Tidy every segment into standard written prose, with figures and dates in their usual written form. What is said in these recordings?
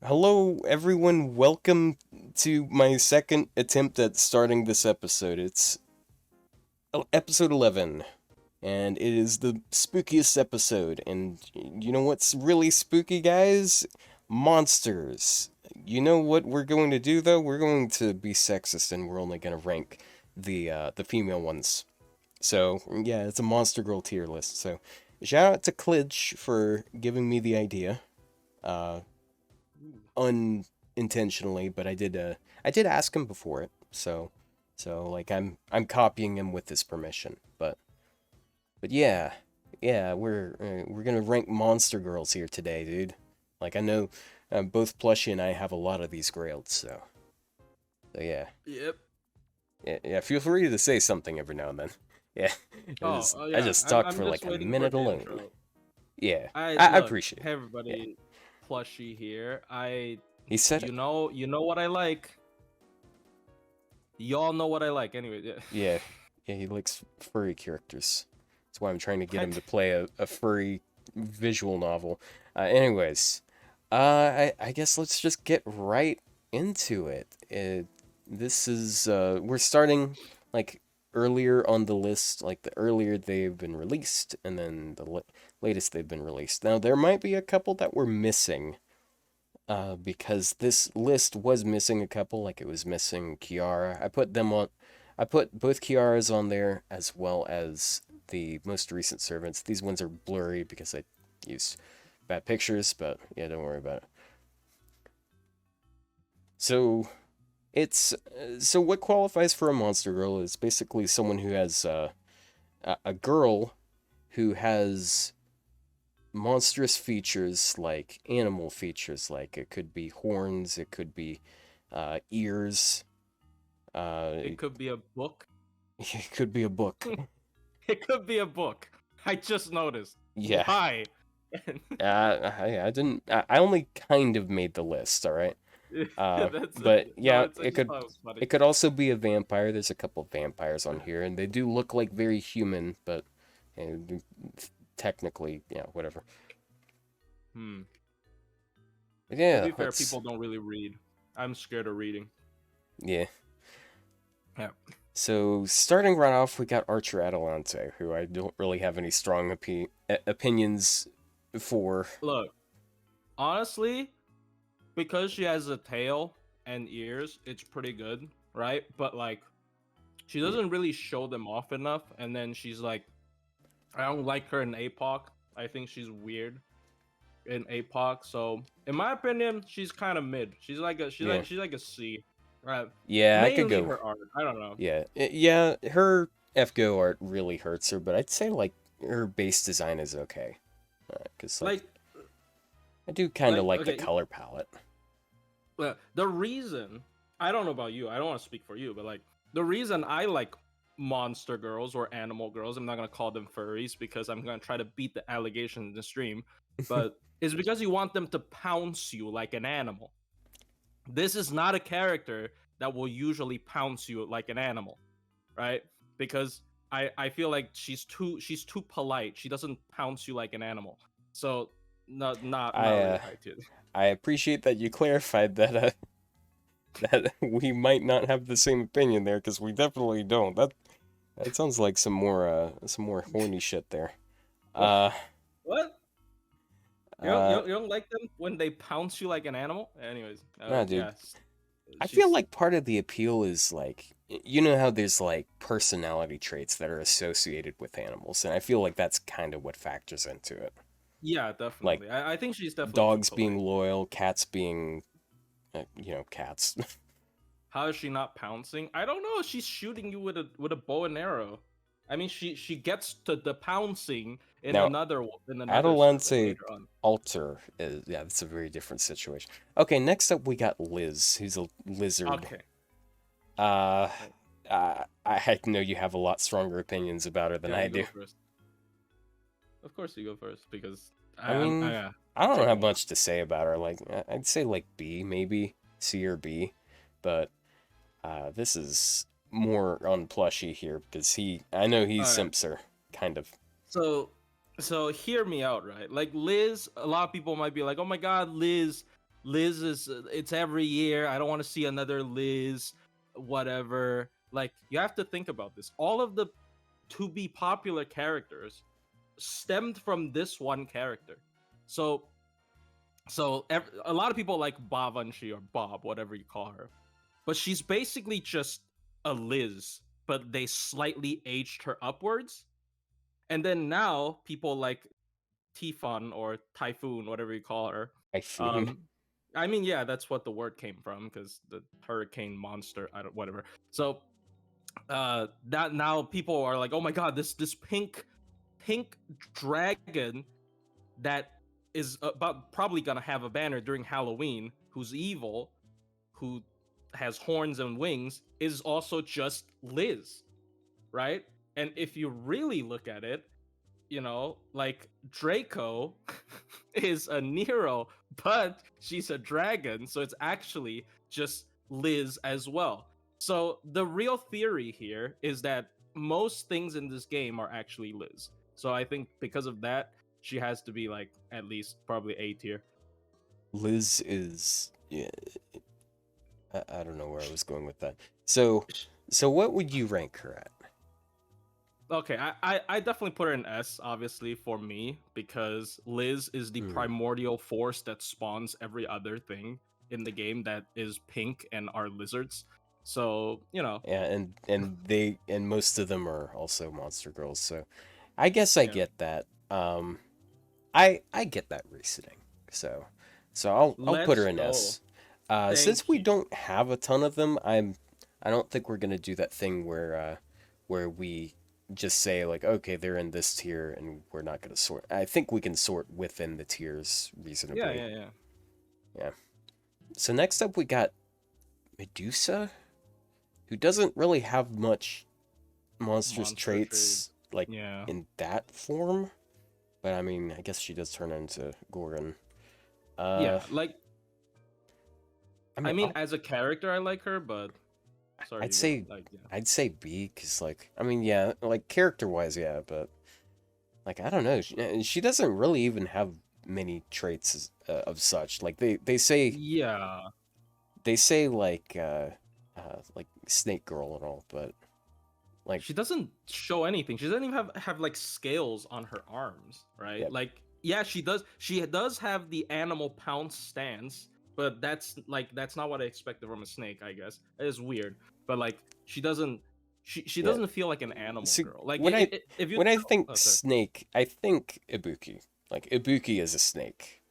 Hello, everyone. Welcome to my second attempt at starting this episode. It's episode 11, and it is the spookiest episode. And you know what's really spooky, guys? Monsters. You know what we're going to do, though? We're going to be sexist, and we're only going to rank the female ones. So, yeah, it's a Monster Girl tier list. So, shout out to Klidge for giving me the idea. Uh, Unintentionally, but I did ask him before it, so like I'm copying him with his permission. But yeah, we're gonna rank monster girls here today, dude. Like I know both Plushy and I have a lot of these grailed, so yeah. Yep. Yeah. Feel free to say something every now and then. Yeah, I Yeah. just I'm talked I'm for just like a waiting for minute the alone. intro. Yeah, I I look. appreciate Hey it. Yeah, everybody, Plushy here. he said it. You know what I like. Y'all know what I like. Anyway, yeah. Yeah, he likes furry characters. That's why I'm trying to get him What? to play a furry visual novel. Anyways, I guess let's just get right into it. This is, we're starting, like, earlier on the list, like, the earlier they've been released, and then the latest they've been released. Now, there might be a couple that we're missing, because this list was missing a couple, like it was missing Kiara. I put both Kiaras on there as well as the most recent servants. These ones are blurry because I used bad pictures, but yeah, don't worry about it. So so what qualifies for a monster girl is basically someone who has a girl who has monstrous features like animal features, like it could be horns, it could be ears, It could be a book. it could be a book. It could be a book. I just noticed. Yeah. Why? I didn't. I only kind of made the list. All right. That's But no. yeah, It's I just thought it was funny. it could also be a vampire. There's a couple of vampires on here, and they do look like very human, but uh, technically, yeah, whatever. Hmm. But To yeah, be fair, let's. people don't really read. I'm scared of reading. Yeah. Yeah. So starting right off, we got Archer Atalante, who I don't really have any strong opinions for. Look, honestly, because she has a tail and ears, it's pretty good, right? But like, she doesn't really show them off enough, and then she's like, I don't like her in APOC. I think she's weird in APOC. So, in my opinion, she's kind of mid. Yeah. She's like a C. Right? Yeah, I could Mainly go. her art. I don't know. Yeah, her FGO art really hurts her, but I'd say like her base design is okay. Cause like Like, I do kind of like the okay, color palette. the reason I don't know about you. I don't want to speak for you, but like the reason I like monster girls or animal girls, I'm not gonna call them furries because I'm gonna try to beat the allegation in the stream, but it's because you want them to pounce you like an animal. This is not a character that will usually pounce you like an animal, right? Because I feel like she's too polite. She doesn't pounce you like an animal. So not I really high tier. I appreciate that you clarified that that we might not have the same opinion there, because we definitely don't. That sounds like some more horny shit there. What? Uh What? uh You don't like them when they pounce you like an animal? Anyways, nah, dude. yes, I feel she's like part of the appeal is like you know how there's like personality traits that are associated with animals, and I feel like that's kind of what factors into it. yeah, Like definitely. I think she's definitely too dogs being polite. loyal, cats being cats. How is she not pouncing? I don't know. She's shooting you with a bow and arrow. I mean, she gets to the pouncing Now, in another servant Atalante later on. Alter is, yeah, that's a very different situation. Okay, next up we got Liz, who's a lizard. Okay, Uh, I know you have a lot stronger opinions about her than yeah, I you do. go first. Of course, you go first because I mean, yeah, I don't have taking much to say about her. Like, I'd say like B, maybe C or B, but this is more on plushy here because I know he all right. simps her, kind of. So hear me out, right? Like Liz, a lot of people might be like, "Oh my God, Liz Liz is it's every year. I don't want to see another Liz, whatever. Like you have to think about this. All of the to be popular characters stemmed from this one character. So a lot of people like Bavanshi or Bob, whatever you call her, but she's basically just a Liz, but they slightly aged her upwards. And then now people like Tifon or Typhoon, whatever you call her. Typhoon. Um, I mean, yeah, that's what the word came from because the hurricane monster, I don't, whatever. So that now people are like, oh my god, this pink dragon that is about probably gonna have a banner during Halloween, who's evil, who has horns and wings, is also just Liz, right? And if you really look at it, you know, like Draco is a Nero, but she's a dragon, so it's actually just Liz as well. So the real theory here is that most things in this game are actually Liz. So I think because of that, she has to be like at least probably A tier. Liz is, yeah, I don't know where I was going with that. So what would you rank her at? Okay, I definitely put her in S, obviously, for me, because Liz is the primordial force that spawns every other thing in the game that is pink and are lizards. So, you know. Yeah, and most of them are also monster girls, so I guess I Yeah. get that. I get that reasoning. So I'll put Let's her in go. S. Thank Since we you. don't have a ton of them, I don't think we're gonna do that thing where we just say like, okay, they're in this tier and we're not gonna sort. I think we can sort within the tiers Yeah, reasonably. yeah, yeah. Yeah. So next up we got Medusa, who doesn't really have much monstrous Monster trade. traits like Yeah. in that form. But I mean, I guess she does turn into Gorgon. Yeah, like, I I mean, mean, as a character, I like her, but sorry, I'd but say like, yeah. I'd say B, cause like I mean, yeah, like character wise, yeah, but like I don't know, she doesn't really even have many traits of such. Like Yeah. they say like Snake Girl and all, but like She doesn't show anything. She doesn't even have like scales on her arms, right? yeah, Like, yeah, she does. She does have the animal pounce stance, but that's not what I expected from a snake. I guess it is weird, but like she doesn't. She yeah. doesn't feel like an animal See, girl. Like when if you when I tell, think oh, sorry. snake, I think Ibuki. Like Ibuki is a snake.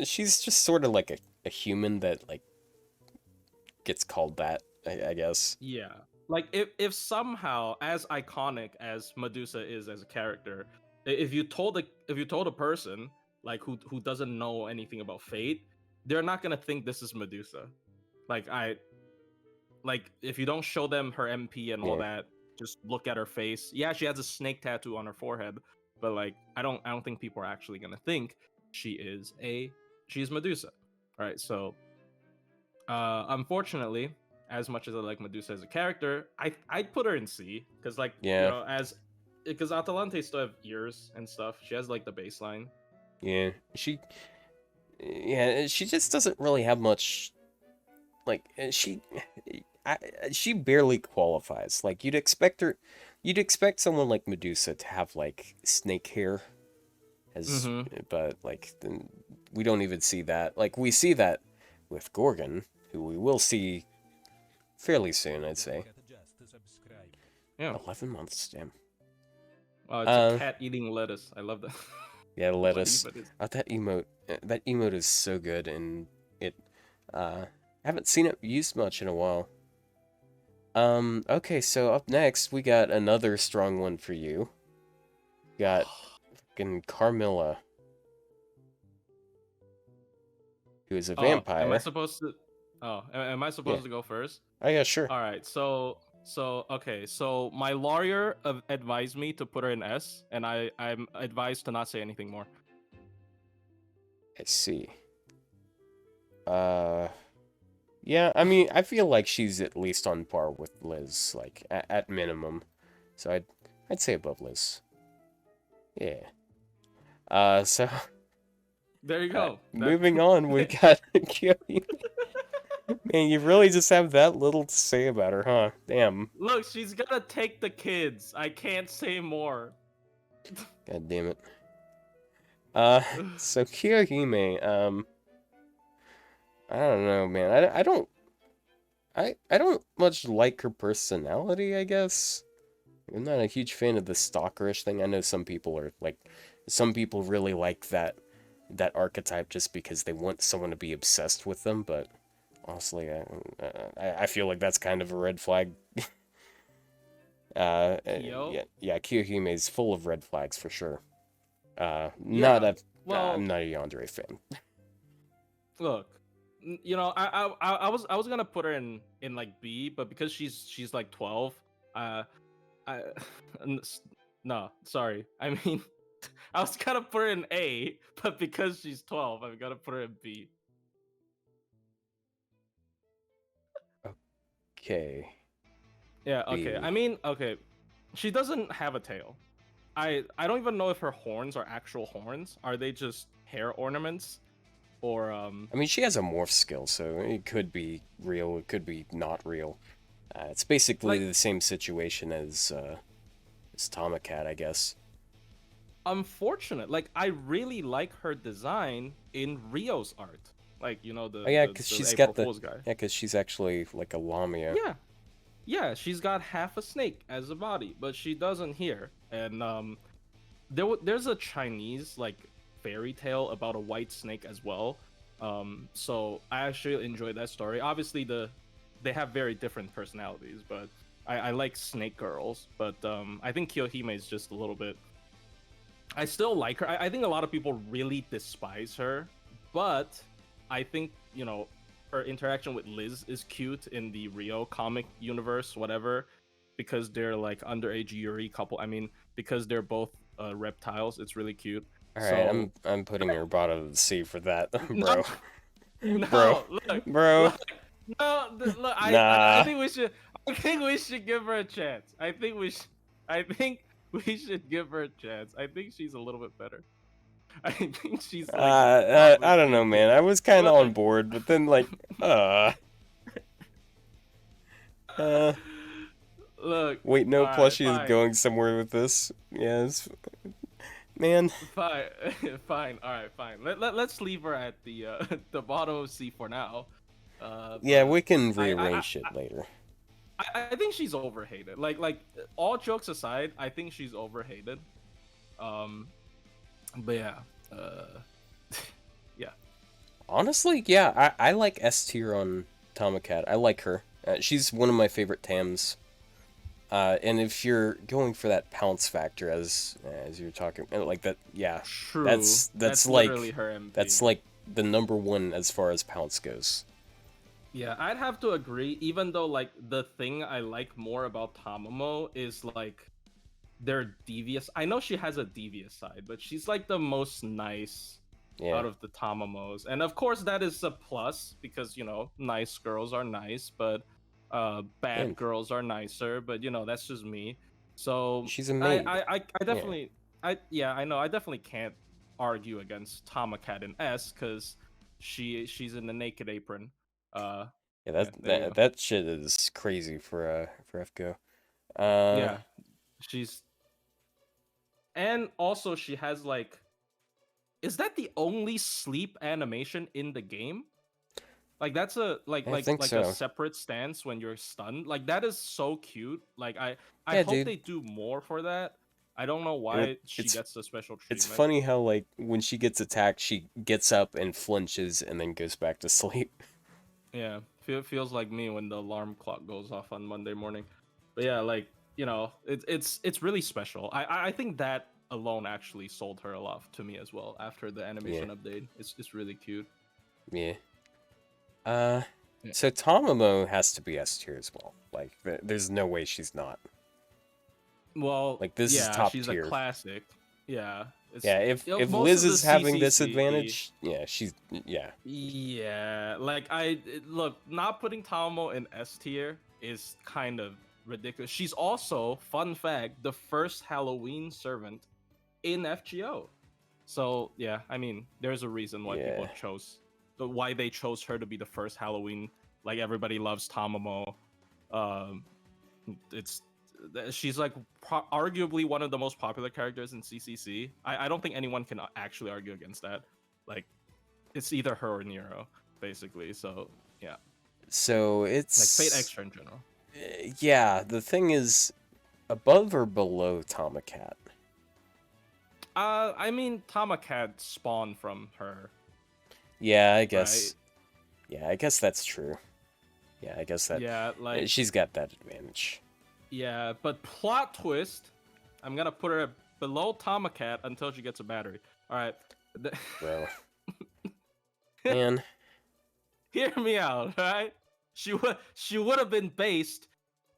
She's just sort of like a human that like gets called that. I guess. Yeah. Like if somehow as iconic as Medusa is as a character, if you told a person like who doesn't know anything about Fate, they're not gonna think this is Medusa. Like like if you don't show them her MP and all Yeah. that, just look at her face. Yeah, she has a snake tattoo on her forehead, but like I don't think people are actually gonna think she is she's Medusa. All right, so unfortunately, as much as I like Medusa as a character, I'd put her in C because like you Yeah. know as because Atalante still have ears and stuff. She has like the baseline. Yeah. She just doesn't really have much. Like I, she barely qualifies. Like you'd expect someone like Medusa to have like snake hair, as Mm-hmm. but like we don't even see that. Like we see that with Gorgon, who we will see fairly soon, I'd say. Yeah. 11 months, damn. It's a Uh, cat eating lettuce. I love that. yeah, What lettuce. even is? That emote is so good, and it. I haven't seen it used much in a while. Okay, so up next we got another strong one for you. Got fucking Carmilla, who is a Oh, am I vampire. supposed to? Oh, am I Yeah. supposed to go first? Oh yeah, sure. All right. So okay. So my lawyer advised me to put her in S, and I'm advised to not say anything more. I see. Uh, yeah. I mean, I feel like she's at least on par with Liz, like at minimum. So I'd say above Liz. Yeah. So There you go. Moving on, we got Kyohime. Man, you really just have that little to say about her, huh? Damn. Look, she's gonna take the kids. I can't say more. God damn it. So Kyohime, I don't know, man. I don't much like her personality, I guess. I'm not a huge fan of the stalkerish thing. I know some people are like, some people really like that archetype just because they want someone to be obsessed with them, but honestly, I feel like that's kind of a red flag. Yeah, Kyohime is full of red flags for sure. Yeah, I'm not a yandere fan. Look, you know, I was gonna put her in like B, but because she's like 12, I no, sorry. I mean, I was gonna put her in A, but because she's 12, I'm gonna put her in B. Okay. Yeah, B. okay. I mean, okay. She doesn't have a tail. I don't even know if her horns are actual horns. Are they just hair ornaments? Or I mean, she has a morph skill, so it could be real, it could be not real. It's basically like, the same situation as Tamamo Cat, I guess. unfortunate. Like, I really like her design in Rio's art. Like, you know, Oh yeah, because the she's April got the Fool's guy. yeah, because she's actually like a lamia. Yeah. Yeah, she's got half a snake as a body, but she doesn't here. And there's a Chinese like fairy tale about a white snake as well. So I actually enjoyed that story. Obviously, they have very different personalities, but I like snake girls. But I think Kyohime is just a little bit. I still like her. I think a lot of people really despise her, but I think, you know, her interaction with Liz is cute in the Rio comic universe, whatever, because they're like underage Yuri couple. I mean, because they're both reptiles, it's really cute. All right, So I'm putting her bottom of the sea for that, no, bro. no, look, Bro. look, no, look. Nah. I think we should. I think we should give her a chance. I think we should give her a chance. I think she's a little bit better. I think she's like. I don't know, man. I was kind of on board, but then like, Look. Wait, no, All right, plushie is fine. going somewhere with this. Yes, man. Fine, fine. All right, fine. Let's leave her at the the bottom of C for now. Yeah, But we can I, rearrange shit later. I think she's overhated. Like all jokes aside, I think she's overhated. But yeah, yeah. Honestly, yeah, I like S tier on Tamamo Cat. I like her. She's one of my favorite Tams. And if you're going for that pounce factor, as you're talking, like that, yeah, True. that's like literally her MP. that's like the number one as far as pounce goes. Yeah, I'd have to agree. Even though like the thing I like more about Tamamo is like their devious. I know she has a devious side, but she's like the most nice Yeah. out of the Tamamos, and of course that is a plus because, you know, nice girls are nice, but bad girls are nicer. But, you know, that's just me. So she's a maid. I definitely I know I definitely can't argue against Tamamo Cat in S because she's in the naked apron. Yeah, There you go. that shit is crazy for FGO. Yeah, she's, and also she has like, is that the only sleep animation in the game? Like that's a I think so. a separate stance when you're stunned. Like that is so cute. Like I Yeah, hope dude. they do more for that. I don't know why she gets the special treatment. It's funny how like when she gets attacked, she gets up and flinches and then goes back to sleep. Yeah, feels like me when the alarm clock goes off on Monday morning. But yeah, like, you know, it's really special. I think that alone actually sold her a lot to me as well after the animation update. It's really cute. Yeah. So Tamamo has to be S tier as well. Like, there's no way she's not. Well, like this is top she's tier. A classic. Yeah. Yeah, if Liz is having this advantage, yeah, she's Yeah, like look, not putting Tamamo in S tier is kind of ridiculous. She's also, fun fact, the first Halloween servant in FGO. So yeah, I mean, there's a reason why Yeah. why they chose her to be the first Halloween. Like everybody loves Tamamo. Um, it's she's like arguably one of the most popular characters in CCC. I don't think anyone can actually argue against that. Like, it's either her or Nero, basically. So yeah, So like Fate it's Extra in general. yeah. The thing is, above or below Tamamo Cat? I mean, Tamacat spawned from her, Yeah, I right? guess. Yeah, I guess that's true. Yeah, I guess that Yeah, like she's got that advantage. yeah, but plot twist, I'm gonna put her below Tamacat until she gets a battery. All right, Bro, man, hear me out. All right, she would have been based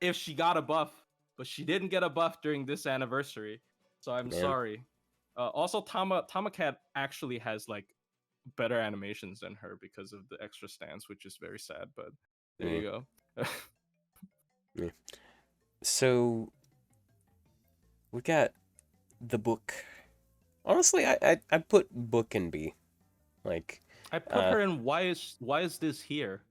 if she got a buff, but she didn't get a buff during this anniversary. So I'm man. sorry. Also, Tamacat actually has like better animations than her because of the extra stance, which is very sad. But there Yeah, you go. yeah. So we got the book. Honestly, I put book in B. Like, I put uh, her in. Why is this here?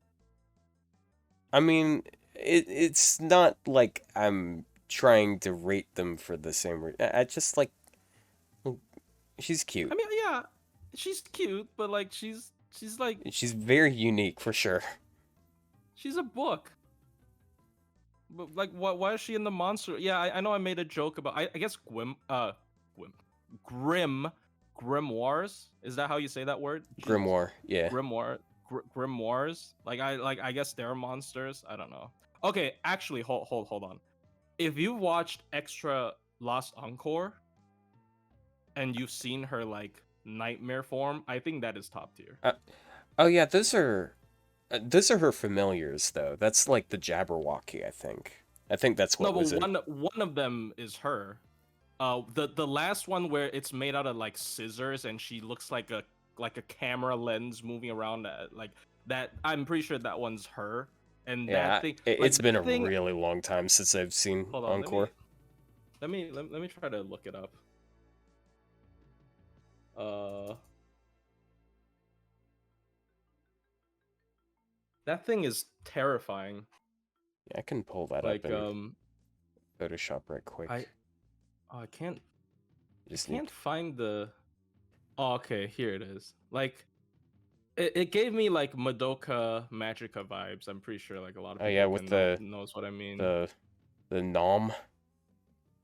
I mean, it's not like I'm trying to rate them for the same reason. I just like, well, she's cute. I mean, yeah, she's cute, but like she's like She's very unique for sure. she's a book. But like, why is she in the monster? Yeah, I know I made a joke about. I guess Gwim, Grim, Grimoires. Is that how you say that word? Jesus, Grimoire, yeah. Grimoires. I guess they're monsters. I don't know. Okay, actually, hold on. If you watched Extra Lost Encore and you've seen her like nightmare form, I think that is top tier. Oh yeah, those are her familiars though. That's like the Jabberwocky, I think. I think that's No, what but was in. one of them is her. The last one where it's made out of like scissors and she looks like a camera lens moving around like that. I'm pretty sure that one's her. And Yeah, that thing, it's like been a that thing. really long time since I've seen Hold on, Encore. let me try to look it up. Uh, that thing is terrifying. Yeah, I can pull that up Like in Photoshop right quick. I can't Just need. can't find the. Oh, okay, here it is. Like it gave me like Madoka Magica vibes. I'm pretty sure like a lot of Oh yeah, people with can the knows what I mean. the the nom,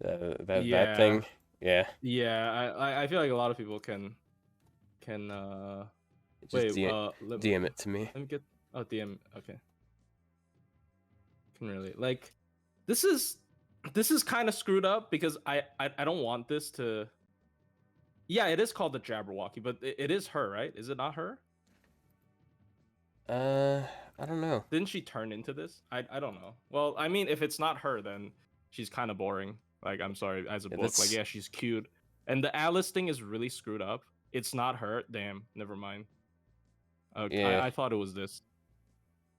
that Yeah, thing. Yeah, yeah. I feel like a lot of people can just wait. DM it to me. Let me get DM. Okay, can really like this is kind of screwed up because I don't want this to. Yeah, it is called the Jabberwocky, but it is her, right? Is it not her? Uh, I don't know. Didn't she turn into this? I don't know. Well, I mean, if it's not her, then she's kind of boring. Like, I'm sorry, as a Yeah, book. Like, that's yeah, she's cute. And the Alice thing is really screwed up. It's not her. Damn, never mind. yeah. I thought it was this.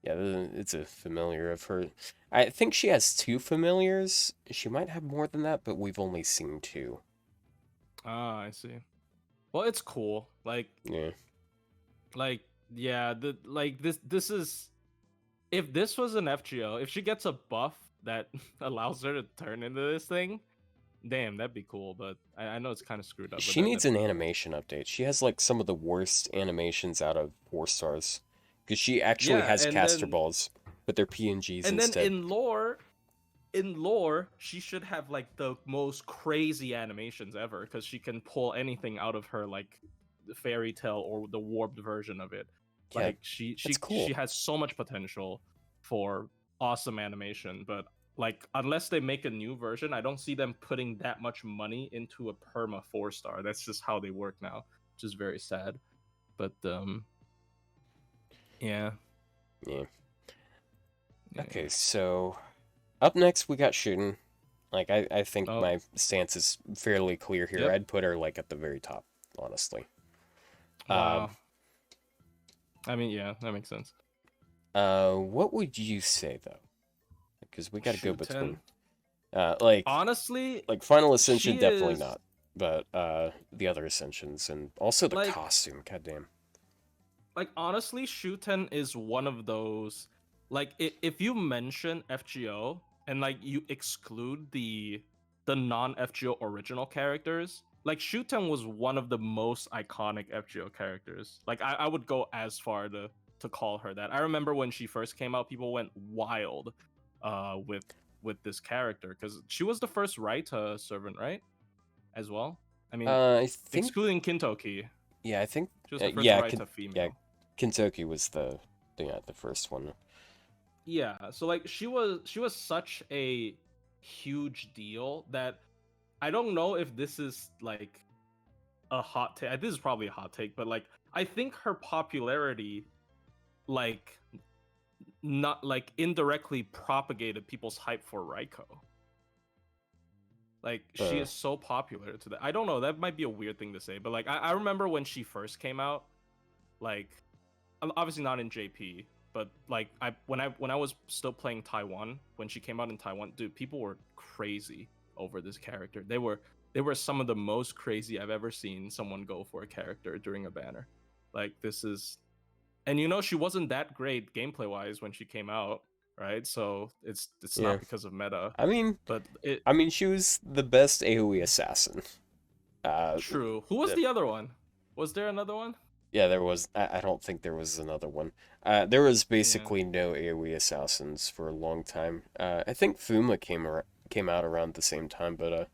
Yeah, it's a familiar of her. I think she has two familiars. She might have more than that, but we've only seen two. Ah, I see. Well, it's cool. Yeah. Like, yeah, this is if this was an FGO, if she gets a buff that allows her to turn into this thing, damn, that'd be cool. But I know it's kind of screwed up. But She needs that'd an be cool. animation update. She has like some of the worst animations out of 4 stars. Because she actually Yeah, has caster balls, but they're PNGs and then instead. in lore, she should have like the most crazy animations ever because she can pull anything out of her like the fairy tale or the warped version of it. Yeah, Like that's cool. she has so much potential for awesome animation, but like unless they make a new version, I don't see them putting that much money into a perma 4-star. That's just how they work now, which is very sad. But yeah. Yeah. Yeah. Okay, so up next we got Shuten. Like I think Oh, my stance is fairly clear here. yep. I'd put her like at the very top, honestly. Wow. I mean, yeah, that makes sense. What would you say though? Because we got to go between. Shuten. Like Honestly, Final Ascension she definitely is. not. but the other ascensions and also the Like, costume. Goddamn. honestly, Shuten is one of those. Like, if you mention FGO and like you exclude the non FGO original characters, like Shuten was one of the most iconic FGO characters. Like, I would go as far to call her that. I remember when she first came out, people went wild with this character because she was the first Raita servant, right? As well. I mean, I think excluding Kintoki, yeah, I think she was the first yeah, Raita yeah, female. Kentucky was the first one. Yeah, so like she was such a huge deal that I don't know if this is like a hot take. This is probably a hot take, but like I think her popularity like not like indirectly propagated people's hype for Raiko. Like she Uh, is so popular to that. I don't know, that might be a weird thing to say, but like I remember when she first came out, like obviously not in JP, but like when I was still playing Taiwan, when she came out in Taiwan, dude, people were crazy over this character. They were some of the most crazy I've ever seen someone go for a character during a banner. Like this is, and she wasn't that great gameplay wise when she came out, right? So it's yeah. not because of meta, I mean, but it she was the best AoE assassin. Uh, true. Who was the- the other one? Was there another one? yeah, there was. I don't think there was another one. There was Yeah. basically no AoE assassins for a long time. I think Fuma came out around the same time, but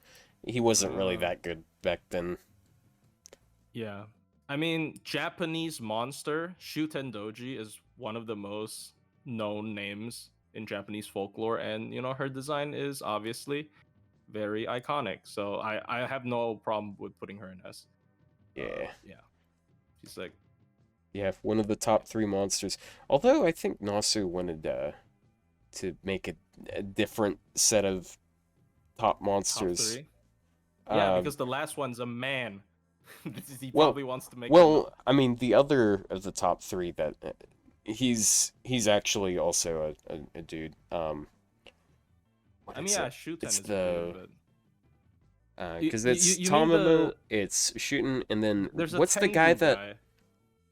he wasn't really Uh, that good back then. Yeah. I mean, Japanese monster Shuten-Douji is one of the most known names in Japanese folklore, and her design is obviously very iconic. So I have no problem with putting her in S. Yeah, Yeah, she's like yeah, one of the top three monsters. Although I think Nasu wanted to make a different set of top top monsters. three. Yeah, Uh, because the last one's a man. He well, probably wants to make him. well, I mean, the other of the top three that he's actually also a dude. What I mean, is yeah, it? It's Shuten is a dude, the but because it's you mean Tamamo, it's shooting, and then there's a what's the guy Tengu that?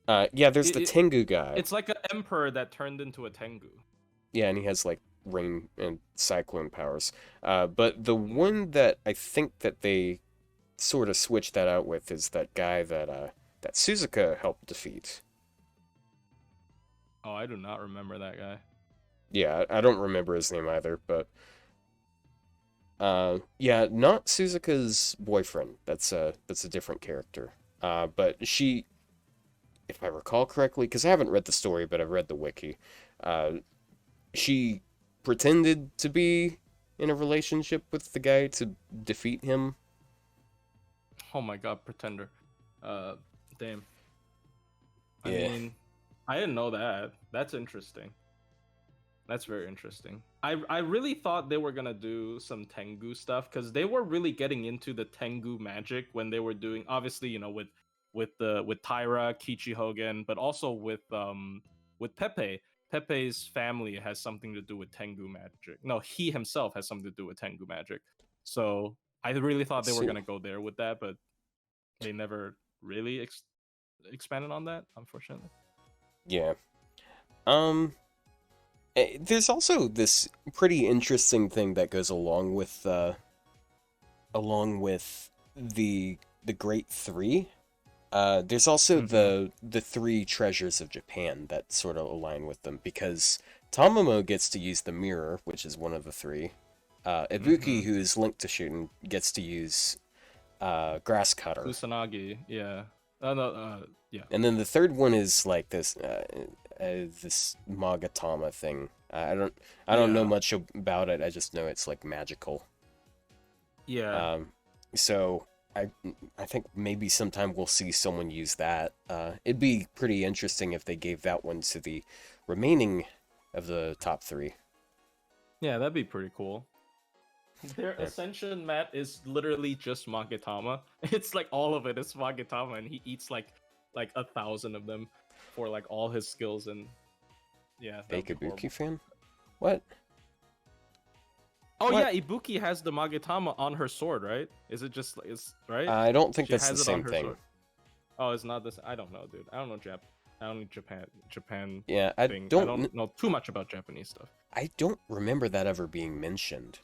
guy. Yeah, there's It, the it, Tengu guy. it's like an emperor that turned into a Tengu. Yeah, and he has like rain and cyclone powers. But the Yeah. one that I think that they sort of switched that out with is that guy that Suzuka helped defeat. Oh, I do not remember that guy. Yeah, I don't remember his name either, but yeah, not Suzuka's boyfriend. That's a different character. But she, if I recall correctly, because I haven't read the story, but I've read the wiki. Uh, she pretended to be in a relationship with the guy to defeat him. Oh my god, Pretender. Uh, damn. I Yeah, mean, I didn't know that. That's interesting. That's very interesting. I really thought they were gonna do some Tengu stuff because they were really getting into the Tengu magic when they were doing, obviously, with Tyra, Kichi Hogan, but also with Pepe. Pepe's family has something to do with Tengu magic. No, he himself has something to do with Tengu magic. So I really I thought they were see. gonna go there with that, but they never really expanded on that, unfortunately. Yeah. Um, there's also this pretty interesting thing that goes along with the Great Three. There's also Mm-hmm. the three treasures of Japan that sort of align with them because Tamamo gets to use the mirror, which is one of the three. Mm-hmm. Ibuki, who is linked to Shooten, gets to use Grass Cutter, Kusanagi, yeah. No, yeah. and then the third one is like this Magatama thing. I don't know Yeah. much about it. I just know it's like magical. Yeah. Um, so I think maybe sometime we'll see someone use that. It'd be pretty interesting if they gave that one to the remaining of the top three. Yeah, that'd be pretty cool. Their Yeah. ascension mat is literally just Magatama. It's like all of it is Magatama, and he eats like 1,000 of them for like all his skills, and yeah, that would Fake be Ibuki horrible. fan? What? Oh What? yeah, Ibuki has the Magatama on her sword, right? Is it just is right? I don't think She that's the has it on same her thing. sword. Oh, it's not this. I don't know, dude. I don't know I don't know Japan Yeah, I thing. I don't. don't know too much about Japanese stuff. I don't remember that ever being mentioned.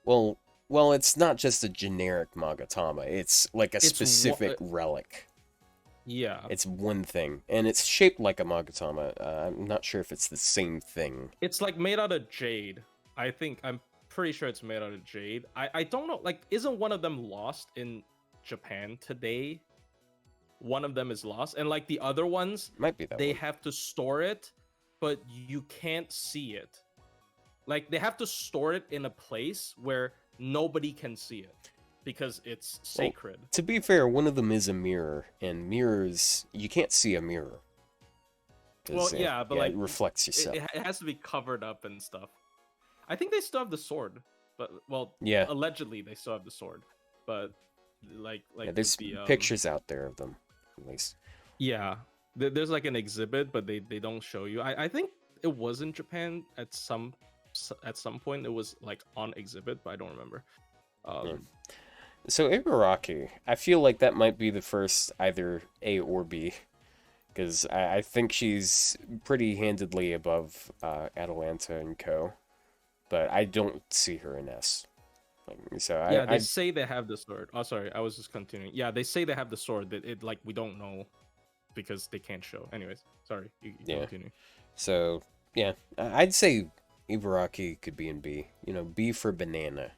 Well, it's not just a generic Magatama. It's like a specific relic. Yeah. It's one thing, and it's shaped like a Magatama. I'm not sure if it's the same thing. It's like made out of jade. I'm pretty sure it's made out of jade. I don't know. Like, isn't one of them lost in Japan today? One of them is lost, and like the other ones, Might be that they one. have to store it, but you can't see it. Like they have to store it in a place where nobody can see it because it's sacred. To be fair, one of them is a mirror, and mirrors, you can't see a mirror. Well, yeah, but like it reflects yourself. it has to be covered up and stuff. I think they still have the sword, but Yeah. allegedly they still have the sword, but like Yeah, there's the, pictures out there of them, at least. Yeah, there's like an exhibit, but they don't show you. I think it was in Japan at some point. It was like on exhibit, but I don't remember. So Ibaraki, I feel like that might be the first either A or B, because I think she's pretty handedly above Atalante and Co. But I don't see her in S. So yeah, they say they have the sword. Oh, sorry, I was just continuing. Yeah, they say they have the sword. That it like we don't know because they can't show. Anyways, sorry. You continue. So yeah, I'd say Ibaraki could be in B. You know, B for banana.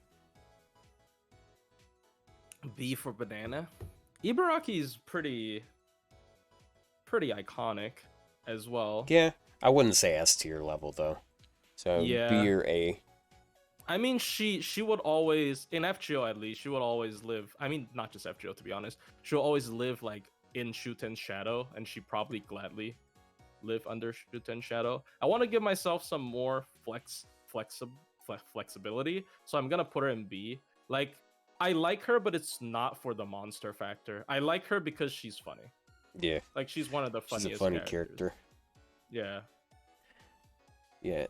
B for banana. Ibaraki is pretty iconic as well. Yeah, I wouldn't say S tier level though. So yeah. B or A. I mean, she would always, in FGO at least, she would always live. I mean, not just FGO to be honest. She'll always live like in Shuten's shadow, and she probably gladly live under Shuten's shadow. I want to give myself some more flexibility, so I'm gonna put her in B. Like, I like her, but it's not for the monster factor. I like her because she's funny. Yeah. Like, she's one of the funniest. She's a funny character. Yeah. Yeah.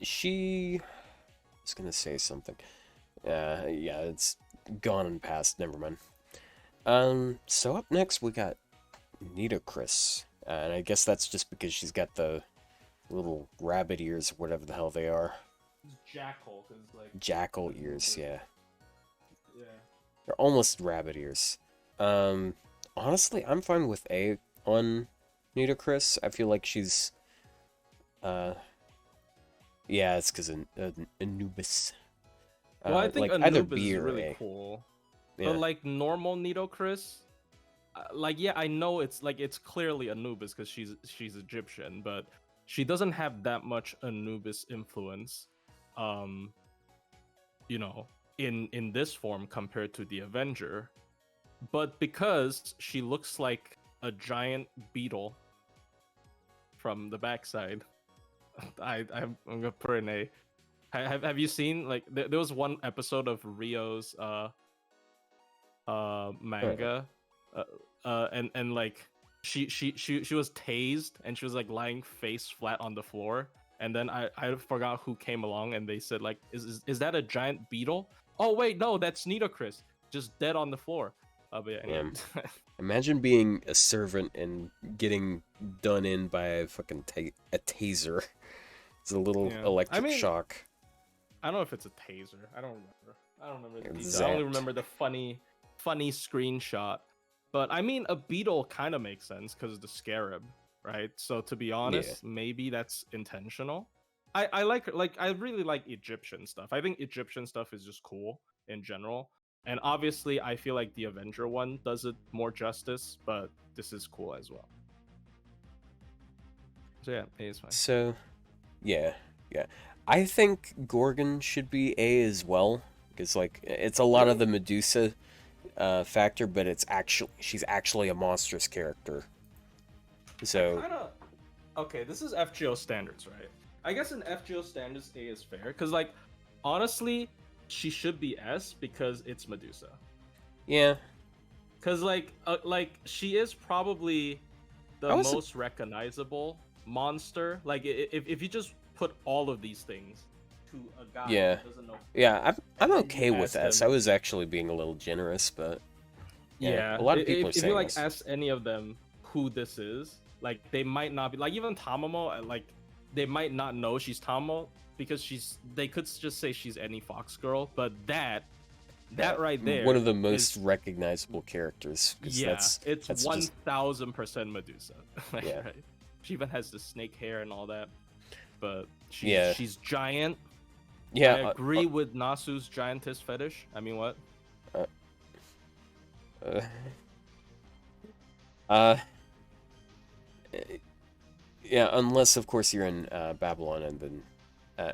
She I was gonna say something. Yeah, it's gone and past. Never mind. So up next we got Nitocris, and I guess that's just because she's got the little rabbit ears, whatever the hell they are. Jackal, cause like jackal ears, yeah. Yeah. They're almost rabbit ears. Honestly, I'm fine with A on Nitocris. I feel like she's yeah, it's because Anubis. Well, I think like Anubis is really cool. Yeah. But like normal Nitocris, like yeah, I know it's like it's clearly Anubis because she's Egyptian, but she doesn't have that much Anubis influence, you know, in this form compared to the Avenger. But because she looks like a giant beetle from the backside, I'm gonna put her in A. Have you seen like there was one episode of Rio's manga, and like she was tased and she was like lying face flat on the floor, and then I forgot who came along and they said like is that a giant beetle? Oh wait, no, that's Nitocris, just dead on the floor. But yeah, anyway. Imagine being a servant and getting done in by a fucking a taser. It's a little electric shock. I don't know if it's a taser. I don't remember the details. I only remember the funny screenshot. But I mean, a beetle kind of makes sense because of the scarab, right? So to be honest, maybe that's intentional. I really like Egyptian stuff. I think Egyptian stuff is just cool in general. And obviously, I feel like the Avenger one does it more justice, but this is cool as well. So yeah, A is fine. So, yeah. I think Gorgon should be A as well, because like it's a lot of the Medusa factor, but she's actually a monstrous character. So okay, this is FGO standards, right? I guess in FGO standards, A is fair, because like honestly, she should be S because it's Medusa. Yeah. Because like she is probably the most recognizable monster. Like if you just put all of these things, to a guy Yeah. who doesn't know. Yeah, I'm And then you okay with ask S. them. I was actually being a little generous, but yeah, Yeah, a lot of people are if you saying like this. ask any of them who this is, like they might not be like even Tamamo, like they might not know she's Tamamo because they could just say she's any fox girl, but Yeah, that right one of there the most is recognizable characters, because yeah, it's that's just 1000% Medusa. Like, yeah, right? She even has the snake hair and all that, but yeah, she's giant. I yeah. agree with Nasu's giantess fetish. I mean, what? Uh, uh, uh, yeah, unless of course you're in Babylon and then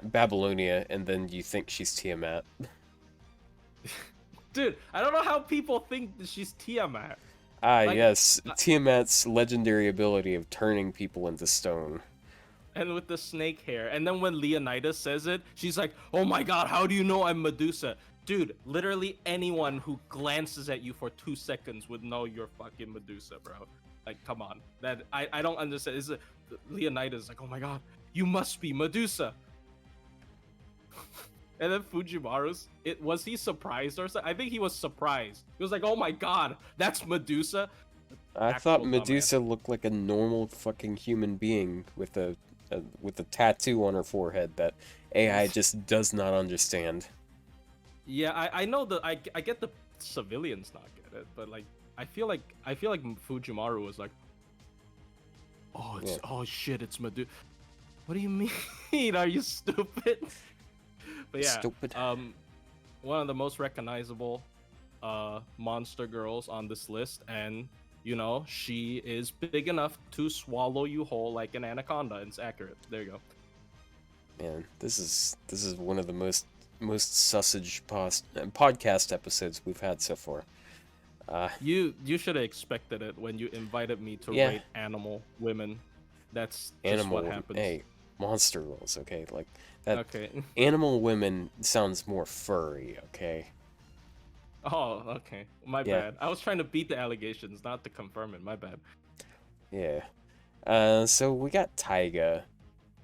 Babylonia, and then you think she's Tiamat. Dude, I don't know how people think that she's Tiamat. Ah, Like, yes, Tiamat's legendary ability of turning people into stone. and with the snake hair. And then when Leonidas says it, she's like, "Oh my god, how do you know I'm Medusa?" Dude, literally anyone who glances at you for 2 seconds would know you're fucking Medusa, bro. Like, come on. That I don't understand. Is it Leonidas like, "Oh my god, you must be Medusa." And then Fujimaru's, was he surprised or something? I think he was surprised. He was like, "Oh my god, that's Medusa." I thought Actual Medusa dumbass. looked like a normal fucking human being with a tattoo on her forehead that AI just does not understand. Yeah, I know that I get the civilians not get it, but like I feel like Fujimaru was like, "Oh, Yeah. oh shit, it's Medusa." What do you mean? Are you stupid? But yeah, Stupid. one of the most recognizable monster girls on this list, and she is big enough to swallow you whole like an anaconda. It's accurate. There you go. Man, this is one of the most sausage podcast episodes we've had so far. You should have expected it when you invited me to Yeah. rate animal women. That's just Animal what women. happens. Hey, monster rules, okay? Like that. Okay. Animal women sounds more furry, okay? Oh, okay. My Yeah, bad. I was trying to beat the allegations, not to confirm it. My bad. yeah. So we got Taiga.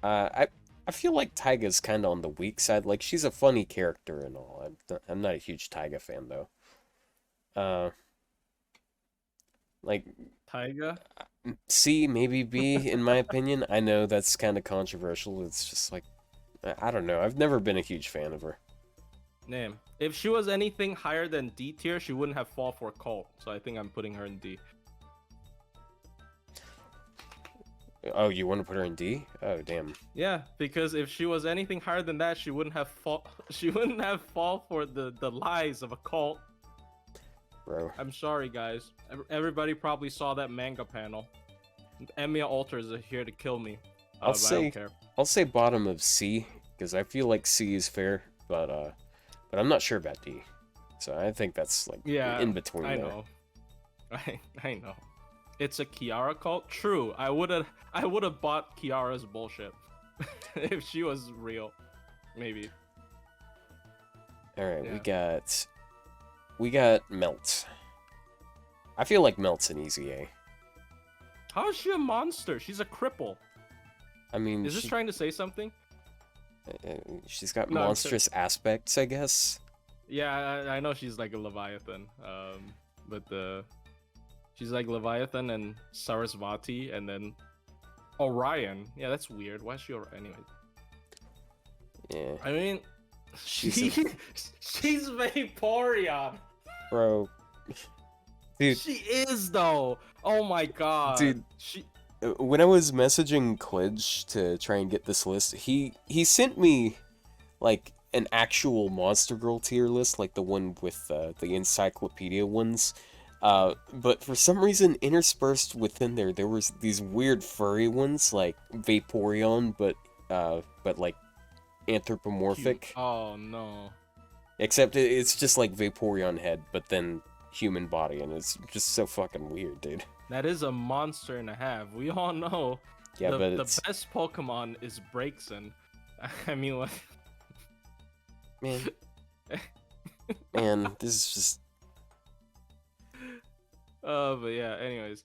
I feel like Taiga's kind of on the weak side. Like she's a funny character and all. I'm not a huge Taiga fan though. Uh, like Taiga? C, maybe B, in my opinion. I know that's kind of controversial. It's just like, I don't know. I've never been a huge fan of her. Name. If she was anything higher than D tier, she wouldn't have fall for cult. So I think I'm putting her in D. Oh, you want to put her in D? Oh, damn. Yeah, because if she was anything higher than that, she wouldn't have fall. She wouldn't have fall for the lies of a cult. Bro. I'm sorry, guys. Everybody probably saw that manga panel. Emiya Alters are here to kill me. I'll But I don't care. I'll say bottom of C, because I feel like C is fair, but I'm not sure about D. So I think that's like in between I there. know. I know. It's a Kiara cult. True. I would have bought Kiara's bullshit if she was real. Maybe. All right, Yeah. we got Melt. I feel like Melt's an easy A. How is she a monster? She's a cripple. I mean, Is this trying to say something? she's got No, I'm monstrous aspects, I guess. Yeah, I know she's like a Leviathan. But she's like Leviathan and Sarasvati and then Orion. Yeah, that's weird. Why is she Anyway. Yeah, I mean, She's she's Vaporeon. bro. Dude, She is though. Oh my god. Dude. When I was messaging Klidge to try and get this list, he sent me like an actual Monster Girl tier list, like the one with the encyclopedia ones. But for some reason, interspersed within there was these weird furry ones, like Vaporeon, but like anthropomorphic. Oh no. Except it's just like Vaporeon head, but then human body, and it's just so fucking weird, dude. That is a monster and a half. We all know. Yeah, the, but the it's best Pokemon is Braixen. I mean, what? man, this is just But yeah. Anyways,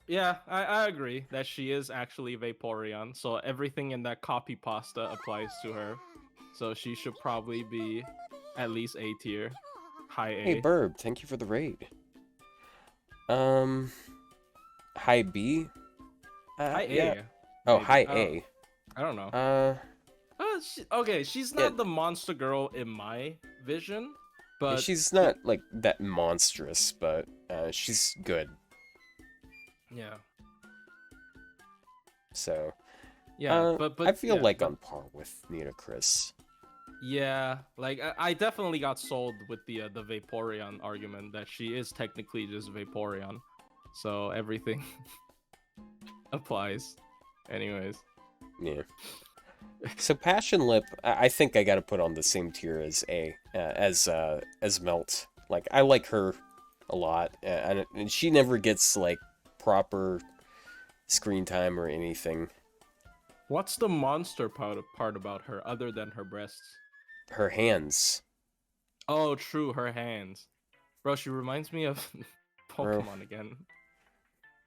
Yeah, I agree that she is actually Vaporeon, so everything in that copy pasta applies to her. So she should probably be at least A tier, high Hey, A. Burb, thank you for the raid. Um, high B? High Yeah. A, Oh, maybe. high A. I don't know. Uh, Okay, she's yeah, not the monster girl in my vision, yeah, but she's not, like, that monstrous, but, she's good. yeah, So, yeah, I feel yeah, like but on par with Nitocris. yeah, like I definitely got sold with the Vaporeon argument that she is technically just Vaporeon, so everything applies. Anyways, Yeah. So Passion Lip, I think I gotta put on the same tier as as Melt. Like I like her a lot, and she never gets like proper screen time or anything. what's the monster part about her other than her breasts? Her hands, Oh, true, her hands. Bro, she reminds me of bro, Pokemon again.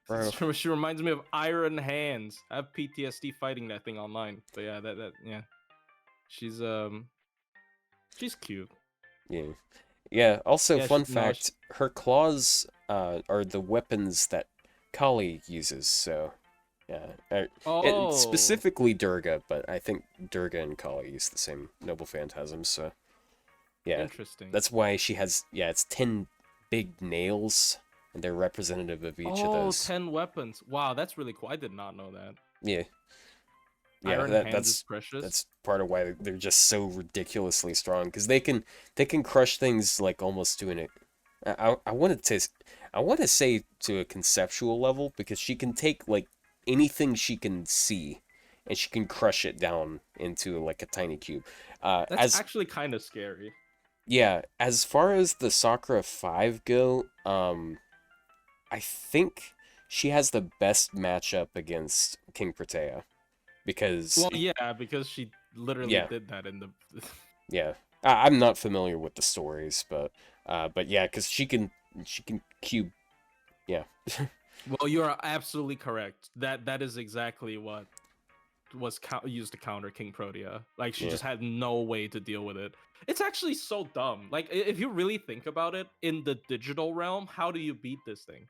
bro. She reminds me of Iron Hands. I have PTSD fighting that thing online. But yeah, yeah. She's she's cute. Yeah, yeah. Also, Yeah, fun no, fact: her claws are the weapons that Kali uses. So yeah, and oh, specifically Durga, but I think Durga and Kali use the same noble phantasms. So. Yeah, interesting. that's why she has, yeah, it's 10 big nails, and they're representative of each of Oh, those. 10 weapons. Wow, that's really cool. I did not know that. Yeah, yeah, Iron Hands is that's precious. part of why they're just so ridiculously strong, because they can crush things like almost to an, I want to I want to say to a conceptual level, because she can take like anything she can see, and she can crush it down into like a tiny cube. That's As actually kind of scary. Yeah, as far as the Sakura 5 go, I think she has the best matchup against Kingprotea because Well, yeah, because she literally yeah, did that in the yeah. I'm not familiar with the stories, but yeah, because she can cube, yeah, Well, you are absolutely correct. That is exactly what was used to counter Kingprotea. Like she yeah. just had no way to deal with it. It's actually so dumb. Like if you really think about it, in the digital realm, how do you beat this thing?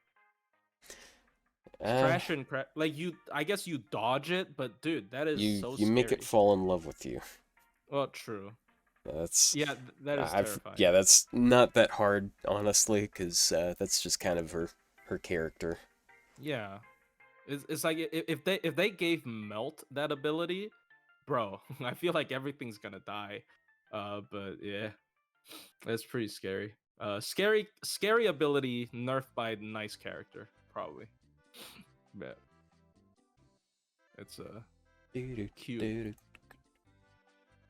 Uh, Crash and crash. Like you, I guess you dodge it, but dude, that is you so you make it scary. fall in love with you. Well, true. That's Yeah, that is yeah, terrifying. that's not that hard honestly, because that's just kind of her character. Yeah, it's like if they gave Melt that ability, bro, I feel like everything's gonna die. But yeah, that's pretty scary. Scary ability nerfed by nice character, probably. But it's cute. Doo-doo-doo-doo.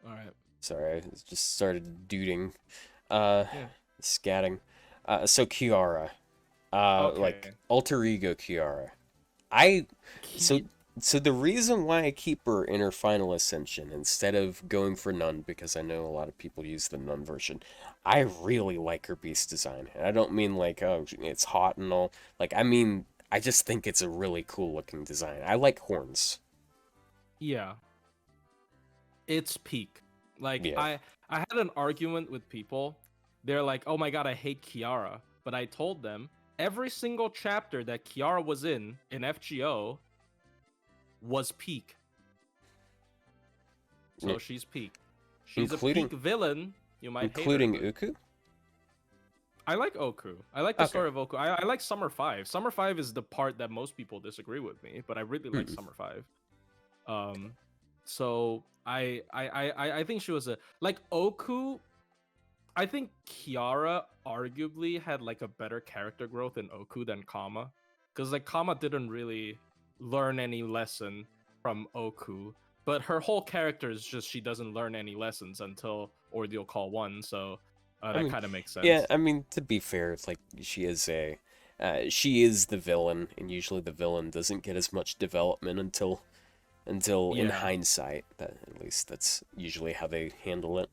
All right. Sorry, I just started duding. Uh, Yeah. scatting. So Kiara. Like Okay. alter ego Kiara. I so Ki- so the reason why I keep her in her final ascension instead of going for none, because I know a lot of people use the none version. I really like her beast design, and I don't mean like, oh, it's hot and all. Like, I mean, I just think it's a really cool looking design. I like horns. yeah. It's peak. Like Yeah. I had an argument with people. They're like, "Oh my god, I hate Kiara." But I told them every single chapter that Kiara was in FGO was peak. Yeah. So she's peak. She's a Including peak villain. You might hate her, including but Uku. I like Oku. I like the Okay. story of Oku. I like Summer 5. Summer 5 is the part that most people disagree with me, but I really like Hmm. Summer 5. Um so I think she was a like Oku. I think Kiara arguably had like a better character growth in Oku than Kama, because like Kama didn't really learn any lesson from Oku, but her whole character is just she doesn't learn any lessons until Ordeal Call 1, so I that mean, kind of makes yeah. sense. I mean, to be fair, it's like she is the villain, and usually the villain doesn't get as much development until in Yeah. hindsight. That at least that's usually how they handle it.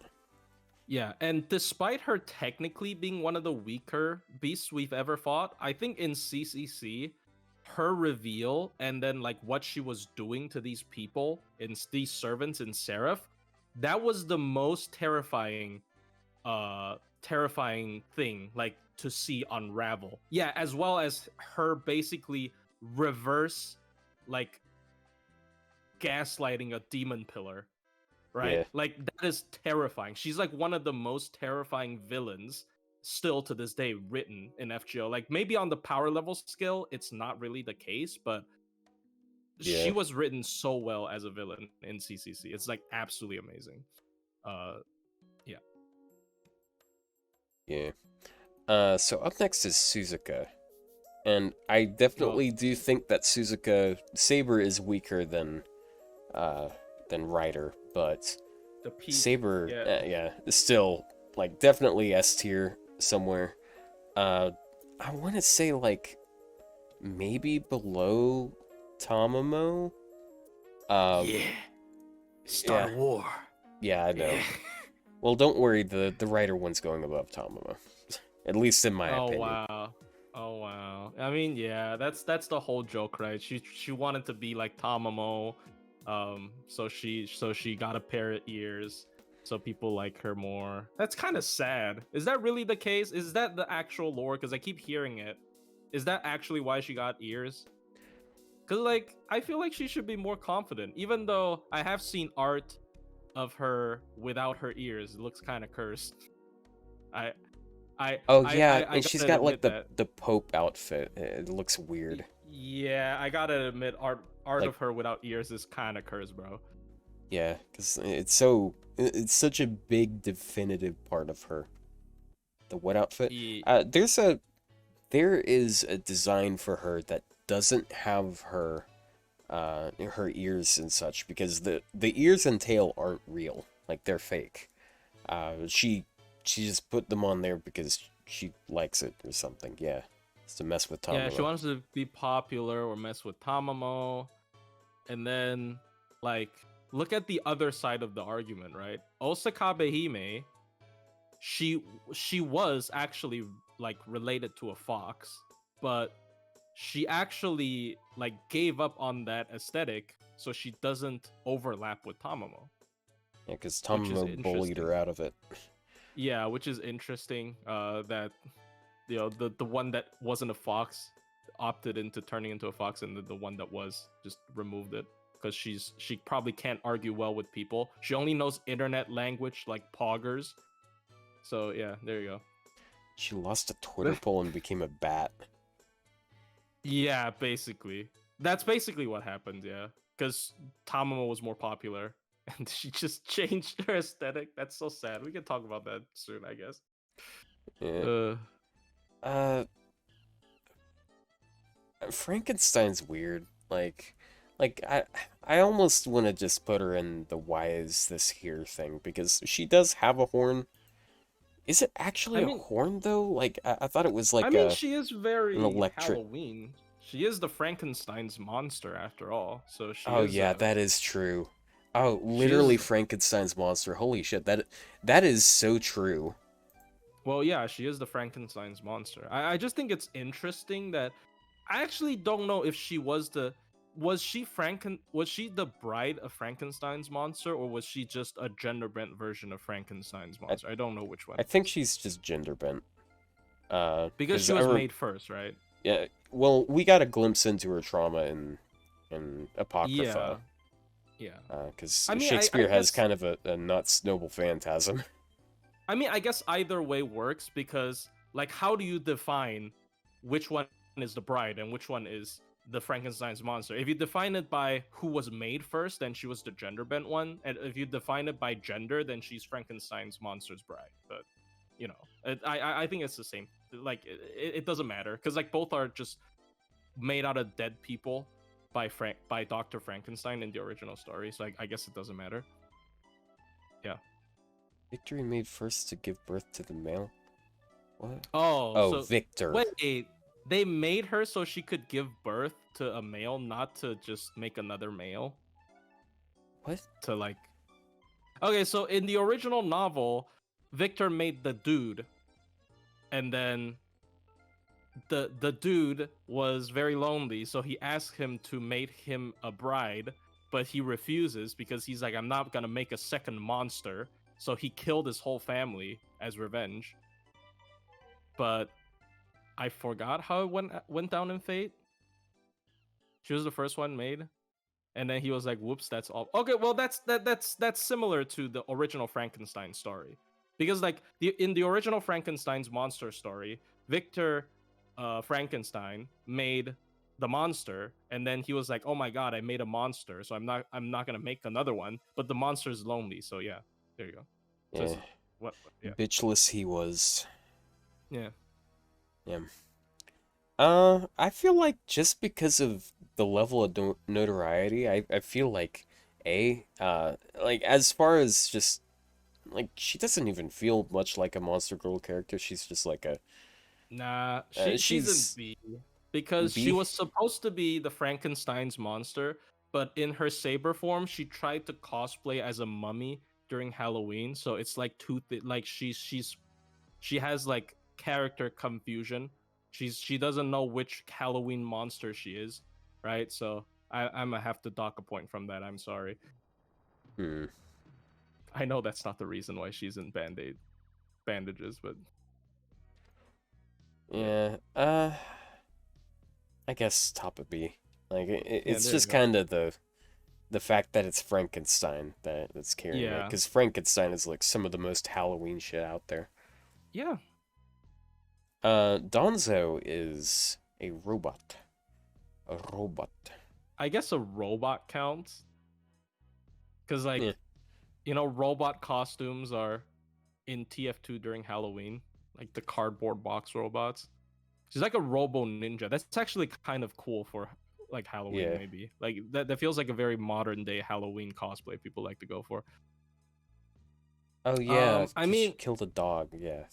Yeah, and despite her technically being one of the weaker beasts we've ever fought, I think in CCC, her reveal and then like what she was doing to these people and these servants in Seraph, that was the most terrifying thing like to see unravel. Yeah, as well as her basically reverse like gaslighting a demon pillar, right? Yeah. Like that is terrifying. She's like one of the most terrifying villains still to this day written in FGO. Like maybe on the power level scale, it's not really the case, but she Yeah. was written so well as a villain in CCC. It's like absolutely amazing. Yeah. Yeah. So up next is Suzuka. And I Well, definitely do think that Saber is weaker than Ryder, but the peak. Saber, Yeah. yeah, is still like definitely S tier somewhere. I want to say like maybe below Tamamo. Yeah. Yeah, Start a war. yeah, I know. Yeah. Well, don't worry, the Ryder one's going above Tamamo, at least in my Oh opinion. wow. Oh wow. I mean, yeah, that's the whole joke, right? She wanted to be like Tamamo. So she got a pair of ears so people like her more. That's kind of sad. Is that really the case? Is that the actual lore? Because I keep hearing it. Is that actually why she got ears? Because like I feel like she should be more confident. Even though I have seen art of her without her ears, it looks kind of cursed. I Oh yeah, I and she's gotta got like admit the that. the Pope outfit. It looks weird. Yeah, I gotta admit, art Like of her without ears is kind of cursed, bro. yeah, because it's such a big definitive part of her. The what outfit? E- There is a design for her that doesn't have her ears and such because the ears and tail aren't real, like they're fake. She just put them on there because she likes it or something. Yeah, it's to mess with yeah, she Tamamo. wants to be popular or mess with Tamamo, and then like look at the other side of the argument, right? Osakabehime, she was actually like related to a fox, but she actually like gave up on that aesthetic so she doesn't overlap with Tamamo, Yeah, because which is Tamamo bullied interesting. her out of it. Yeah, which is interesting. That the one that wasn't a fox opted into turning into a fox, and the one that was just removed it because she probably can't argue well with people. She only knows internet language like poggers. So yeah, there you She lost a Twitter go. poll and became a bat. Yeah, basically. That's basically what happened, yeah. Because Tamamo was more popular and she just changed her aesthetic. That's so sad. We can talk about that soon, I guess. Yeah. Uh Uh, Frankenstein's weird. I almost want to just put her in the why is this here thing because she does have a horn. Is it actually I a mean horn though? Like I thought it was I like mean a she is an very electric. Halloween. She is the Frankenstein's monster after all. So she Oh is yeah, a that is true. Oh, she literally is Frankenstein's monster. Holy shit, that is so true. well, yeah, she is the Frankenstein's monster. I just think it's interesting that I actually don't know if she was the was she the bride of Frankenstein's monster or was she just a gender bent version of Frankenstein's I monster? I don't know which one. I think she's just gender bent. Because Because she was made first, right? yeah, well, we got a glimpse into her trauma in Yeah. Apocrypha. Yeah. Because I mean, I Shakespeare has guess kind of a nuts noble phantasm. I guess either way works because like how do you define which one is the bride and which one is the Frankenstein's monster? If you define it by who was made first, then she was the gender bent one, and if you define it by gender, then she's Frankenstein's monster's bride. But you know, I think it's the same. Like it doesn't matter because like both are just made out of dead people by Dr. Frankenstein in the original story. So I guess it doesn't matter. Yeah. Victory made first to give birth to the male. What? Oh, Oh, so Victor. wait, they made her so she could give birth to a male, not to just make another male. What? To like, okay, so in the original novel, Victor made the dude, and then the dude was very lonely, so he asked him to make him a bride, but he refuses because he's like, I'm not gonna make a second monster. So he killed his whole family as revenge. But I forgot how it went down in Fate. She was the first one made, and then he was like, "Whoops, that's all." Okay, well, that's similar to the original Frankenstein story, because like in the original Frankenstein's monster story, Victor Frankenstein made the monster, and then he was like, "Oh my god, I made a monster, so I'm not gonna make another one." But the monster's lonely, so yeah, there you go. So Yeah. yeah, Bitchless he was. yeah. Yeah. I feel like just because of the level of notoriety, I feel like like as far as just like she doesn't even feel much like a Monster Girl character. She's just like a Nah, she's in she's B because she B. was supposed to be the Frankenstein's monster, but in her saber form, she tried to cosplay as a mummy during Halloween. So it's like like she has like character confusion. She doesn't know which Halloween monster she is, right? So I'm gonna have to dock a point from that. I'm sorry. Hmm. I know that's not the reason why she's in bandages, but yeah, Yeah. I guess top of B. Like yeah, it's there you just go. kind of the fact that it's Frankenstein that's carrying it, Yeah, because Frankenstein is like some of the most Halloween shit out there. yeah. Danzo is a robot. A robot. I guess a robot counts because Yeah. like robot costumes are in TF2 during Halloween, like the cardboard box robots. She's like a robo ninja. That's actually kind of cool for like Halloween, Yeah. maybe. Like that feels like a very modern day Halloween cosplay people like to go for. Oh yeah, I 'cause she mean, killed a dog. Yeah.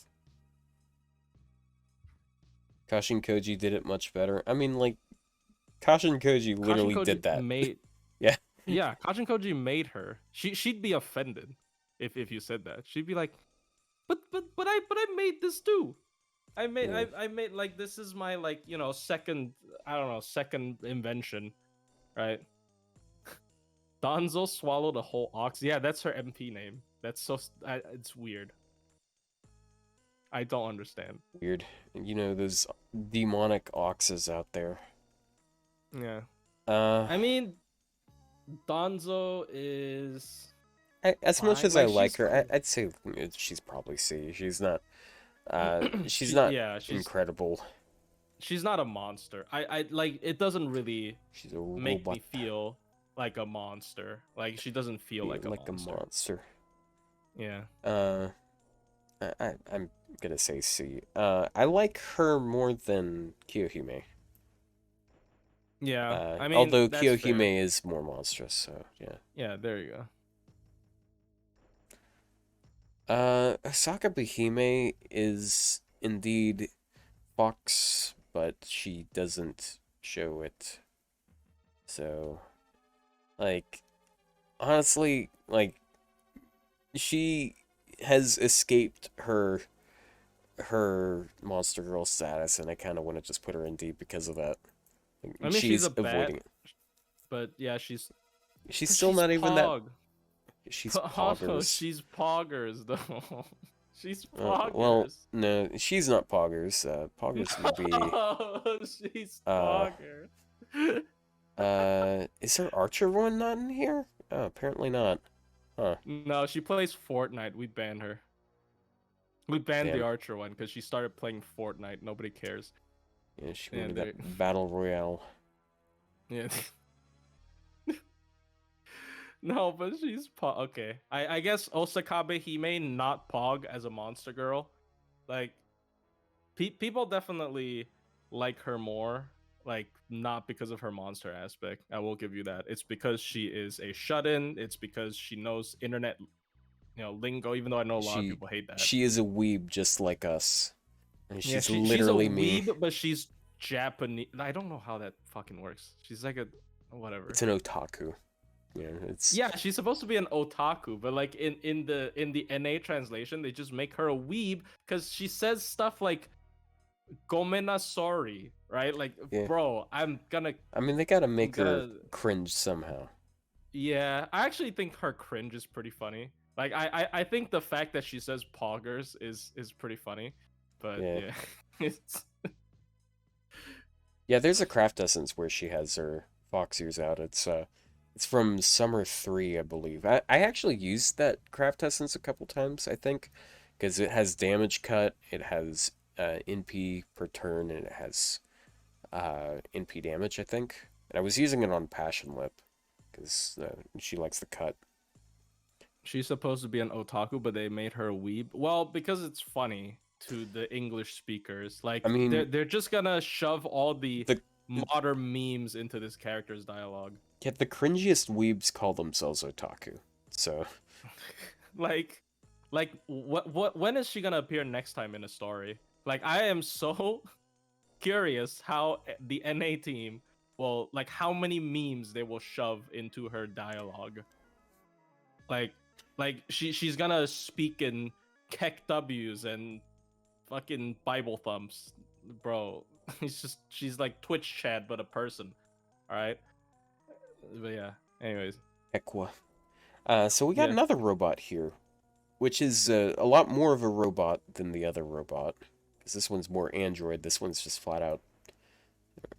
Kashin Koji did it much better. I mean, like Kashin Koji Kashin literally Koji did that. made Yeah. yeah, Kashin Koji made her. She'd be offended if you said that. She'd be like, but I made this too. I made Yeah. I made like this is my like second I don't know second invention, right? Danzo swallowed a whole ox. Yeah, that's her MP name. That's it's weird. I don't understand. Weird. You know those demonic oxes out there. Yeah, Uh, I mean Danzo is as much fine. as I Like like she's her, fine. I'd say she's probably C. She's not Yeah, incredible. she's not a monster. I like it doesn't really She's a make robot. me feel like a monster. Like she doesn't feel Feel like a like a monster. monster. Yeah. Uh, I'm gonna say C. I like her more than Kiyohime. Yeah. I mean, Although that's fair. Kiyohime is more monstrous, so yeah. Yeah, there you go. Osakabehime is indeed Fox, but she doesn't show it. So, like, honestly, like, she has escaped her monster girl status, and I kind of want to just put her in D because of that. Like, I mean, she's she's a bat, avoiding it. but yeah, she's She's but still she's not even that. Pog. She's Oh no, poggers. she's Poggers though. She's Well, Poggers. no, she's not poggers. Poggers would be. No, she's Uh, Poggers. is there Archer one not in here? Oh, apparently not. Huh? No, she plays Fortnite. We banned her. We banned the Damn. Archer one because she started playing Fortnite. Nobody cares. Yeah, she Yeah, wanted that battle royale. yeah. No, but she's Pog. Okay, I guess Osakabehime not Pog as a monster girl. Like, people definitely like her more. Like, not because of her monster aspect. I will give you that. It's because she is a shut-in. It's because she knows internet, lingo. Even though I know a lot of She people hate that. she is a weeb just like us, and Yeah, she's she's a literally me. weeb, but she's Japanese. I don't know how that fucking works. She's like a whatever. It's an otaku. Yeah, it's Yeah, she's supposed to be an otaku, but like in the NA translation, they just make her a weeb because she says stuff like Gomena sorry, right? Like, Yeah. bro, I'm gonna, I mean, they gotta I'm make her gonna. cringe somehow. Yeah, I actually think her cringe is pretty funny. Like, I think the fact that she says poggers is pretty funny, but Yeah. yeah, it's Yeah, there's a craft essence where she has her fox ears out. It's from Summer 3, I believe. I actually used that craft essence a couple times, I think, because it has damage cut, it has NP per turn, and it has NP damage, I think. And I was using it on Passion Lip because she likes the cut. she's supposed to be an otaku, but they made her a weeb. Well, because it's funny to the English speakers. I Like, they're mean, they're just gonna shove all the the modern memes into this character's dialogue. yeah, the cringiest weebs call themselves otaku. So like what when is she gonna appear next time in a story? Like, I am so curious how the NA team will, like, how many memes they will shove into her dialogue. Like she's gonna speak in Keck W's and fucking Bible thumps, bro. She's like Twitch chat but a person. All right, but yeah. Anyways, Equa. So we got yeah. another robot here, which is a lot more of a robot than the other robot. Because this one's more android. This one's just flat out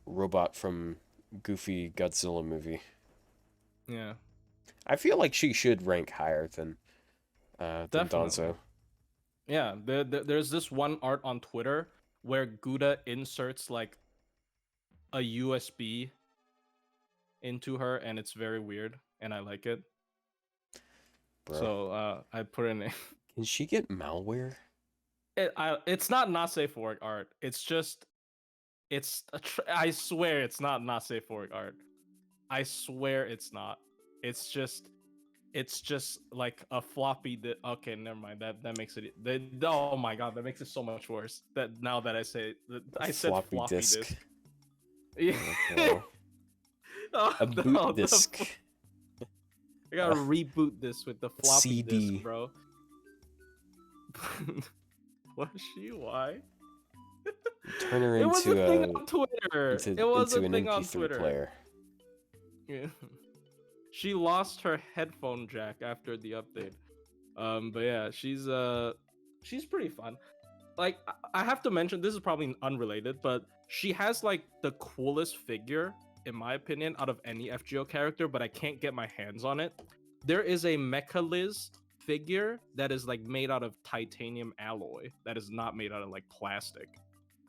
robot from Goofy Godzilla movie. Yeah, I feel like she should rank higher than definitely. Danzo. Yeah, there's this one art on Twitter where Gouda inserts like a USB into her, and it's very weird, and I like it. Bro. So I put in Can she get malware? it's not safe for work art. It's just I swear it's not safe for work art. I swear it's not. It's just like a floppy. Okay, never mind. That makes it. Oh my god, that makes it so much worse. That now that I say A I said floppy floppy disk. disk. Yeah. Oh, well. Oh, A boot no, disk. I gotta reboot this with the floppy disk, CD. bro. Was she? Why? Turn her It was a thing into on Twitter. into It was into a an thing on MP3 Twitter. player. Yeah. She lost her headphone jack after the update. But yeah, she's pretty fun. Like, I have to mention, this is probably unrelated, but she has like the coolest figure in my opinion out of any FGO character, but I can't get my hands on it. There is a Meltryllis figure that is like made out of titanium alloy that is not made out of like plastic,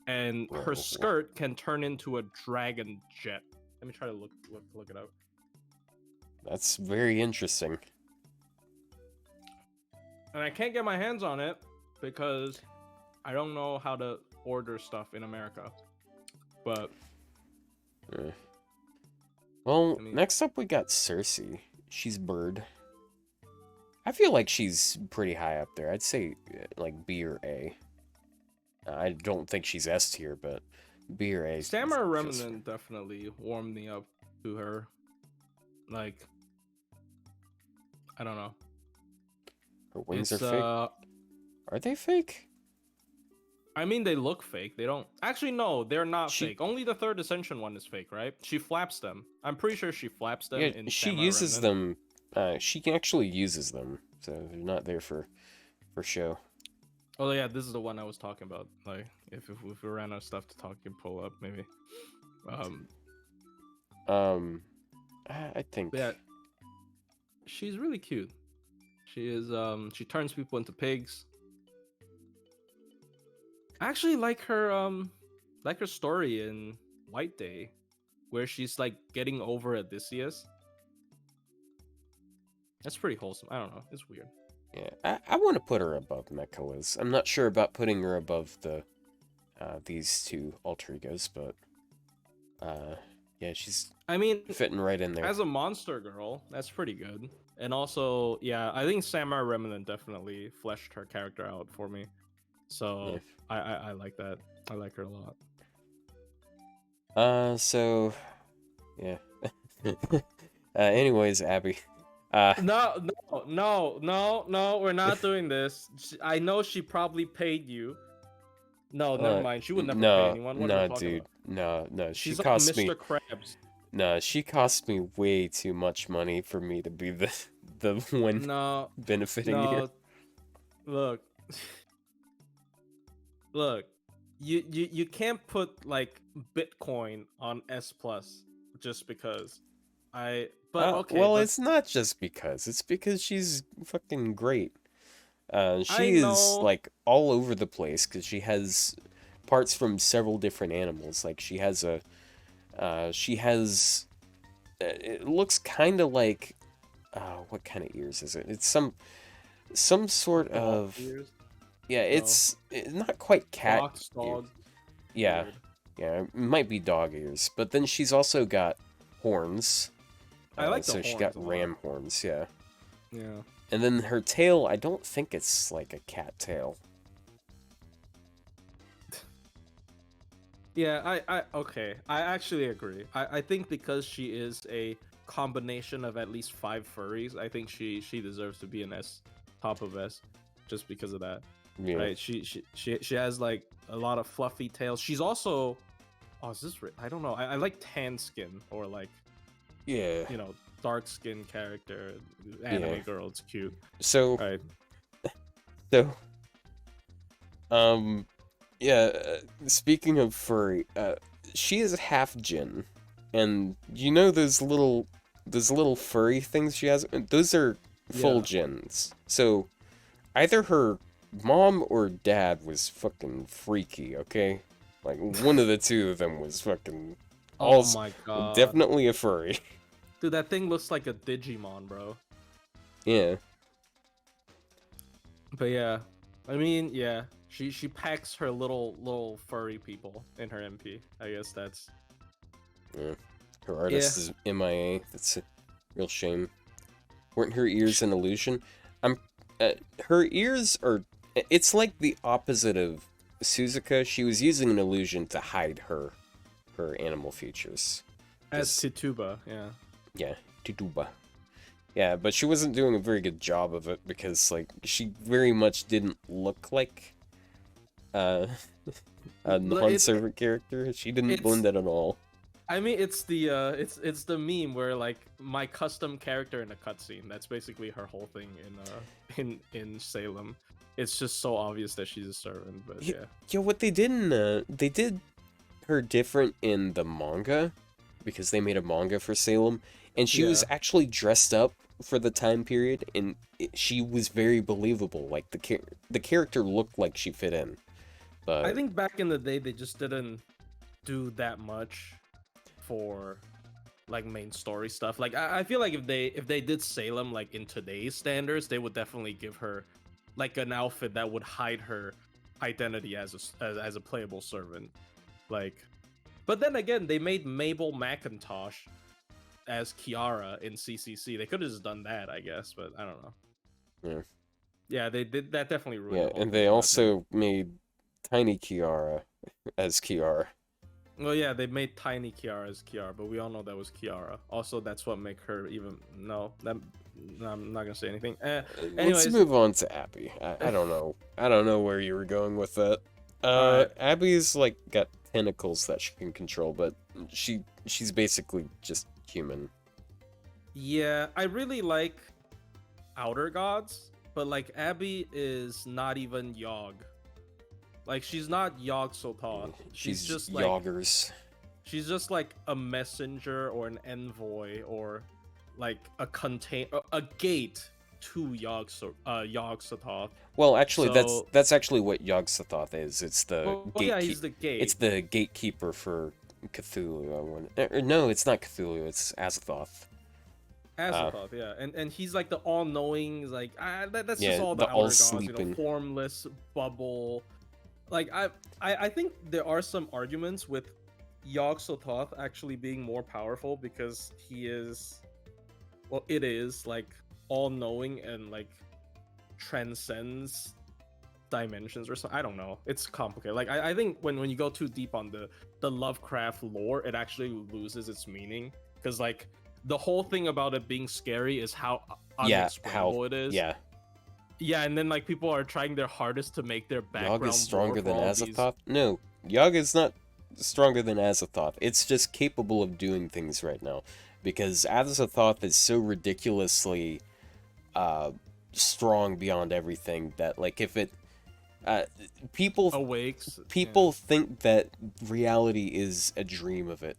and her Bro. skirt can turn into a dragon jet. Let me try to look it up. That's very interesting. And I can't get my hands on it because I don't know how to order stuff in America. But Eh. Well, I mean, next up we got Circe. She's bird. I feel like she's pretty high up there. I'd say like B or A. I don't think she's S tier, but B or A. Samurai feels Remnant definitely warmed me up to her. Like, I don't know. Her wings It's are fake. Are they fake? I mean, they look fake. They don't actually. No, they're not She fake. Only the third ascension one is fake, right? She flaps them. I'm pretty sure she flaps them yeah, in she Samurai uses Remnant. them. She actually uses them, so they're not there for show. Oh yeah, this is the one I was talking about. Like, if we ran out of stuff to talk, you can pull up maybe. I think. But yeah, she's really cute. She is. She turns people into pigs. I actually like her story in White Day, where she's like getting over Odysseus. That's pretty wholesome. I don't know. It's weird. Yeah, I want to put her above Mecha. I'm not sure about putting her above these two alter egos, but yeah, she's I mean, fitting right in there. as a monster girl, that's pretty good. And also, yeah, I think Samurai Remnant definitely fleshed her character out for me. So Yeah. I like that. I like her a lot. So yeah. Anyways, Abby. No, we're not doing this. I know she probably paid you. No, never mind. She would never pay No, anyone. What are we no, talking dude. about? No. She She's like cost me. Mr. Krabs. No, she cost me way too much money for me to be the one No, benefiting here. no. Look, look. You can't put like Bitcoin on S plus just because. But okay, Well, but it's not just because. It's because she's fucking great. I She is know. like all over the place because she has parts from several different animals. Like she has. It looks kind of like, what kind of ears is it? It's some sort Dog of, ears? yeah. No. It's not quite cat Fox ear. dog. Yeah, Weird. yeah. It might be dog ears, but then she's also got horns. I like the So she horns got a lot. ram horns, yeah. Yeah. And then her tail, I don't think it's like a cat tail. Yeah, okay. I actually agree. I think because she is a combination of at least 5 furries, I think she deserves to be an S, top of S, just because of that. Yeah. Right? She has like a lot of fluffy tails. She's also, oh, is this? I don't know. I like tan skin or like, Yeah. you know, dark skin character, anime girl. It's cute. So, Right. so, yeah. Speaking of furry, she is half Jin, and you know those little furry things she has. Those are full Yeah. Jins. So, either her mom or dad was fucking freaky. Okay, like one of the two of them was fucking. Oh my god. Definitely a furry. Dude, that thing looks like a Digimon, bro. Yeah. But yeah, I mean, yeah, she packs her little furry people in her MP. I guess that's Yeah. Her artist is MIA. That's a real shame. Weren't her ears an illusion? Her ears are. It's like the opposite of Suzuka. She was using an illusion to hide her animal features. as Tituba. Yeah. Yeah, Tituba. Yeah, but she wasn't doing a very good job of it because, like, she very much didn't look like a non-servant character. She didn't blend it at all. I mean, it's the it's the meme where like my custom character in a cutscene. That's basically her whole thing in Salem. It's just so obvious that she's a servant, but yeah. Yeah, what they did they did her different in the manga because they made a manga for Salem, and she was actually dressed up for the time period, and she was very believable. Like the character looked like she fit in. But I think back in the day they just didn't do that much for like main story stuff. Like I feel like if they did Salem like in today's standards, they would definitely give her like an outfit that would hide her identity as a playable servant. Like, but then again, they made Mabel McIntosh as Kiara in CCC. They could have just done that, I guess, but I don't know. Yeah. Yeah, they did that. Definitely ruined. Yeah, The whole and thing, they in my also opinion. made Tiny Kiara as Kiara. Well, yeah, they made Tiny Kiara as Kiara, but we all know that was Kiara. Also, that's what make her even. No, I'm not gonna say anything. Anyways, Let's move on to Abby. I don't know. I don't know where you were going with that. Alright. Abby's like got tentacles that she can control, but she's basically just human. Yeah, I really like Outer Gods, but like Abby is not even Yogg. Like she's not Yogg Sothoth. She's just like Yoggers. she's just like a messenger or an envoy or like a gate to Yogg Sothoth. Well, actually, So- that's actually what Yogg-Sothoth is. It's the yeah, he's the gate. It's the gatekeeper for Cthulhu. I want. No, it's not Cthulhu. It's Azathoth. Azathoth, yeah, and he's like the all-knowing, like that's Yeah, just all the the outer gods, all-sleeping. formless bubble. Like I think there are some arguments with Yogg Sothoth actually being more powerful because he is, well, it is like all-knowing and like transcends dimensions or something. I don't know. It's complicated. Like I think when you go too deep on the Lovecraft lore, it actually loses its meaning because like the whole thing about it being scary is how unexplainable it is. Yeah. Yeah, and then like people are trying their hardest to make their Yaga's background lore stronger for than all these. Azathoth? No, Yaga's not stronger than Azathoth. It's just capable of doing things right now. Because Azathoth is so ridiculously uh, strong beyond everything that, like, if it. Uh, people Awakes. Yeah. people think that reality is a dream of it.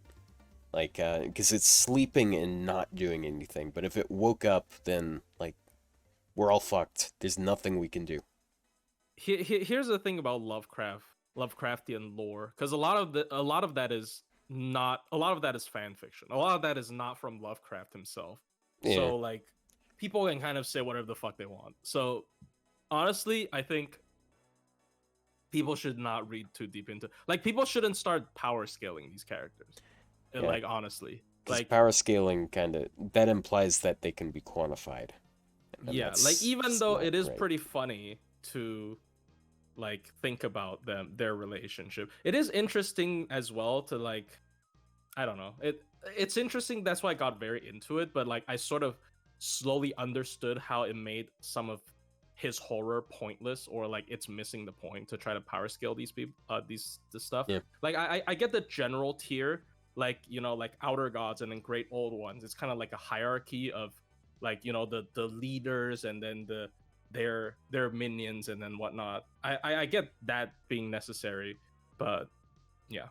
Like, because it's sleeping and not doing anything. But if it woke up, then, like, we're all fucked. There's nothing we can do. Here's the thing about Lovecraftian lore, because a lot of that is not a lot of that is fan fiction. A lot of that is not from Lovecraft himself. Yeah, So like people can kind of say whatever the fuck they want. So honestly, I think people should not read too deep into, like, people shouldn't start power scaling these characters. yeah. Like honestly. Because Like power scaling kind of that implies that they can be quantified, and yeah, like even though not it is great. pretty funny to like think about their relationship. It is interesting as well to like I don't know. It's interesting, that's why I got very into it, but like I sort of slowly understood how it made some of his horror pointless, or like it's missing the point to try to power scale these people these this stuff. Yeah, Like I get the general tier, like you know, like outer gods and then great old ones. It's kind of like a hierarchy of like, you know, the leaders and then their minions and then whatnot. I get that being necessary, but yeah.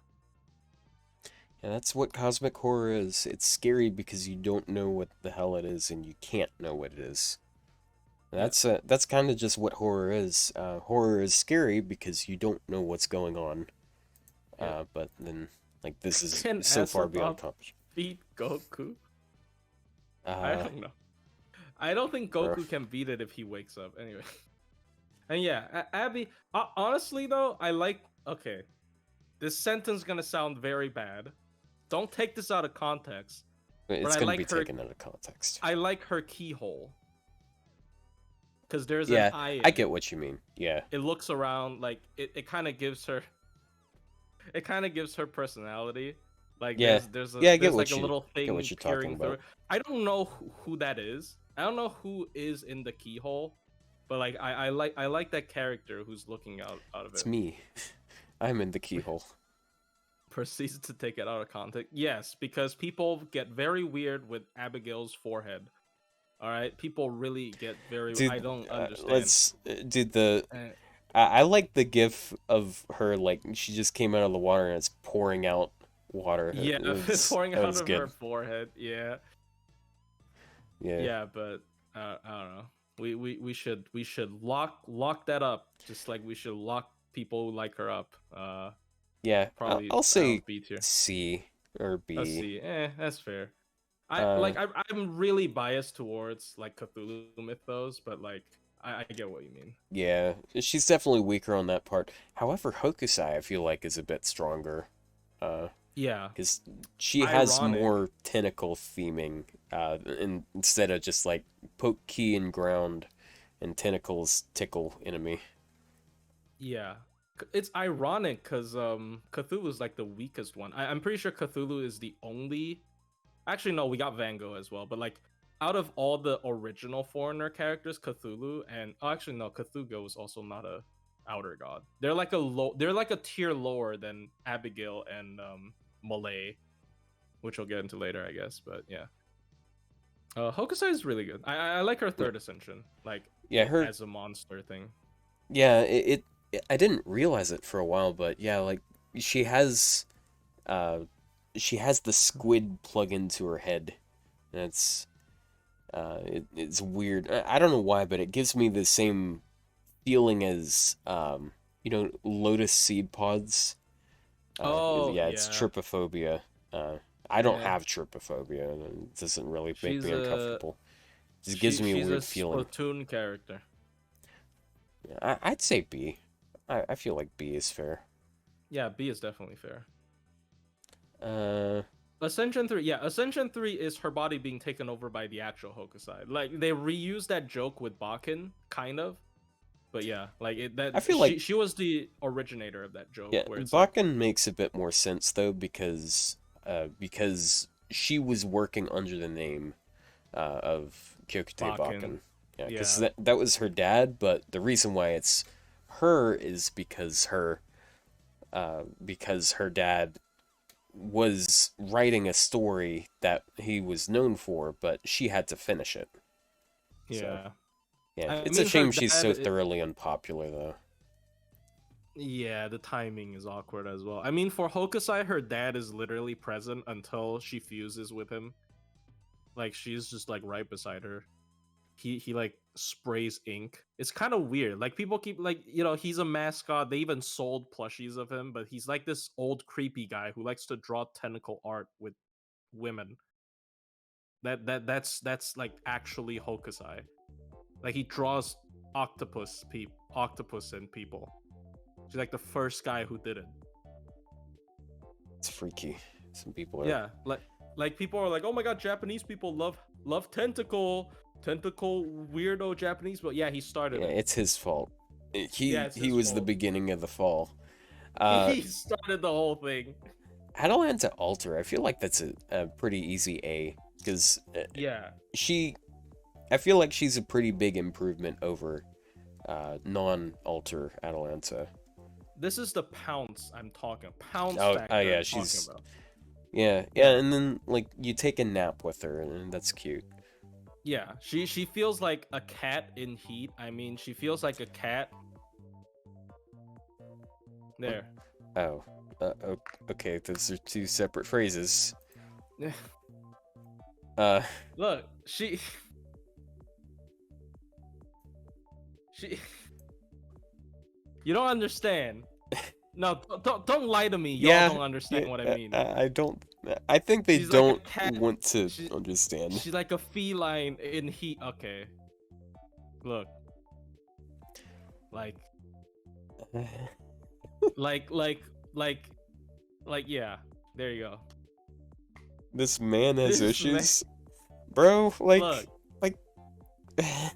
and that's what cosmic horror is. It's scary because you don't know what the hell it is, and you can't know what it is. Yeah. That's kind of just what horror is. Horror is scary because you don't know what's going on. Yeah. But then, like, this is Can so far beyond Asathon competition. beat Goku? I Uh, don't know. I don't think or, Goku can beat it if he wakes up. Anyway. And yeah, Abby. Honestly, though, I like. Okay, this sentence gonna sound very bad. Don't take this out of context. But it's I gonna be like her. taken out of context. I like her keyhole because there's an Yeah, eye in I it. get what you mean. Yeah, It looks around like it kind of gives her. It kind of gives her personality. Like yeah, there's yeah. I get like what a you little get thing what you're talking peering through about. it. I don't know who that is. I don't know who is in the keyhole, but like I like that character who's looking out of It's it. me. I'm in the keyhole. Proceeds to take it out of context. Yes, because people get very weird with Abigail's forehead. All right, people really get very. Dude, I don't understand. let's dude the Uh, I like the gif of her, like, she just came out of the water and it's pouring out water. yeah, pouring That out was of her good. forehead. Yeah, Yeah. yeah, but I don't know. We should lock that up, just like we should lock people who like her up. Yeah, Probably I'll say B tier. C or Let's B. see. That's fair. Uh, I'm really biased towards like Cthulhu mythos, but like I get what you mean. yeah, she's definitely weaker on that part. However, Hokusai, I feel like, is a bit stronger. Uh, Yeah, because she has ironic. more tentacle theming, instead of just like poke key and ground and tentacles tickle enemy. Yeah, it's ironic because Cthulhu is like the weakest one. I'm pretty sure Cthulhu is the only. Actually, no, we got Van Gogh as well, but like out of all the original Foreigner characters, Cthulhu and actually no, Cthulhu was also not a outer god. They're like a low. They're like a tier lower than Abigail and Malay, which we'll get into later, I guess. But yeah, Hokusai is really good. I like her third ascension, like Yeah, her. as a monster thing. Yeah, I didn't realize it for a while, but yeah, like she has, uh, she has the squid plug into her head, and it's weird. I don't know why, but it gives me the same feeling as lotus seed pods. Oh Yeah, it's yeah, trypophobia. I don't yeah. have trypophobia, and it doesn't really make She's me a uncomfortable. It just gives me a she's a weird feeling. Splatoon character. Yeah, I'd say B. I feel like B is fair. Yeah, B is definitely fair. Uh, Ascension 3, yeah, Ascension 3 is her body being taken over by the actual Hokusai. Like they reused that joke with Bakken, kind of. But yeah, like I feel like, she was the originator of that joke yeah, where it's like Bakken makes a bit more sense though because she was working under the name of Kyokute Bakken. Bakken. Yeah, because Yeah. that was her dad, but the reason why it's her is because her dad was writing a story that he was known for, but she had to finish it. So Yeah. yeah, I it's a mean, her shame she's dad. so thoroughly unpopular though. Yeah, the timing is awkward as well. I mean, for Hokusai, her dad is literally present until she fuses with him. Like she's just like right beside her. He like sprays ink. It's kind of weird. Like people keep like he's a mascot. They even sold plushies of him, but he's like this old creepy guy who likes to draw tentacle art with women. That's like actually Hokusai. Like he draws octopus and people. She's like the first guy who did it. It's freaky. Some people are. Yeah, like people are like, oh my god, Japanese people love tentacle weirdo Japanese, but yeah, he started Yeah, it. it's his fault. Yeah, He it's he his was the fault. beginning of the fall. He started the whole thing. Atalante Alter, I feel like that's a pretty easy A because Yeah, she, I feel like she's a pretty big improvement over non-Alter Atalanta. this is the pounce I'm talking. Pounce Oh factor yeah, I'm talking she's about. yeah, Yeah, and then like you take a nap with her, and that's cute. yeah. She feels like a cat in heat. I mean, she feels like a cat. There. Oh, okay, those are two separate phrases. Uh, Look, she. You don't understand. No, don't lie to me. Y'all yeah, don't understand what I mean. I don't. I think they She's like a don't cat. want to She, understand. she's like a feline in heat. Okay, look, like, like, like, like, yeah. There you go. This man has This man, issues, bro. look, Like, what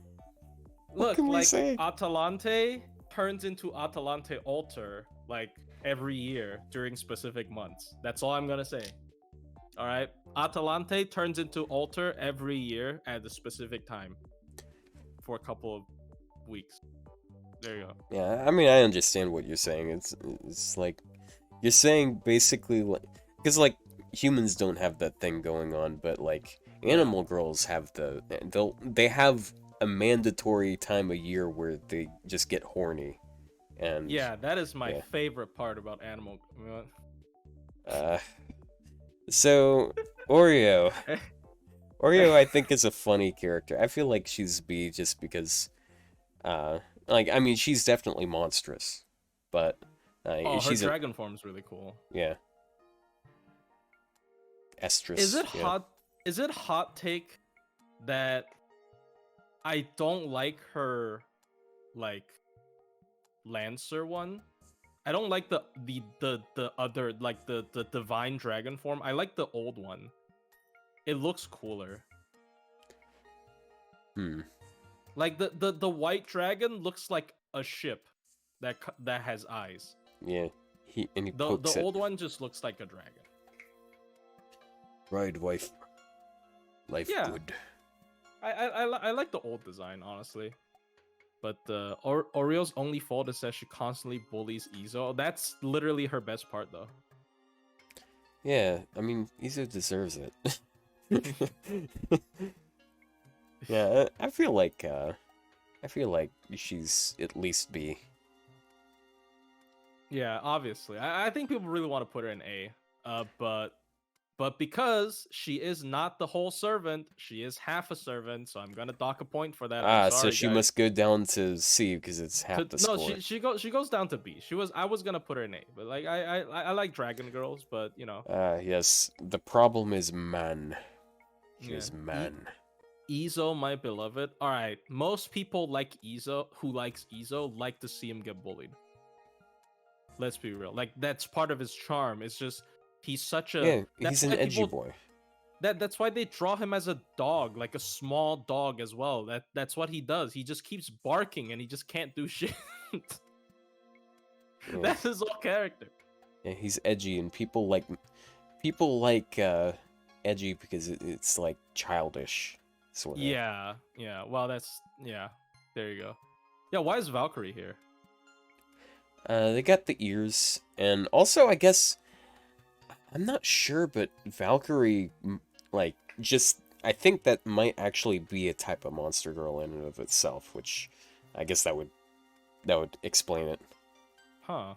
look, can we like say? Atalante turns into Atalante Alter like every year during specific months. That's all I'm gonna say. All right, Atalante turns into Alter every year at a specific time for a couple of weeks. There you go. Yeah, I mean, I understand what you're saying. It's like you're saying basically like because like humans don't have that thing going on, but like Yeah. animal girls have they have a mandatory time of year where they just get horny, and Yeah, that is my yeah. favorite part about animal. Uh, so Oreo, Oreo, I think is a funny character. I feel like she's B just because, like I mean, she's definitely monstrous, but Oh, her she's a dragon form is really cool. yeah, Is estrus, it yeah. hot? Is it hot take that I don't like her, like, Lancer one? I don't like the other, like the divine dragon form. I like the old one. It looks cooler. Hmm. Like the white dragon looks like a ship that has eyes. Yeah. He The pokes it. old one just looks like a dragon. Ride wife. Life Yeah, good. I like the old design, honestly. But Oreo's only fault is that she constantly bullies Izo. That's literally her best part, though. Yeah, I mean, Izo deserves it. Yeah, I feel like she's at least B. Yeah, obviously. I think people really want to put her in A. But because she is not the whole servant, she is half a servant, so I'm gonna dock a point for that. I'm Ah, so sorry, she guys. must go down to C because it's half the No, score. she goes down to B. I was gonna put her in A, but like I like Dragon Girls, but you know. Ah, yes. The problem is man. She Yeah. is man. Izo, my beloved. All right, most people like Izo, who likes Izo, like to see him get bullied. Let's be real. Like that's part of his charm. It's just he's such a. Yeah, That's he's an why edgy people. boy. That's why they draw him as a dog, like a small dog as well. That's what he does. He just keeps barking and he just can't do shit. Yeah. That's his whole character. Yeah, he's edgy, and people like edgy because it's like childish. sort of. Yeah, yeah. Well, yeah. There you go. Yeah, why is Valkyrie here? They got the ears, and also I guess I'm not sure, but Valkyrie, like, just I think that might actually be a type of monster girl in and of itself, which I guess that would explain it. Huh.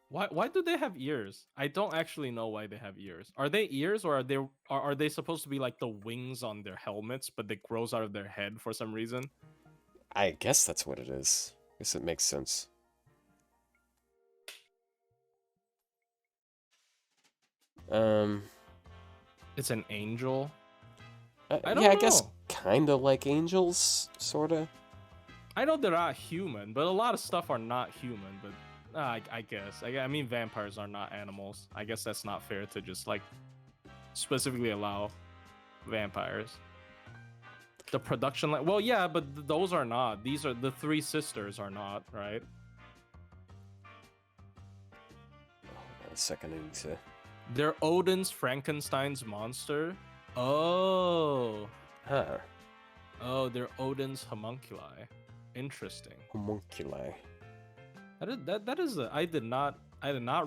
Why do they have ears? I don't actually know why they have ears. Are they ears or are they supposed to be like the wings on their helmets, but they grows out of their head for some reason? I guess that's what it is. I guess it makes sense. Um, It's an angel. I yeah, don't I guess know. kind of like angels, sort of. I know they're not human, but a lot of stuff are not human. But I guess I mean vampires are not animals. I guess that's not fair to just like specifically allow vampires. The production line. Well, yeah, but those are not. These are the three sisters are not, right? Hold on a second, I need to. They're Odin's Frankenstein's monster. Oh. Huh. Oh, they're Odin's homunculi. Interesting. Homunculi. That is I did not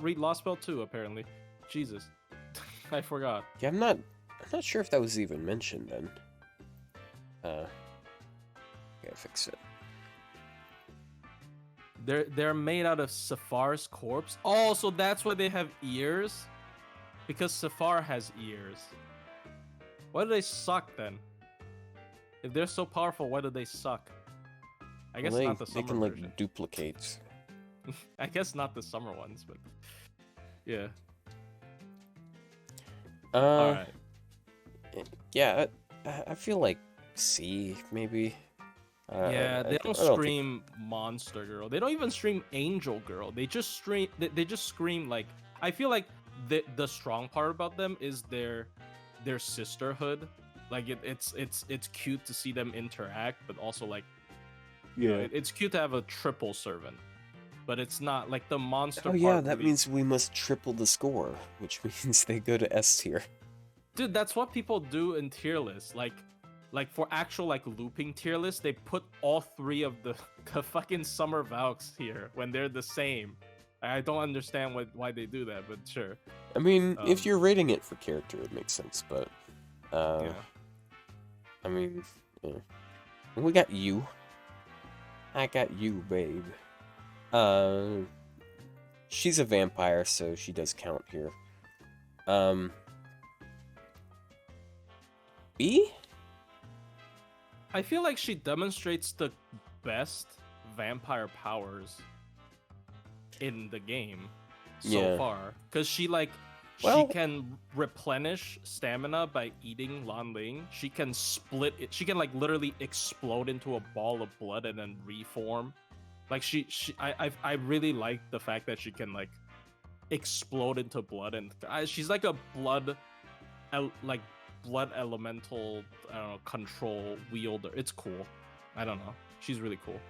read Lost Spell 2 apparently. Jesus. I forgot. Yeah, I'm not sure if that was even mentioned then. Gotta fix it. They're made out of Safar's corpse. Oh, so that's why they have ears? Because Safar has ears. Why do they suck then? If they're so powerful, why do they suck? I guess not the They summer can like version. duplicate. I guess not the summer ones, but yeah. All right. Yeah, I feel like C maybe. Yeah, they don't I don't scream monster girl. They don't even scream angel girl. They just scream. They just scream like. I feel like the strong part about them is their sisterhood. Like it's cute to see them interact, but also like, you know, it's cute to have a triple servant. But it's not like the monster. Oh yeah, part that really... means we must triple the score, which means they go to S tier. Dude, that's what people do in tier lists. Like for actual like looping tier lists, they put all three of the fucking summer Valks here when they're the same. I don't understand why they do that, but sure. I mean, if you're rating it for character, it makes sense, but yeah. I mean, yeah. We got you. I got you, babe. She's a vampire, so she does count here. B? I feel like she demonstrates the best vampire powers in the game so far, because she can replenish stamina by eating Lan Ling. She can split it. She can like literally explode into a ball of blood and then reform. Like I really like the fact that she can like explode into blood, and she's like a blood elemental, I don't know, control wielder. It's cool. I don't know. She's really cool.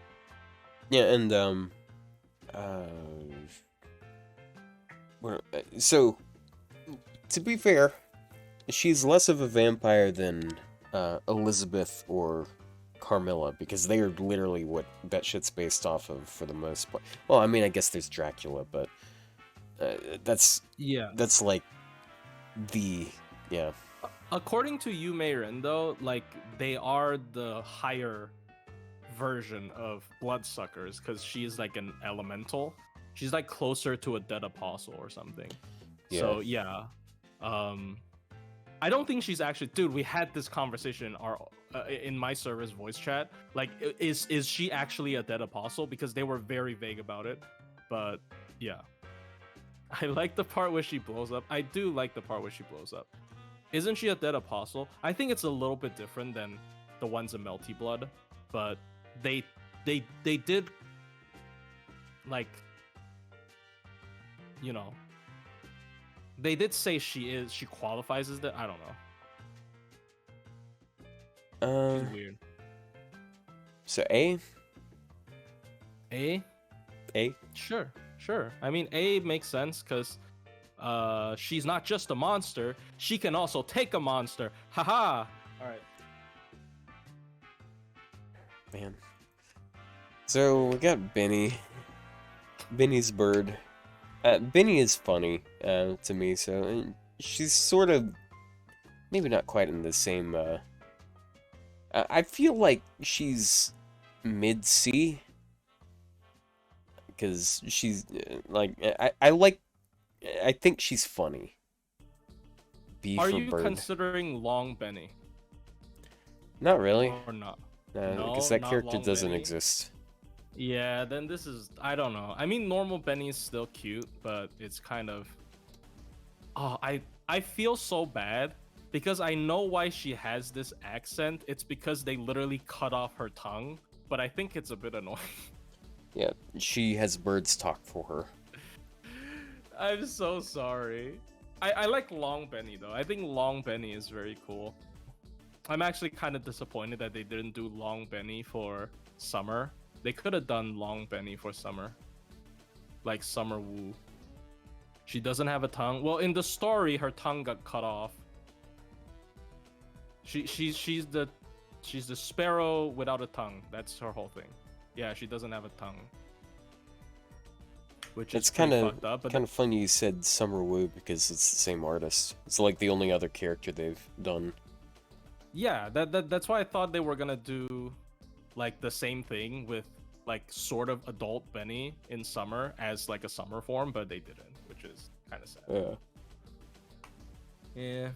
Yeah, and so to be fair, she's less of a vampire than Elizabeth or Carmilla, because they are literally what that shit's based off of for the most part. Well, I mean, I guess there's Dracula, but that's like the According to you, Meiren, though, like they are the higher version of bloodsuckers because she's like an elemental. She's like closer to a dead apostle or something. Yeah. So yeah, I don't think she's actually. Dude, we had this conversation in our in my server's voice chat. Like, is she actually a dead apostle? Because they were very vague about it. But yeah, I like the part where she blows up. I do like the part where she blows up. Isn't she a dead apostle? I think it's a little bit different than the ones in Melty Blood, but they did like, you know, they did say she qualifies as that. I don't know. She's weird. So A? Sure. I mean, A makes sense because she's not just a monster. She can also take a monster. Haha. All right. man. So we got Benny. Benny's bird. Benny is funny to me, so and she's sort of maybe not quite in the same. I feel like she's mid-C because she's like I like. I think she's funny. B Are for you bird. considering Long Benny Not really. or not? No, because No, that not character Long doesn't Benny? exist. Yeah, then this is, I don't know. I mean, normal Benny's still cute, but it's kind of, oh, I feel so bad because I know why she has this accent. It's because they literally cut off her tongue, but I think it's a bit annoying. Yeah, she has birds talk for her. I'm so sorry. I like Long Benny though. I think Long Benny is very cool. I'm actually kind of disappointed that they didn't do Long Benny for summer. They could have done Long Benny for summer. Like Summer Wu. She doesn't have a tongue. Well, in the story, her tongue got cut off. She's the sparrow without a tongue. That's her whole thing. Yeah, she doesn't have a tongue. Which is kind of fucked up. But kind of funny you said Summer Wu because it's the same artist. It's like the only other character they've done. yeah, that's why I thought they were gonna do like the same thing with like sort of adult Benny in summer as like a summer form, but they didn't, which is kind of sad. Yeah. Yeah.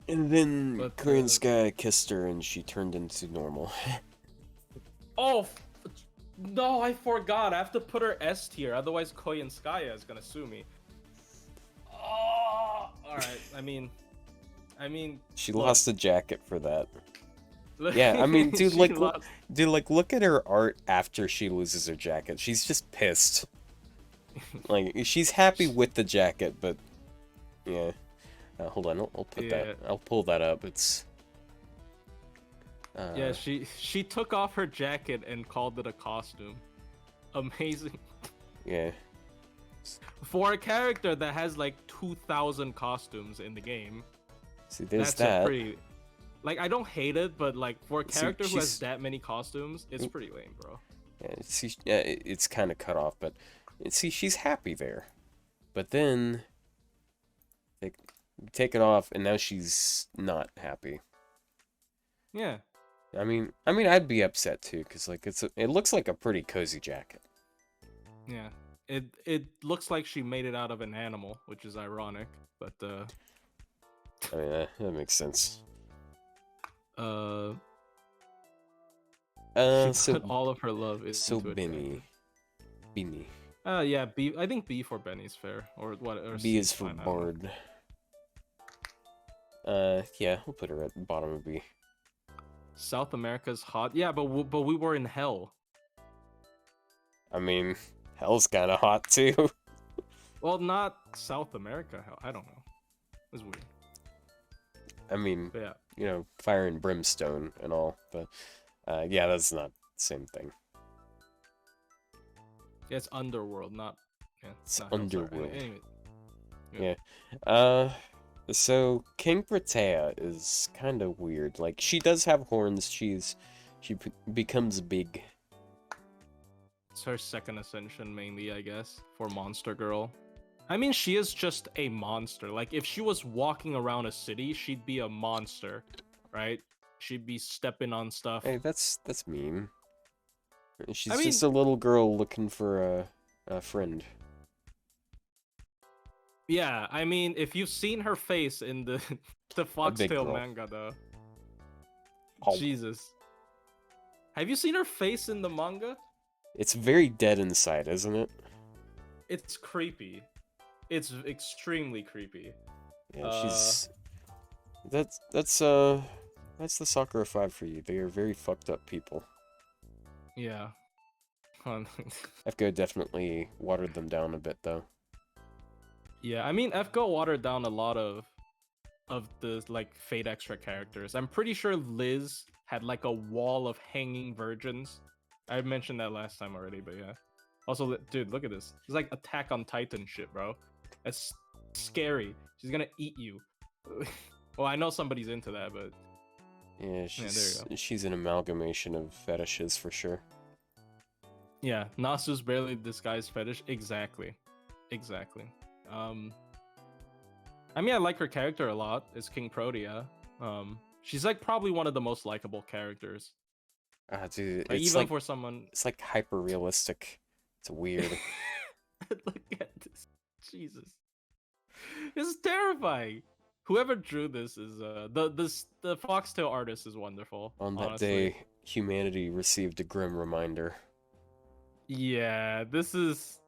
And then But, Korean Sky kissed her and she turned into normal. Oh, no, I forgot. I have to put her S tier, otherwise Koyan Skaya is gonna sue me. Oh, all right. I mean, She look. lost a jacket for that. Yeah, I mean, dude, look at her art after she loses her jacket. She's just pissed. Like, she's happy with the jacket, but yeah. Hold on, I'll put that. I'll pull that up. It's. Yeah, she took off her jacket and called it a costume. Amazing. Yeah. For a character that has like 2,000 costumes in the game. See, there's that's that. A pretty. Like, I don't hate it, but like for a character who has that many costumes, it's pretty lame, bro. Yeah, see, it's kind of cut off, but see, she's happy there. But then they take it off, and now she's not happy. Yeah. I mean, I'd be upset too, cause like it looks like a pretty cozy jacket. Yeah. It looks like she made it out of an animal, which is ironic, but I mean, that makes sense. She put all of her love into Benny. Yeah, B. I think B for Benny's fair, or what? Or B C is for Bard. Yeah, we'll put her at the bottom of B. South America's hot. Yeah, but we were in hell. I mean, hell's kind of hot too. Well, not South America hell. I don't know. It's weird. I mean, but yeah. You know, fire and brimstone and all, but yeah, that's not the same thing. Yeah, it's underworld, not. Yeah, it's not underworld. Anyway. Yeah. So Kingprotea is kind of weird. Like, she does have horns. She becomes big. It's her second ascension mainly, I guess, for Monster Girl. I mean, she is just a monster. Like, if she was walking around a city, she'd be a monster, right? She'd be stepping on stuff. Hey, that's mean. She's just a little girl looking for a friend. Yeah, I mean, if you've seen her face in the Foxtail manga, though. Oh. Jesus. Have you seen her face in the manga? It's very dead inside, isn't it? It's creepy. It's extremely creepy. Yeah, she's... That's the Sakura 5 for you. They are very fucked up people. Yeah. FGO definitely watered them down a bit, though. Yeah, I mean, FGO watered down a lot of the, like, Fate Extra characters. I'm pretty sure Liz had, like, a wall of hanging virgins. I mentioned that last time already, but yeah. Also, dude, look at this. It's like Attack on Titan shit, bro. That's scary. She's gonna eat you. Well, I know somebody's into that, but Yeah, Yeah, there you go. she's an amalgamation of fetishes for sure. Yeah, Nasu's barely disguised fetish. Exactly. Exactly. Um, I mean, I like her character a lot. It's Kingprotea. She's like probably one of the most likable characters. Ah, dude, Like even for someone. it's like hyper realistic. It's weird. Look at this. Jesus. This is terrifying. Whoever drew this is the foxtail artist is wonderful. On that Honestly. day, humanity received a grim reminder. Yeah, this is.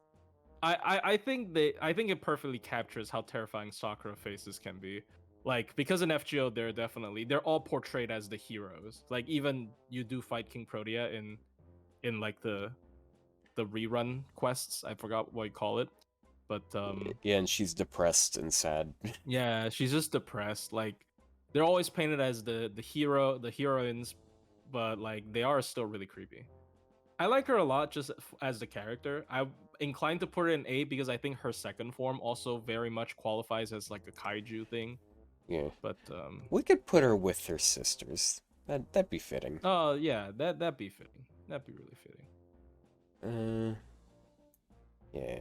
I think it perfectly captures how terrifying Sakura faces can be. Like because in FGO they're all portrayed as the heroes. Like even you do fight Kingprotea in like the rerun quests. I forgot what you call it. But Yeah, and she's depressed and sad. yeah, she's just depressed. Like they're always painted as the hero, the heroines, but like they are still really creepy. I like her a lot just as the character. I'm inclined to put her in A because I think her second form also very much qualifies as like a kaiju thing. Yeah. But We could put her with her sisters. That'd be fitting. oh yeah, that'd be fitting. That'd be really fitting. Yeah.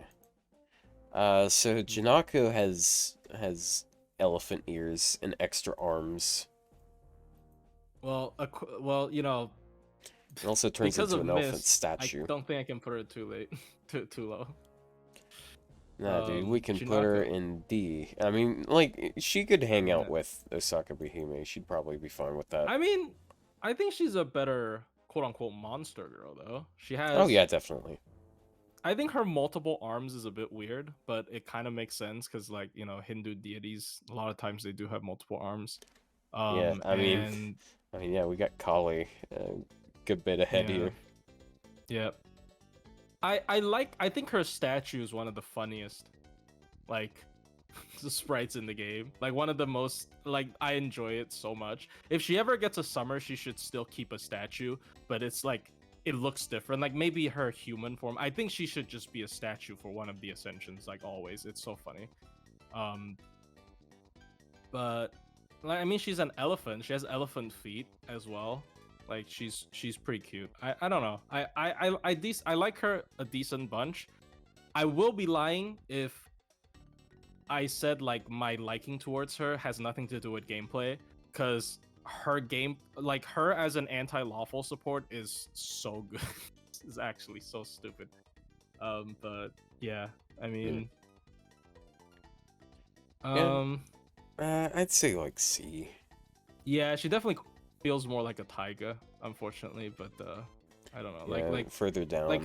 So Janako has elephant ears and extra arms. Well, well, you know, It also turns because into of an elephant Mist, statue. I don't think I can put her too late, too low. Nah, dude, we can put her Chinako. in D. I mean, like, she could hang out Yeah. with Osakabehime. She'd probably be fine with that. I mean, I think she's a better quote unquote monster girl though. She has. Oh yeah, definitely. I think her multiple arms is a bit weird, but it kind of makes sense because, like, you know, Hindu deities, a lot of times they do have multiple arms. Yeah, And yeah, we got Kali, good bit ahead yeah, here. yeah. I think her statue is one of the funniest, like, the sprites in the game. Like one of the most, like, I enjoy it so much. If she ever gets a summer, she should still keep a statue, but it's like it looks different. Like maybe her human form. I think she should just be a statue for one of the ascensions, like always. It's so funny. But like I mean she's an elephant. She has elephant feet as well. Like she's pretty cute. I don't know. I like her a decent bunch. I will be lying if I said like my liking towards her has nothing to do with gameplay, because her game, like her as an anti-lawful support, is so good. It's actually so stupid. But yeah, I mean, I'd say like C. yeah, she definitely feels more like a Taiga, unfortunately. But I don't know, Yeah, like further down. like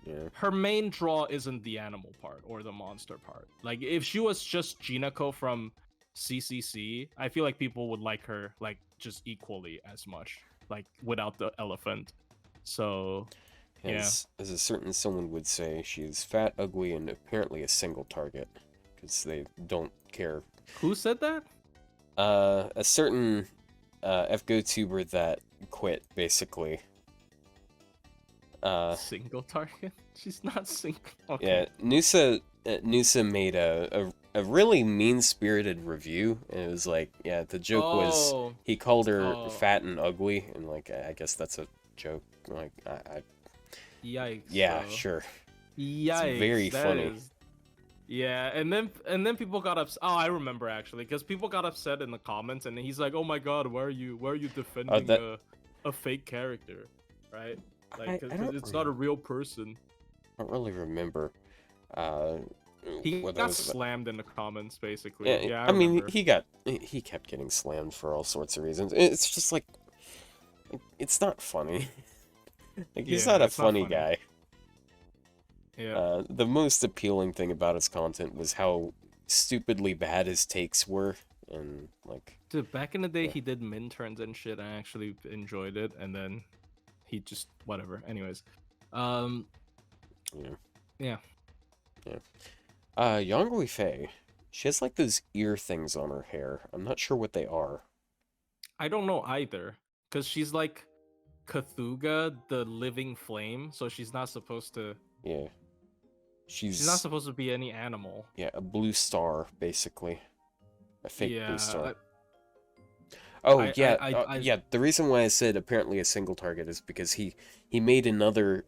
yeah. her main draw isn't the animal part or the monster part. Like if she was just Jinako from CCC, I feel like people would like her like just equally as much, like without the elephant. So As a certain someone would say, she is fat, ugly, and apparently a single target, because they don't care. who said that? A certain FGO tuber that quit, basically. Single target? She's not single. Okay. Yeah, Nusa made a really mean-spirited review, and it was like, yeah, the joke was he called her fat and ugly, and like I guess that's a joke. Like Yikes. yeah, bro. sure. Yikes. It's very funny. Yeah, and then people got upset. Oh, I remember actually, because people got upset in the comments, and he's like, "Oh my god, why are you defending a fake character, right? Like, because it's not a real person." I don't really remember. He what got was about. slammed in the comments, basically. Yeah, I mean, remember. he kept getting slammed for all sorts of reasons. It's just like, it's not funny. Like he's not a funny guy. Yeah. The most appealing thing about his content was how stupidly bad his takes were, and like. Dude, back in the day, he did min turns and shit. I actually enjoyed it, and then he just whatever. Anyways, Yeah. Yeah. Yang Guifei, she has like those ear things on her hair. I'm not sure what they are. I don't know either, because she's like Cthulhu, the living flame, so she's not supposed to. Yeah. She's not supposed to be any animal. Yeah, a blue star, basically. A fake blue star. Oh I yeah, I I, I yeah. The reason why I said apparently a single target is because he made another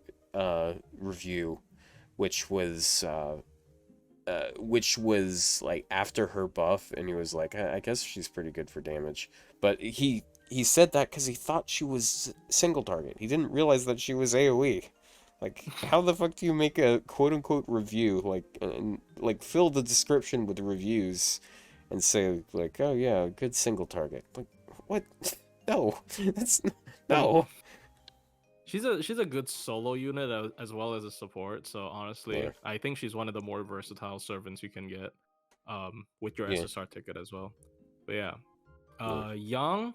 review, which was like after her buff, and he was like, I guess she's pretty good for damage. But he said that because he thought she was single target. He didn't realize that she was AOE. Like, how the fuck do you make a quote unquote review like and like fill the description with reviews and say like, oh yeah, good single target? Like, what? No, that's um, no. she's a good solo unit as well as a support. So Yeah, honestly, I think she's one of the more versatile servants you can get, with your yeah, SSR ticket as well. But yeah, yeah. Young,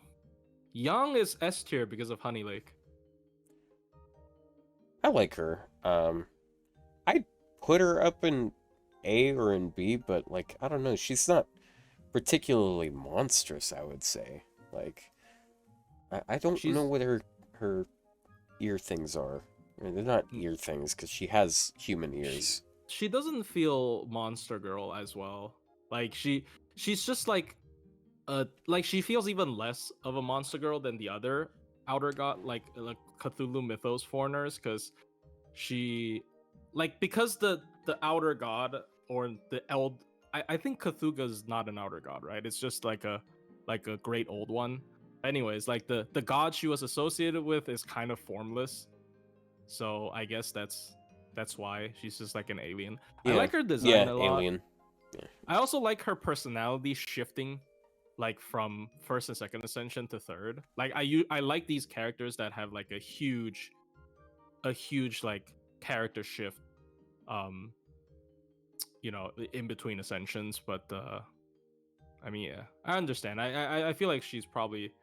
Young is S tier because of Honey Lake. I like her. I'd put her up in A or in B, but like I don't know, she's not particularly monstrous, I would say. Like I don't know She's what her ear things are. I mean, they're not mm, ear things because she has human she ears. she doesn't feel monster girl as well. Like she's just like she feels even less of a monster girl than the other outer god like Cthulhu mythos foreigners, because she because the outer god or the eld I think Cthulhu's not an outer god, right? It's just like a great old one. Anyways, like the god she was associated with is kind of formless, so I guess that's why she's just like an alien. I Yeah, like her design yeah, a lot. alien. Yeah, I also like her personality shifting like from first and second ascension to third. Like I like these characters that have like a huge like character shift, um in between ascensions. But I mean, yeah, I understand. I feel like she's probably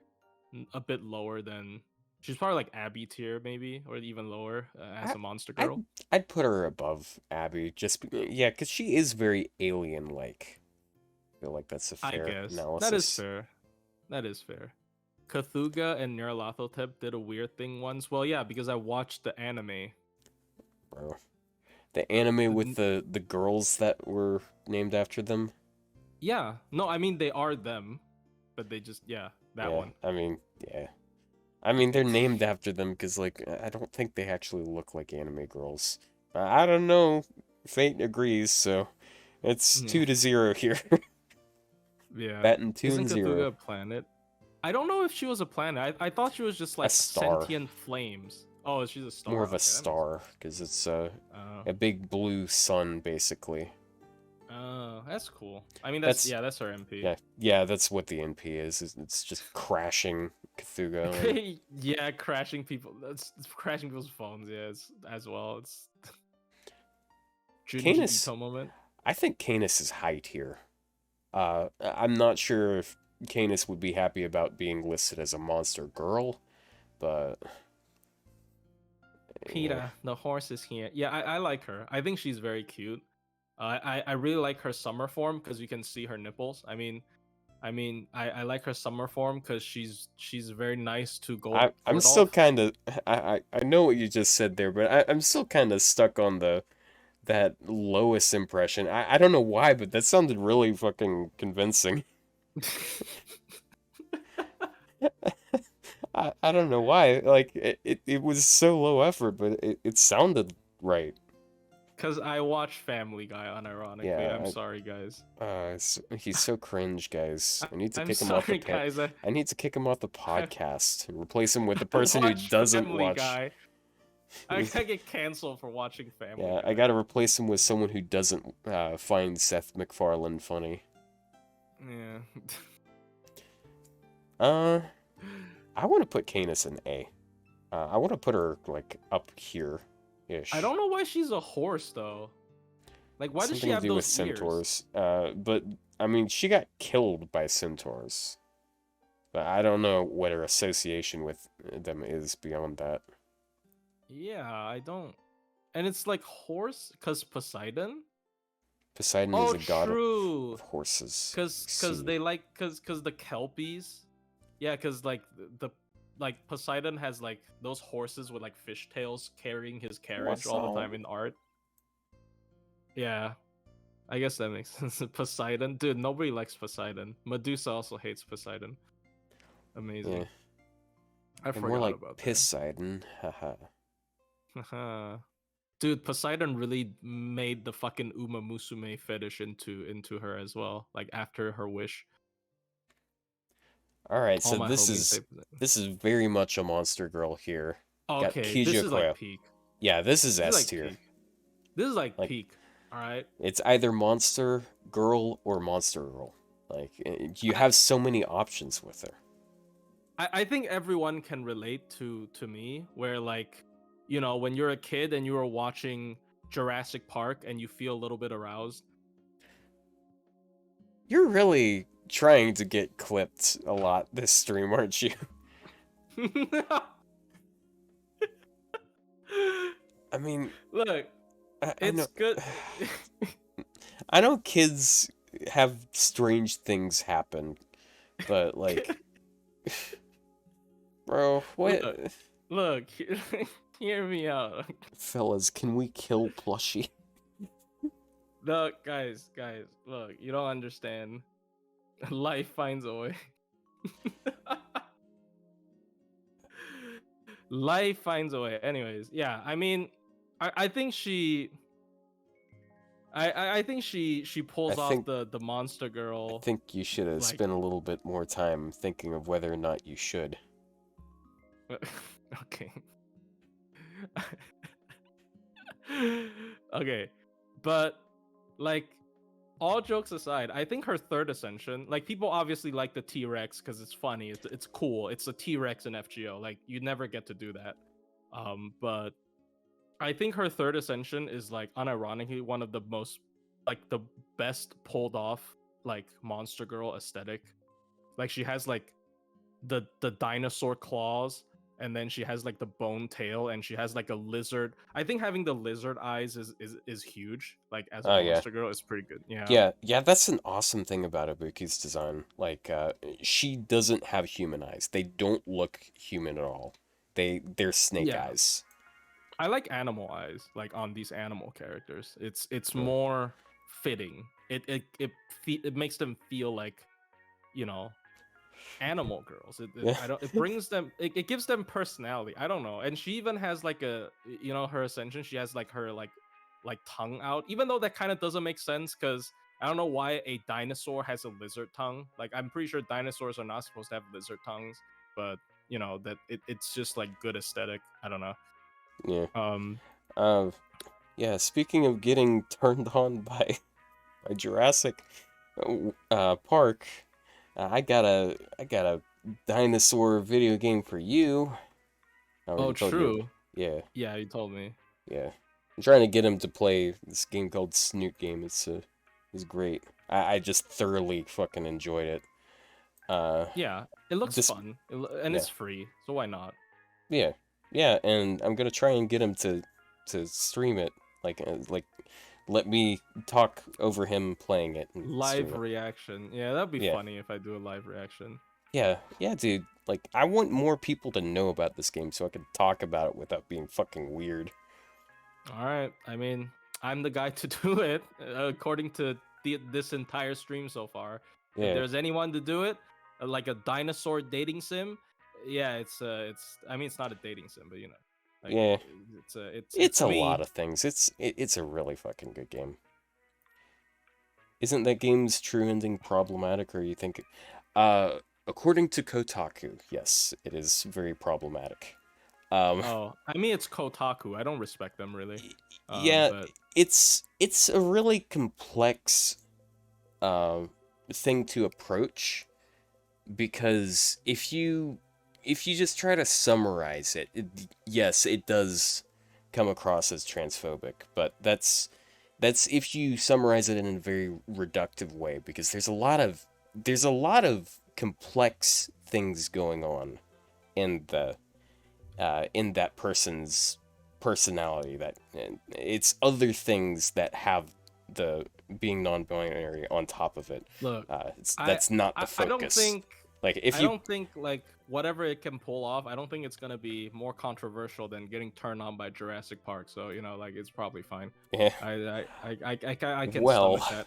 a bit lower than, she's probably like Abby tier maybe, or even lower, as I, a monster I'd girl. I'd put her above Abby. Yeah, because she is very alien-like. I feel like that's a I fair guess that is analysis. fair. That is fair. Cthulhu and Nyarlathotep did a weird thing once. Well, yeah, because I watched the anime. Bro. The anime with N- the girls that were named after them. Yeah, no, I mean they are them, but they just, yeah, that Yeah, one. I mean, yeah. I mean, they're named after them because, like, I don't think they actually look like anime girls. I don't know. Fate agrees, so it's Yeah, 2-0 here. yeah. Batting two Isn't and Cthulhu zero. a planet? I don't know if she was a planet. I thought she was just A like star. sentient flames. Oh, she's a More star. of a Okay, that makes star because it's uh a big blue sun, basically. that's cool. I mean That's that's her MP. yeah, yeah. That's what the NP is. It's just crashing Cthulhu and Yeah, crashing people. That's crashing people's phones. Yeah, it's, as well. It's Junji Canis. Ito moment. I think Canis is high tier. I'm not sure if Canis would be happy about being listed as a monster girl, but yeah, Peta, the horse is here. Yeah, I like her. I think she's very cute. I really like her summer form because you can see her nipples. I like her summer form because she's very nice to gold I'm court still off. kind of I know what you just said there, but I'm still kind of stuck on that Lois impression. I don't know why, but that sounded really fucking convincing. I don't know why. Like it was so low effort, but it sounded right. Because I watch Family Guy unironically. I'm Yeah, sorry, guys. he's so cringe, guys. I need to I'm kick him off the sorry, pet. guys. I need to kick him off the I, podcast and replace him with the I person who watch doesn't Family watch. Guy. I gotta get canceled for watching Family Yeah, I Guy. gotta replace him with someone who doesn't find Seth MacFarlane funny. Yeah. Uh, I want to put Canis in A. I want to put her like up here, I ish. don't know why she's a horse though. Like, why does she Something to have do with those ears? centaurs. But I mean, she got killed by centaurs. But I don't know what her association with them is beyond that. Yeah, I don't. And it's like horse, cause Poseidon. Poseidon is Oh, a god true. of horses. Cause Sea. they like cause the kelpies. Yeah, cause like the like Poseidon has like those horses with like fishtails carrying his carriage What's all the up? time in art. Yeah, I guess that makes sense. Poseidon, dude, nobody likes Poseidon. Medusa also hates Poseidon. Amazing. Yeah. I And more forgot like about Poseidon. Haha. that. Dude, Poseidon really made the fucking Uma Musume fetish into her as well. Like after her wish, All right, all so my homies say. this is very much a monster girl here. Got Okay, this is like Kijo. peak. Yeah, this is This is S like tier. peak. This is like Like peak. All right. it's either monster girl or monster girl. Like you I, have so many options with her. I think everyone can relate to me where like, you know, when you're a kid and you were watching Jurassic Park and you feel a little bit aroused. You're really trying to get clipped a lot this stream, aren't you? I mean, Look, I it's know. good. I know kids have strange things happen, but like, bro, what? Look, hear me out. Fellas, can we kill Plushie? Look, guys, look, you don't understand. Life finds a way. Life finds a way. Anyways, yeah, I mean, I think I think she pulls off the monster I girl. think you should have Like, spent a little bit more time thinking of whether or not you should. okay. Okay, but like, all jokes aside, I think her third ascension, like, people obviously like the T-Rex because it's funny, it's cool, it's a T-Rex in FGO, like, you never get to do that. But I think her third ascension is like unironically one of the most, like, the best pulled off, like, monster girl aesthetic. Like, she has like the dinosaur claws, and then she has like the bone tail, and she has like a lizard. I think having the lizard eyes is huge. Like, as a Oh yeah. monster girl, is pretty good. Yeah. Yeah, that's an awesome thing about Ibuki's design. Like, she doesn't have human eyes. They don't look human at all. They're snake Yeah. eyes. I like animal eyes, like on these animal characters. It's Yeah. more fitting. It makes them feel like, you know, animal girls. Yeah. I don't. It brings them. It gives them personality. I don't know. And she even has like a, you know, her ascension. She has like her like tongue out. Even though that kind of doesn't make sense because I don't know why a dinosaur has a lizard tongue. Like, I'm pretty sure dinosaurs are not supposed to have lizard tongues, but you know that it's just like good aesthetic. I don't know. Yeah. Um. Uh, yeah, speaking of getting turned on by Jurassic Park, I got a dinosaur video game for you. I Oh, already told you. true. Yeah, Yeah, you told me. yeah. I'm trying to get him to play this game called Snoot Game. It's great. I just thoroughly fucking enjoyed it. Yeah, it looks This fun, and yeah it's free, so why not? yeah yeah, and I'm gonna try and get him to stream it. Like let me talk over him playing it and stream Live it. reaction. Yeah, that'd be Yeah. funny if I do a live reaction. Yeah, yeah, dude. Like, I want more people to know about this game so I can talk about it without being fucking weird. All right. I mean, I'm the guy to do it, according to this entire stream so far. If Yeah, there's anyone to do it, like a dinosaur dating sim, yeah, it's. I mean, it's not a dating sim, but you know, like, yeah. it's It's a lot me. of things. It's a really fucking good game. Isn't that game's true ending problematic, or you think? Uh, according to Kotaku, yes, it is very problematic. Um, Oh, I mean, it's Kotaku. I don't respect them really. yeah, But it's a really complex thing to approach because if you just try to summarize yes, it does come across as transphobic, but that's if you summarize it in a very reductive way because there's a lot of complex things going on in the in that person's personality that it's other things that have the being non-binary on top of it. look, That's not the I don't focus. think Like if I you don't think like whatever it can pull off, I don't think it's gonna be more controversial than getting turned on by Jurassic Park. So, you know, like, it's probably fine. yeah, I can well, stomach that.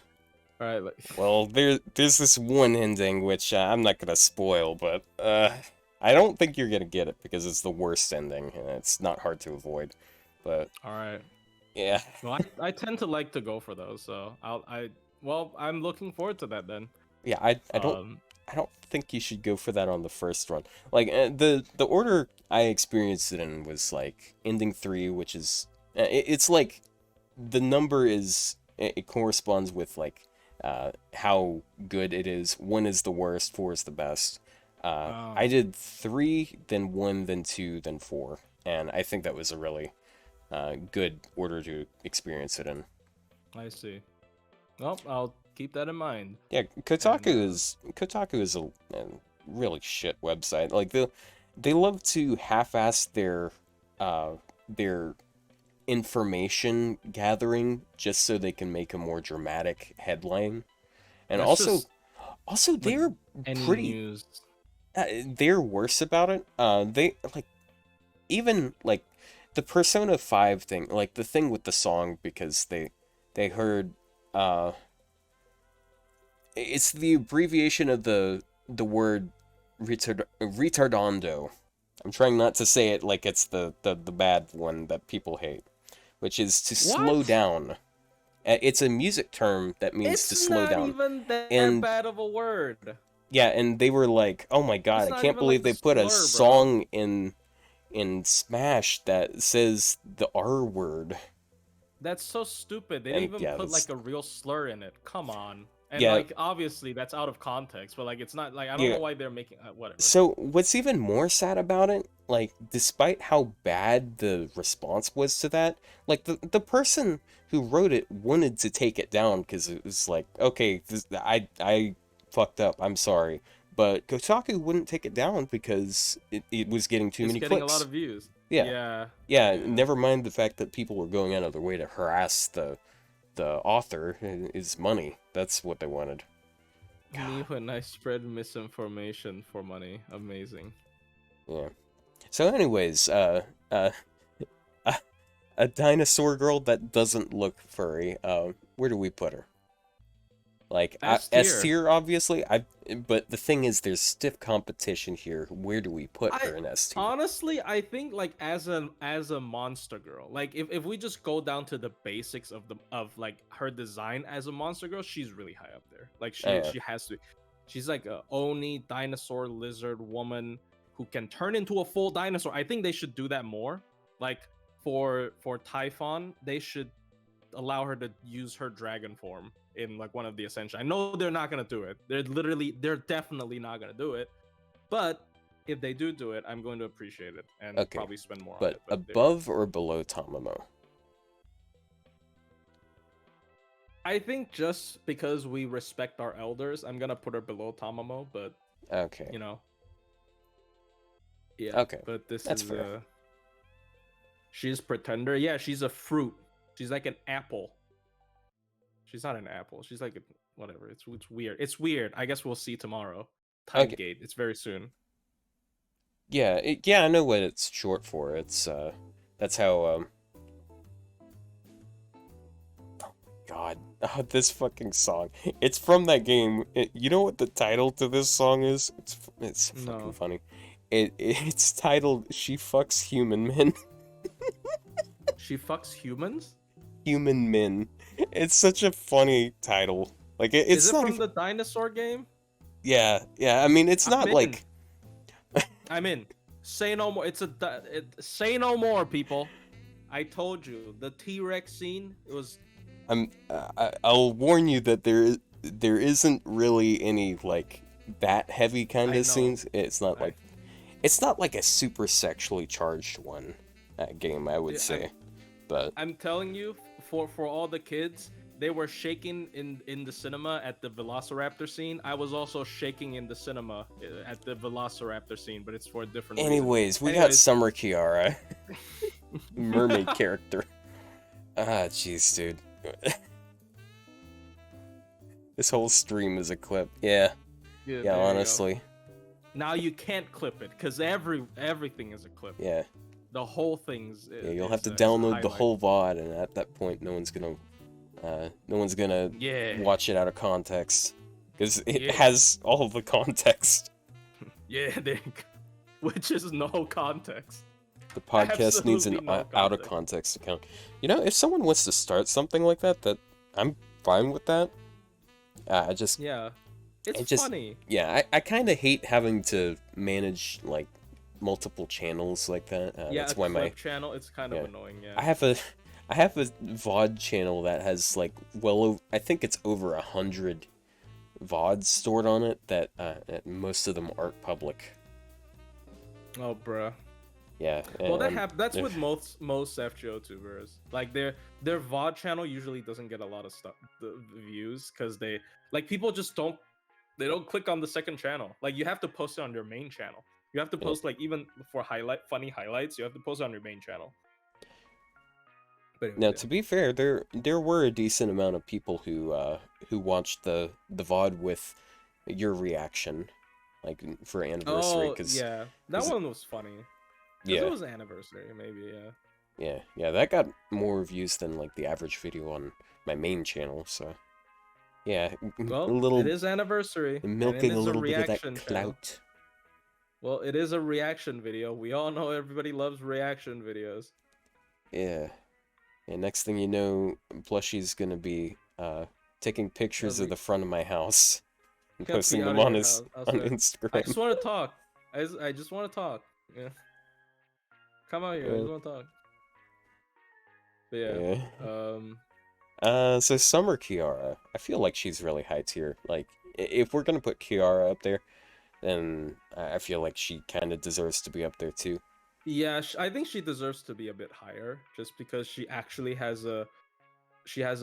All right. Well, there's this one ending which I'm not gonna spoil, but I don't think you're gonna get it because it's the worst ending and it's not hard to avoid. But All right. yeah, Well, I tend to like to go for those, so I'm looking forward to that then. yeah, I don't think you should go for that on the first run. Like the order I experienced it in was like ending 3, which is it's like the number is it corresponds with like how good it is. 1 is the worst, 4 is the best. I Oh, did 3, then 1, then 2, then 4, and I think that was a really good order to experience it in. I see. Well, I'll keep that in mind. Yeah, And Kotaku is a really shit website. Like they love to half-ass their information gathering just so they can make a more dramatic headline. And that's just also like they're any pretty news. they're worse about it. They like even like the Persona 5 thing, like the thing with the song because they heard it's the abbreviation of the word retardando. I'm trying not to say it like it's the bad one that people hate, which is to slow What? down. It's a music term that means to It's slow not down. even that And bad of a word. yeah, and they were like, "Oh my god, It's I not can't even believe like a they put a slur, bro. song in Smash that says the R word." That's so stupid. They didn't And even yeah, put that's like a real slur in it. Come on. And yeah, like obviously that's out of context, but like it's not like I don't yeah. know why they're making whatever. So what's even more sad about it, like despite how bad the response was to that, like the person who wrote it wanted to take it down because it was like, okay, I fucked up, I'm sorry, but Kotaku wouldn't take it down because it was getting too It's many getting a lot clicks. of views. Yeah, Yeah. yeah. Yeah. Never mind the fact that people were going out of their way to harass the author. Is money. That's what they wanted. Me God, when I spread misinformation for money. Amazing. yeah. So, anyways, a, a dinosaur girl that doesn't look furry. Where do we put her? Like S S tier. tier, obviously. But the thing is, there's stiff competition here. Where do we put I her in S tier? honestly I think like as a monster girl, like if we just go down to the basics of the of like her design as a monster girl, she's really high up there. Like Yeah, she has to. She's like a oni dinosaur lizard woman who can turn into a full dinosaur. I think they should do that more. Like for Typhon, they should allow her to use her dragon form in like one of the Ascension. I know they're not gonna do it. They're definitely not gonna do it. But if they do it, I'm going to appreciate it and okay. probably spend more on But it. But there you go. above or below Tamamo? I think just because we respect our elders, I'm gonna put her below Tamamo. But Okay. you know, yeah. Okay. But this That's is fair. she's pretender. Yeah, she's a fruit. She's like an apple. She's not an apple. She's like a, whatever. It's weird. It's weird. I guess we'll see tomorrow. Time Okay. Gate. It's very soon. Yeah, yeah, I know what it's short for. It's that's how God, oh, this fucking song. It's from that game. You know what the title to this song is? It's fucking No. funny. It's titled "She Fucks Human Men." She fucks humans? Human Men. It's such a funny title. Like Is it's it not from even. the dinosaur game? Yeah, yeah. I mean, it's I'm not in. like. I'm in. Say no more. Say no more, people. I told you the T-Rex scene. It was. I'll warn you that there isn't really any like that heavy kind I of know. scenes. It's not like a super sexually charged one game, I would say. But I'm telling you, for all the kids, they were shaking in the cinema at the Velociraptor scene. I was also shaking in the cinema at the Velociraptor scene, but it's for a different reason. anyways, we got Summer Kiara, mermaid character. Ah, jeez, dude. This whole stream is a clip. Yeah, yeah. Honestly, now you can't clip it because everything is a clip. yeah. The whole thing's. Yeah, you'll have to it's a download the highlight. whole VOD, and at that point, no one's gonna No one's gonna Yeah, watch it out of context because it yeah, has all the context. yeah. Which is no context. The podcast needs an Absolutely no out of context. context account. You know, if someone wants to start something like that, I'm fine with that. I just, Yeah, it's it just, funny. yeah, I kind of hate having to manage like multiple channels like that. Yeah, a That's why clip channel. It's kind of yeah, annoying. Yeah. I have a, I have a VOD channel that has like I think it's over 100 VODs stored on it that most of them aren't public. Oh, bruh. Yeah. Well, that's with most FGO tubers. Like their VOD channel usually doesn't get a lot of stuff the views because people just don't click on the second channel. Like you have to post it on your main channel. You have to Yeah. post like even for funny highlights. You have to post it on your main channel. But anyways, Now, yeah. to be fair, there were a decent amount of people who watched the VOD with your reaction, like for anniversary, Oh because yeah, that one was funny. Because it yeah, was anniversary, maybe. Yeah. yeah, that got more views than like the average video on my main channel. So yeah, a Well, it little is anniversary, and it milking a is a little bit of that reaction channel. clout. Well, it is a reaction video. We all know everybody loves reaction videos. Yeah, and next thing you know, Plushie's gonna be taking pictures of the front of my house and Get me posting them out of on your his house. I on swear. I Instagram. just want to talk. I just want to talk. Yeah. Come out here. I Uh, just want to talk. But yeah. yeah. So Summer Kiara, I feel like she's really high tier. Like, if we're gonna put Kiara up there, then I feel like she kind of deserves to be up there too. Yeah, I think she deserves to be a bit higher, just because she actually has a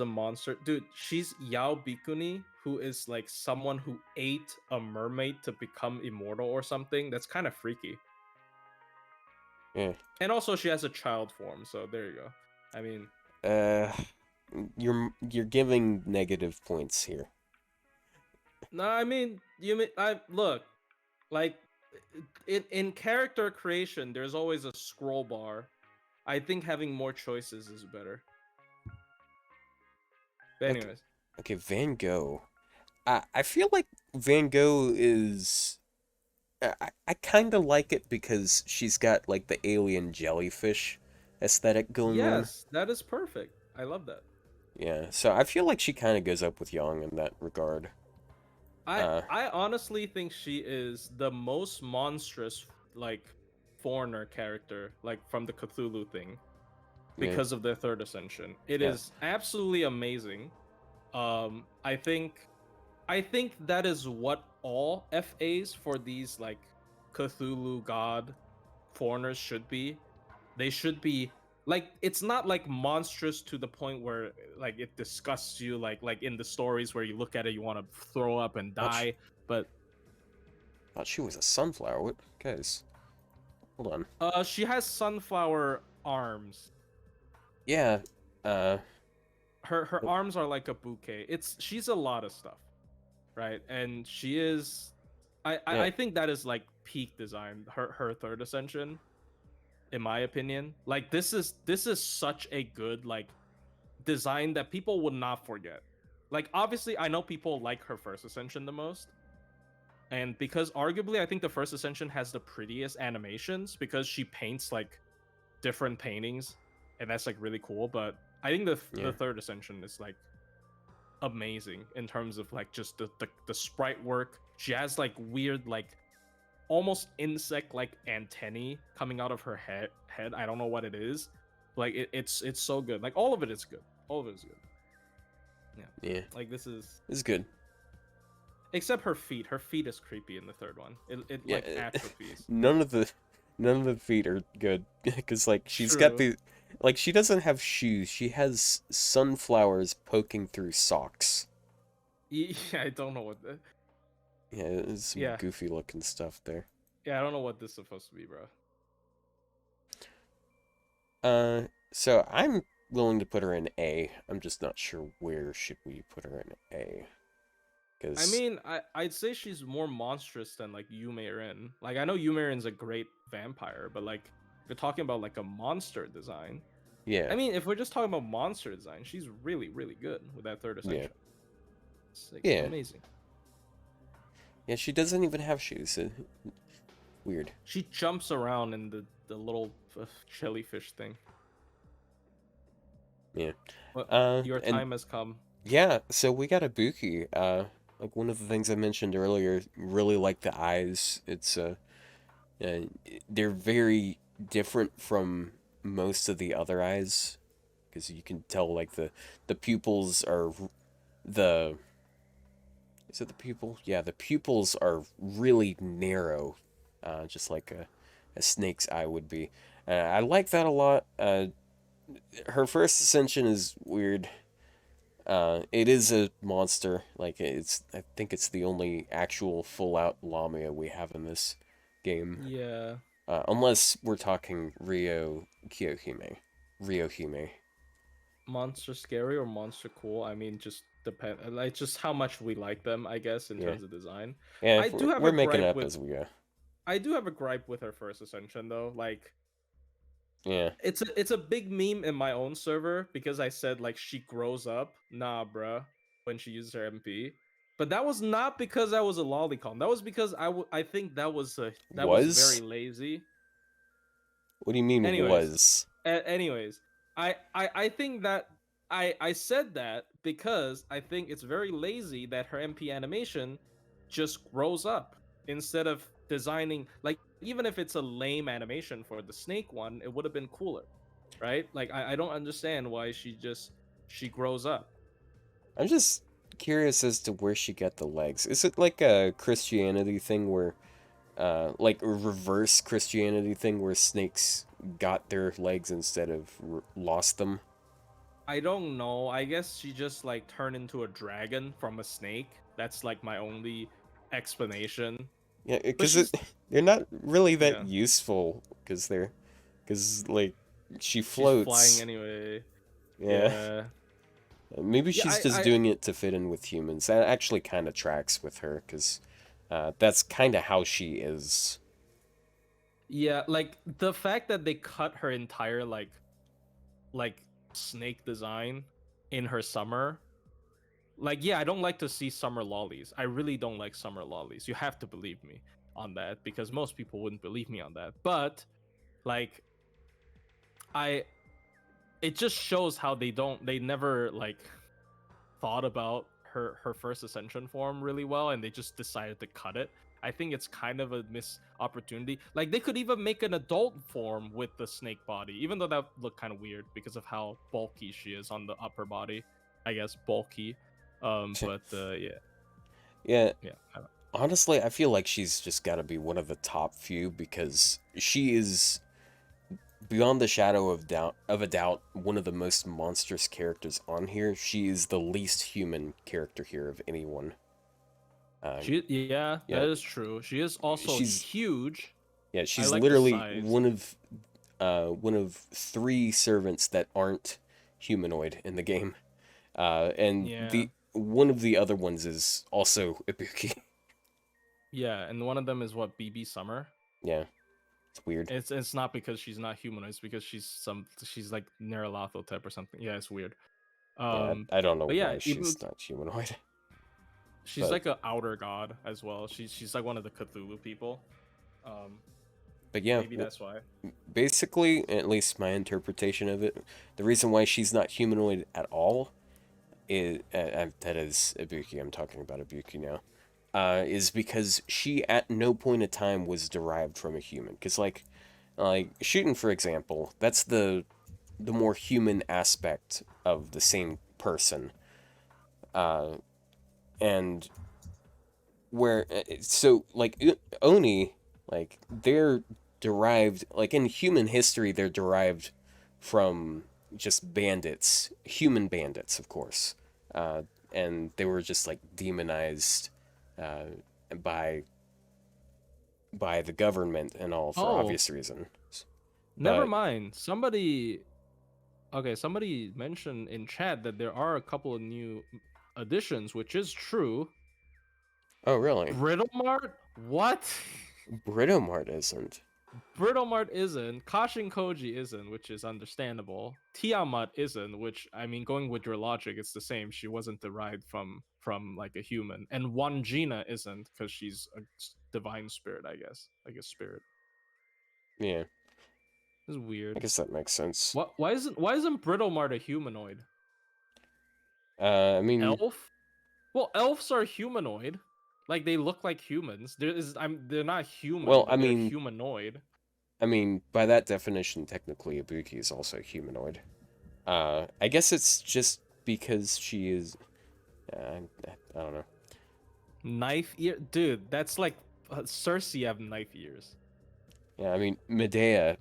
monster. Dude, she's Yao Bikuni, who is like someone who ate a mermaid to become immortal or something. That's kind of freaky. Yeah. And also, she has a child form, so there you go. I mean, Uh, you're giving negative points here. no, I mean, I look like in character creation. There's always a scroll bar. I think having more choices is better. But Okay, anyways, okay, Van Gogh. I feel like Van Gogh is. I kind of like it because she's got like the alien jellyfish aesthetic going on. yes, that is perfect. I love that. Yeah, so I feel like she kind of goes up with Young in that regard. I Uh, I honestly think she is the most monstrous like foreigner character like from the Cthulhu thing yeah, because of their third ascension. It yeah, is absolutely amazing. I think that is what all FAs for these like Cthulhu god foreigners should be. They should be like it's not like monstrous to the point where like it disgusts you like in the stories where you look at it you want to throw up and thought she, die. But thought she was a sunflower. What, guys? Hold on. she has sunflower arms. Yeah, Her arms are like a bouquet. She's a lot of stuff, right? And she is yeah, I think that is like peak design, her third ascension, in my opinion. Like this is such a good like design that people would not forget. Like obviously I know people like her first ascension the most. And because arguably I think the first ascension has the prettiest animations because she paints like different paintings and that's like really cool, but I think yeah. the third ascension is like amazing in terms of like just the sprite work. She has like weird like almost insect like antennae coming out of her head. I don't know what it is. Like it's so good. Like all of it is good. All of it is good. Yeah. Yeah, Like this is it's good. except her feet. Her feet is creepy in the third one. It Yeah, like atrophies. none of the feet are good because like she's got True. the like she doesn't have shoes. She has sunflowers poking through socks. Yeah, I don't know what the Yeah, it's some yeah. goofy looking stuff there. Yeah, I don't know what this is supposed to be, bro. So I'm willing to put her in A. I'm just not sure where should we put her in A. I Because mean, I'd say she's more monstrous than like Meiren. Like I know Meiren's a great vampire, but like if you're talking about like a monster design, Yeah, I mean, if we're just talking about monster design, she's really, really good with that third yeah, ascension. It's like yeah, amazing. yeah. She doesn't even have shoes. Weird. She jumps around in the little jellyfish thing. Yeah. But your And time has come. yeah, so we got Ibuki. Like one of the things I mentioned earlier, really like the eyes. Uh, they're very different from most of the other eyes because you can tell like the pupils are the is it the pupil? Yeah, the pupils are really narrow, just like a snake's eye would be. I like that a lot. Her first ascension is weird. It is a monster. Like I think it's the only actual full out Lamia we have in this game. Yeah. Unless we're talking Ryohime. Monster scary or monster cool? I mean, just depend. Like just how much we like them, I guess, in Yeah, terms of design. yeah. I If do have we're a making gripe up with. as we go. I do have a gripe with her first ascension though. Like Yeah. it's a big meme in my own server because I said like she grows up. Nah, bruh, when she uses her MP. But that was not because I was a lolicon. That was because I think that was very Was? lazy. What do you mean Anyways, was? anyways, I think that I said that because I think it's very lazy that her MP animation just grows up instead of designing like even if it's a lame animation for the snake one, it would have been cooler, right? Like I don't understand why she grows up. I'm just curious as to where she got the legs. Is it like a Christianity thing where like a reverse Christianity thing where snakes got their legs instead of lost them? I don't know. I guess she just like turned into a dragon from a snake. That's like my only explanation. Yeah, But because she's they're not really that yeah. useful because like she She's flying floats. anyway. Yeah, Yeah. maybe Yeah, she's just doing it to fit in with humans. That actually kind of tracks with her because that's kind of how she is. yeah, like the fact that they cut her entire like snake design in her summer. Like, yeah, I don't like to see summer lollies. I really don't like summer lollies. You have to believe me on that because most people wouldn't believe me on that. But like I it just shows how they never like thought about her first ascension form really well and they just decided to cut it. I think it's kind of a missed opportunity. Like they could even make an adult form with the snake body, even though that looked kind of weird because of how bulky she is on the upper body. I guess bulky. But yeah, Yeah, yeah. honestly, I feel like she's just got to be one of the top few because she is beyond the shadow of a doubt one of the most monstrous characters on here. She is the least human character here of anyone. Yeah, Yeah, that is true. She is also she's huge. yeah, I she's like the literally size. one of three servants that aren't humanoid in the game. And Yeah. the one of the other ones is also Ibuki. Yeah, and one of them is what BB Summer. Yeah, it's weird. It's not because she's not human. It's because she's like Neralathal type or something. Yeah, it's weird. Yeah, I don't know But yeah, why she's not humanoid, she's but like an outer god as well. She's like one of the Cthulhu people. Um, yeah, maybe that's why. basically, at least my interpretation of it, the reason why she's not humanoid at all is that is Ibuki. I'm talking about Ibuki now. Is because she at no point of time was derived from a human. Because like shooting, for example, that's the more human aspect of the same person. And where so like Oni, like they're derived like in human history they're derived from just bandits, human bandits, of course, and they were just like demonized uh, by the government and all for Oh, obvious reasons. never But mind. Somebody mentioned in chat that there are a couple of new additions, which is true. oh really? Britomart? What? Britomart isn't. Britomart isn't. Kashin Koji isn't, which is understandable. Tiamat isn't, which I mean, going with your logic, it's the same. She wasn't derived from like a human. And Wangina isn't because she's a divine spirit, I guess, like a spirit. Yeah, This is weird. I guess that makes sense. What? Why isn't Britomart a humanoid? I mean, Elf? Well, elves are humanoid. Like they look like humans. They're not human, well, but they're humanoid. I mean, by that definition, technically, Ibuki is also humanoid. I guess it's just because she is. I don't know. Knife ear, dude. That's like Circe have knife ears. Yeah, I mean, Medea,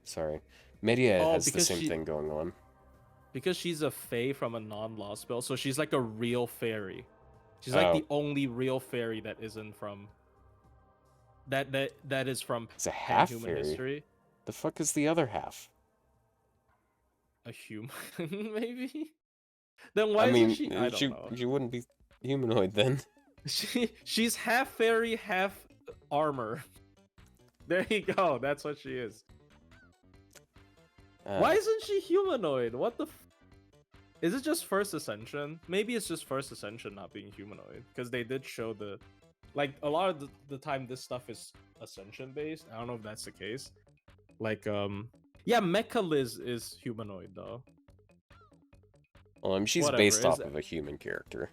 sorry. Medea Oh, has the because same thing going on. because she's a fae from a non-law spell, so she's like a real fairy. She's like the only real fairy that isn't from that is from It's a half human fairy. history. The fuck is the other half? A human, maybe. Then why I mean, isn't she? I don't know. she wouldn't be humanoid then. She's half fairy, half armor. There you go. That's what she is. Why isn't she humanoid? What the? Is it just First Ascension? Maybe it's just First Ascension not being humanoid because they did show the, like a lot of the time this stuff is Ascension based. I don't know if that's the case. Like yeah, Mechaliz is humanoid though. Well, I mean, she's Whatever, based off of a human character.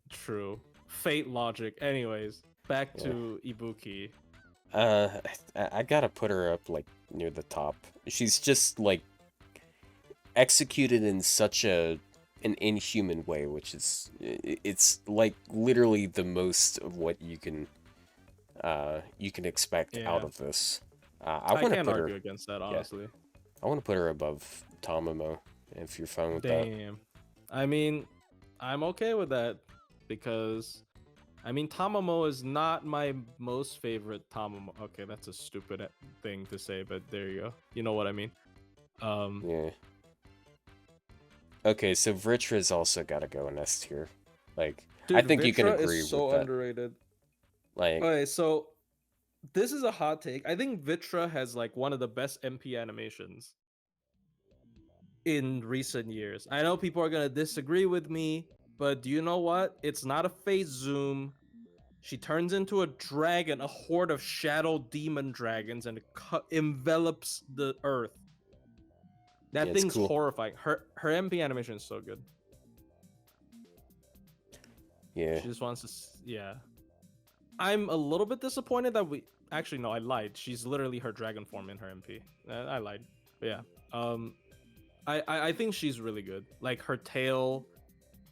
True. Fate logic. Anyways, back to Ibuki. I gotta put her up like near the top. She's just like executed in such an inhuman way, which is it's like literally the most of what you can expect out of this. I want to can't put argue her against that, honestly. I want to put her above Tamamo, if you're fine with that. Damn. I mean, I'm okay with that because I mean, Tamamo is not my most favorite Tamamo. Okay, that's a stupid thing to say, but there you go. You know what I mean? Yeah. Okay, so Vritra's also got to go in S tier. Like, dude, I think Vitra you can agree is with so that. underrated. Like, okay, so this is a hot take. I think Vitra has like one of the best MP animations in recent years. I know people are gonna disagree with me, but do you know what? It's not a phase zoom. She turns into a dragon, a horde of shadow demon dragons, and envelops the earth. That thing's cool. horrifying. Her MP animation is so good. Yeah. She just wants to. Yeah. I'm a little bit disappointed that we. Actually, no, I lied. She's literally her dragon form in her MP. I lied. But yeah. I think she's really good. Like her tail.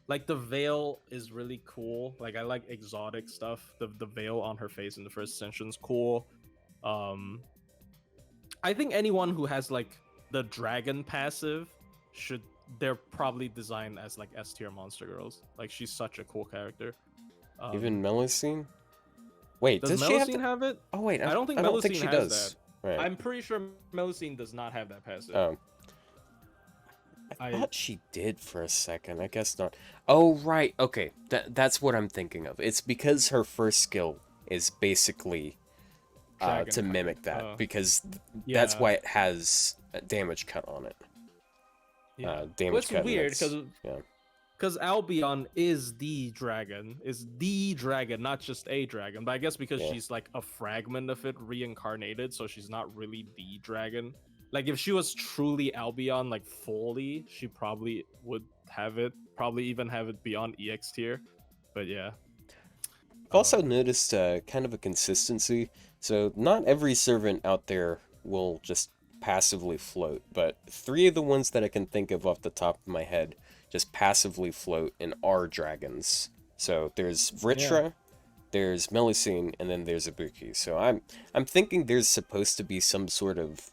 Like the veil is really cool. Like I like exotic stuff. The veil on her face in the first ascension is cool. I think anyone who has like the dragon passive they're probably designed as like S tier monster girls. Like she's such a cool character. Even Melusine? Wait, does Melusine have it? Oh wait, I don't think Melusine has does. that. Right. I'm pretty sure Melusine does not have that passive. Oh. I thought she did for a second. I guess not. Oh, right. Okay. That's what I'm thinking of. It's because her first skill is basically to mimic that. Because that's why it has a damage cut on it. Yeah. Damage cut. It's weird because Albion is the dragon, not just a dragon. But I guess because she's like a fragment of it reincarnated, so she's not really the dragon. Like, if she was truly Albion, like, fully, she probably would have it. Probably even have it beyond EX tier. But, yeah. I've also noticed kind of a consistency. So, not every servant out there will just passively float. But 3 of the ones that I can think of off the top of my head just passively float and are dragons. So, there's Vritra, there's Melusine, and then there's Ibuki. So, I'm thinking there's supposed to be some sort of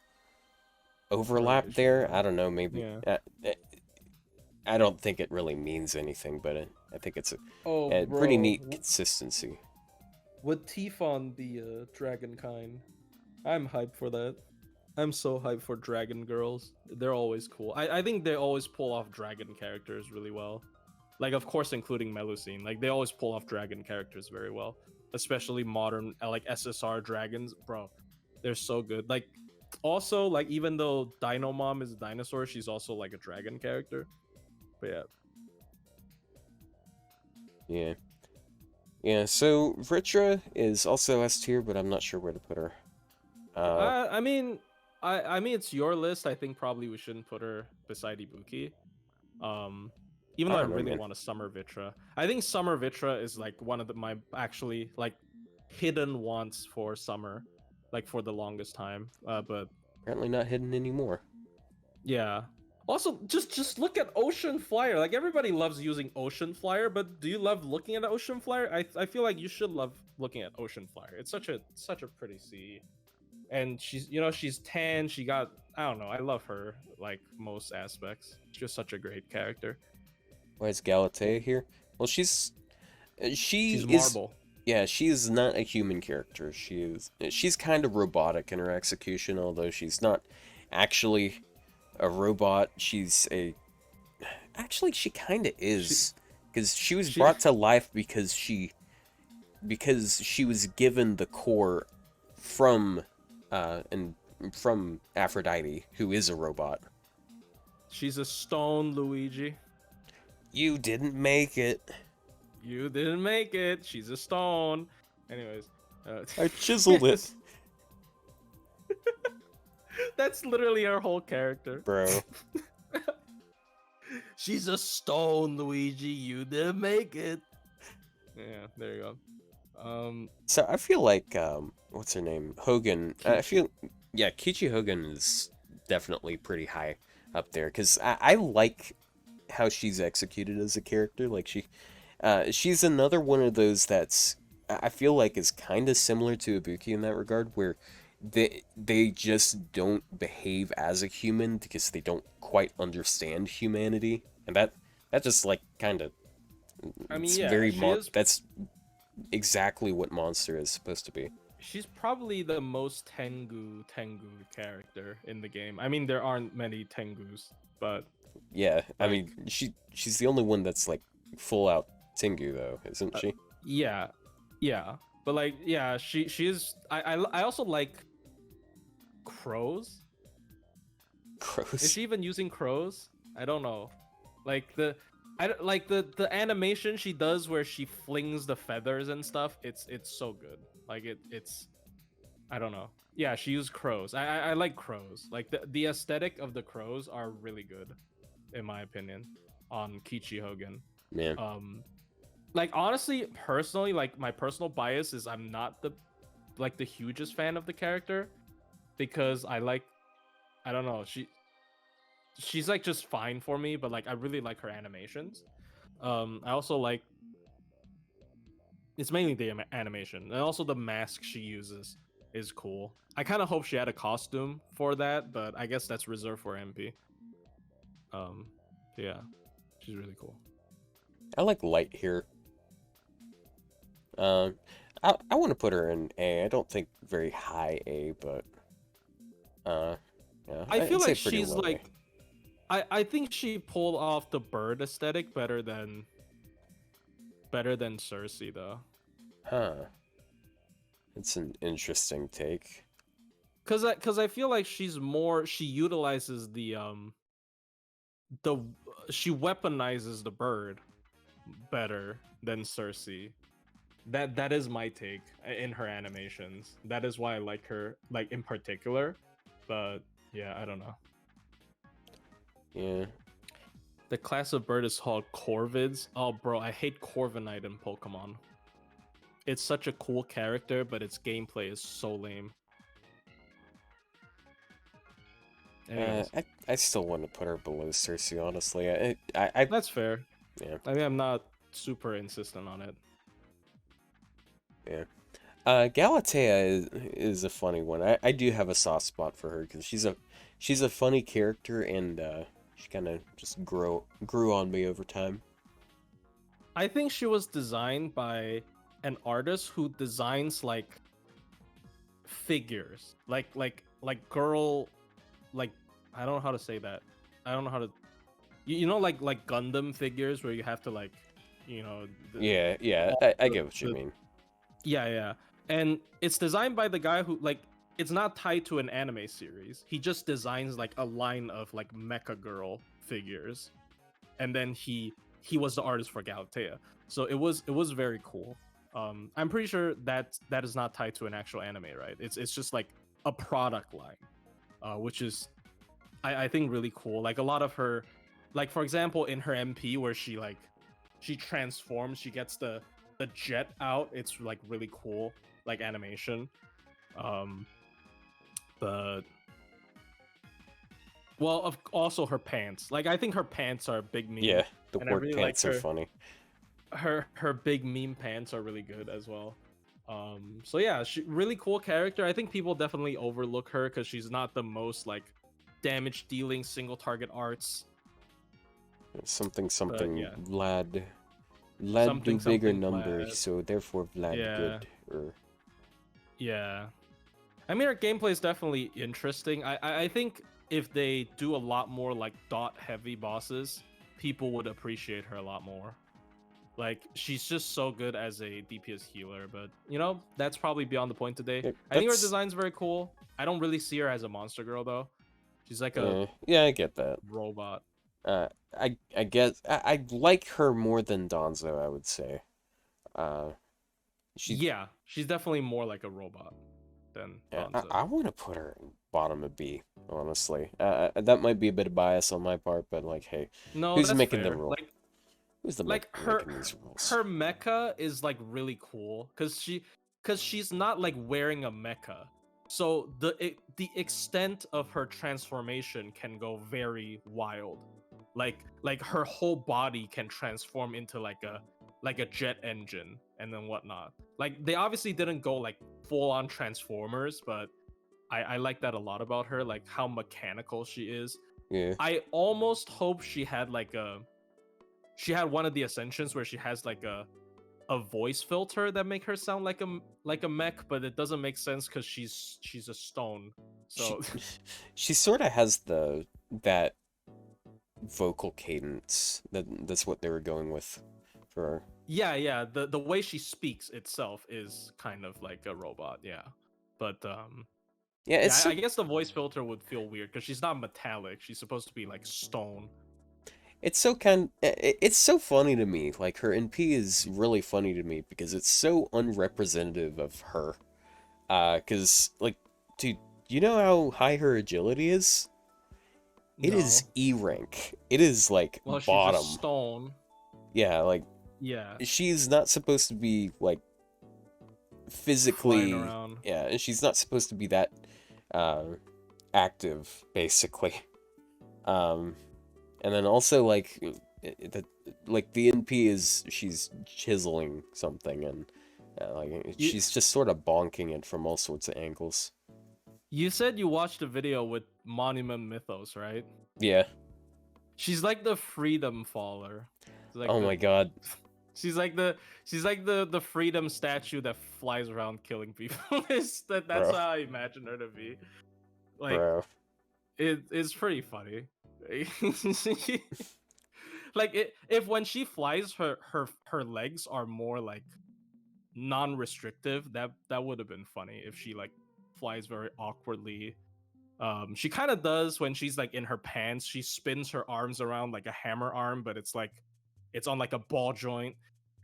overlap there. I don't know, maybe. I don't think it really means anything, but I think it's a pretty neat consistency. With Tifon the dragon kind, I'm hyped for that. I'm so hyped for dragon girls. They're always cool. I think they always pull off dragon characters really well. Like, of course, including Melusine. Like, they always pull off dragon characters very well. Especially modern, like, SSR dragons. Bro, They're so good. Like, also, like, even though Dino Mom is a dinosaur, she's also like a dragon character. But yeah. Yeah. Yeah, so Vritra is also S tier, but I'm not sure where to put her. I mean, I mean, it's your list. I think probably we shouldn't put her beside Ibuki. Um, even I though I don't know, really man. want a Summer Vitra. I think Summer Vitra is like one of my actually like hidden wants for Summer, like for the longest time. But Apparently not hidden anymore. yeah. Also, just look at Ocean Flyer. Like everybody loves using Ocean Flyer, but do you love looking at Ocean Flyer? I feel like you should love looking at Ocean Flyer. It's such a pretty sea, and she's tan. She got, I don't know. I love her like most aspects. She's just such a great character. Why is Galatea here? Well, she She's is, marble. yeah, she is not a human character. She's kind of robotic in her execution, although she's not actually a robot. Actually, she kind of She is, because she was she brought to life because she was given the core from and from Aphrodite, who is a robot. she's a stone, Luigi. You didn't make it. You didn't make it. She's a stone. Anyways, I chiseled it, that's literally her whole character. bro. She's a stone, Luigi. You didn't make it. Yeah, there you go. So I feel like what's her name? Hogan. I feel, yeah, Kichi Hogan is definitely pretty high up there because I like how she's executed as a character. Like she's another one of those that's, I feel like, is kind of similar to Ibuki in that regard, where they just don't behave as a human because they don't quite understand humanity, and that just like kind of, I mean, it's yeah, very she is. that's exactly what Monster is supposed to be. She's probably the most Tengu character in the game. I mean, there aren't many Tengus, but Yeah, I like, mean, she's the only one that's like full out Tengu though, isn't she? yeah, yeah. But like, yeah, she is. I also like crows. Is Gross. she even using crows? I don't know. Like like the animation she does where she flings the feathers and stuff. It's so good. Like it's I don't know. Yeah, she used crows. I like crows. Like the aesthetic of the crows are really good, in my opinion, on Kichi Hogan. Man. Like honestly, personally, like my personal bias is I'm not the hugest fan of the character because I don't know, she's like just fine for me, but like I really like her animations. I also like, it's mainly the animation and also the mask she uses is cool. I kind of hope she had a costume for that, but I guess that's reserved for MP. Yeah, she's really cool. I like Light here. I want to put her in A. I don't think very high A, but yeah, I feel I'd say like pretty she's low A. like, I think she pulled off the bird aesthetic better than Circe though. Huh. It's an interesting take. Cause I feel like she utilizes the she weaponizes the bird better than Circe. That is my take in her animations. That is why I like her, like in particular. But yeah, I don't know. Yeah. The class of bird is called Corvids. Oh, bro, I hate Corviknight in Pokemon. It's such a cool character, but its gameplay is so lame. Anyways, I still want to put her below Circe, honestly. that's fair. Yeah. I mean, I'm not super insistent on it. Yeah. Galatea is a funny one. I do have a soft spot for her because she's a funny character, and she kind of just grew on me over time. I think she was designed by an artist who designs like figures, like girl, like I don't know how to say that. I don't know how to, you know, like Gundam figures where you have to like, you know. Yeah, I get what you mean. Yeah, and it's designed by the guy who like it's not tied to an anime series. He just designs like a line of like mecha girl figures, and then he was the artist for Galatea. So it was very cool. I'm pretty sure that is not tied to an actual anime, right? It's just like a product line, which is I think really cool. Like a lot of her, like for example in her MP where she transforms, she gets the jet out. It's like really cool, like animation. Um, but well, also her pants. Like I think her pants are a big meme. Yeah, the and I work really pants like are funny. her big meme pants are really good as well. So yeah, she really cool character. I think people definitely overlook her because she's not the most like damage dealing single target arts. Something But something yeah, Vlad do something bigger something numbers, Vlad. so therefore Vlad Yeah, good. Or yeah. I mean, her gameplay is definitely interesting. I think if they do a lot more like dot heavy bosses, people would appreciate her a lot more. Like she's just so good as a DPS healer, but you know that's probably beyond the point today. yeah, I think her that's design's very cool. I don't really see her as a monster girl though. She's like a yeah, I get that. robot. Uh, I guess I like her more than Danzo, I would say. Uh, she Yeah, she's definitely more like a robot than yeah, Danzo. I want to put her in bottom of B, honestly. That might be a bit of bias on my part, but like, hey, No, who's that's making the fair. rule? Who's the Like making these rules? her mecha is like really cool because she's not like wearing a mecha. So the extent of her transformation can go very wild. Like her whole body can transform into like a jet engine and then whatnot. Like they obviously didn't go like full on Transformers, but I like that a lot about her, like how mechanical she is. Yeah. I almost hope she had one of the ascensions where she has like a voice filter that make her sound like a mech, but it doesn't make sense because she's a stone. She So she sort of has that vocal cadence. That's what they were going with for her. yeah, the way she speaks itself is kind of like a robot, yeah. But Yeah, yeah, I guess the voice filter would feel weird because she's not metallic. She's supposed to be like stone. it's so funny to me. Like her NP is really funny to me because it's so unrepresentative of her. Cause like, dude, you know how high her agility is? It is No. E rank. It is like Well, she's a bottom. stone. Yeah, like Yeah. she's not supposed to be like Flying physically. around. Yeah, and she's not supposed to be that uh, active, basically. Um, and then also the NP is she's chiseling something and like You she's just sort of bonking it from all sorts of angles. you said you watched a video with Monument Mythos, right? Yeah. She's like the freedom faller. Like Oh my god, she's like the freedom statue that flies around killing people. That's bro, how I imagine her to be. Like bro. it's pretty funny. Like if when she flies, her legs are more like non-restrictive. That would have been funny if she like flies very awkwardly. She kind of does when she's like in her pants. She spins her arms around like a hammer arm, but it's like it's on like a ball joint,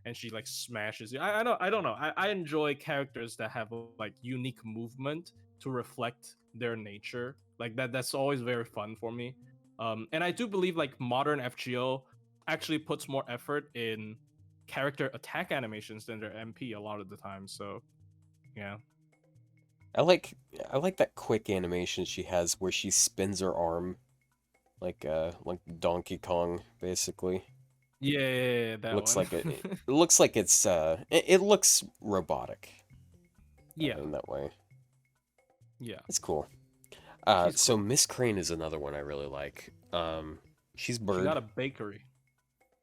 and she like smashes you. I don't know. I enjoy characters that have like unique movement to reflect their nature. Like that's always very fun for me. And I do believe like modern FGO actually puts more effort in character attack animations than their MP a lot of the time. So yeah. I like I like that quick animation she has where she spins her arm like Donkey Kong basically. Yeah, that Looks one. like it looks like it looks robotic Yeah, in that way. yeah. It's cool. She's So cool. Miss Crane is another one I really like. She's She got bird. a bakery.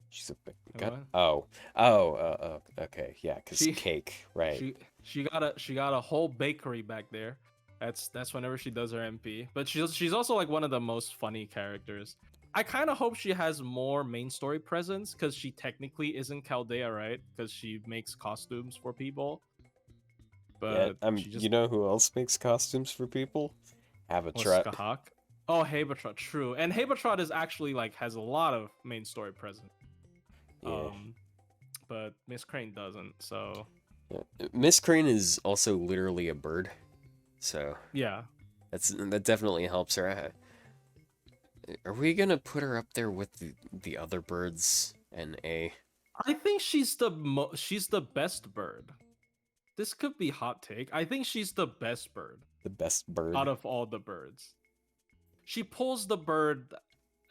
She's a got What? okay, yeah, cause She cake, right? she got a whole bakery back there. That's whenever she does her MP. But she's also like one of the most funny characters. I kind of hope she has more main story presence because she technically isn't Chaldea, right? Because she makes costumes for people. Yeah, but she you just know who else makes costumes for people? was Avatrot. Skahak. Oh, Habertrot, true. And Habertrot is actually like has a lot of main story present. Yeah. But Miss Crane doesn't. So Yeah. Miss Crane is also literally a bird, so yeah, that definitely helps her. Are we gonna put her up there with the other birds and A? I think she's she's the best bird. This could be hot take. I think she's the best bird The best bird. out of all the birds. She pulls the bird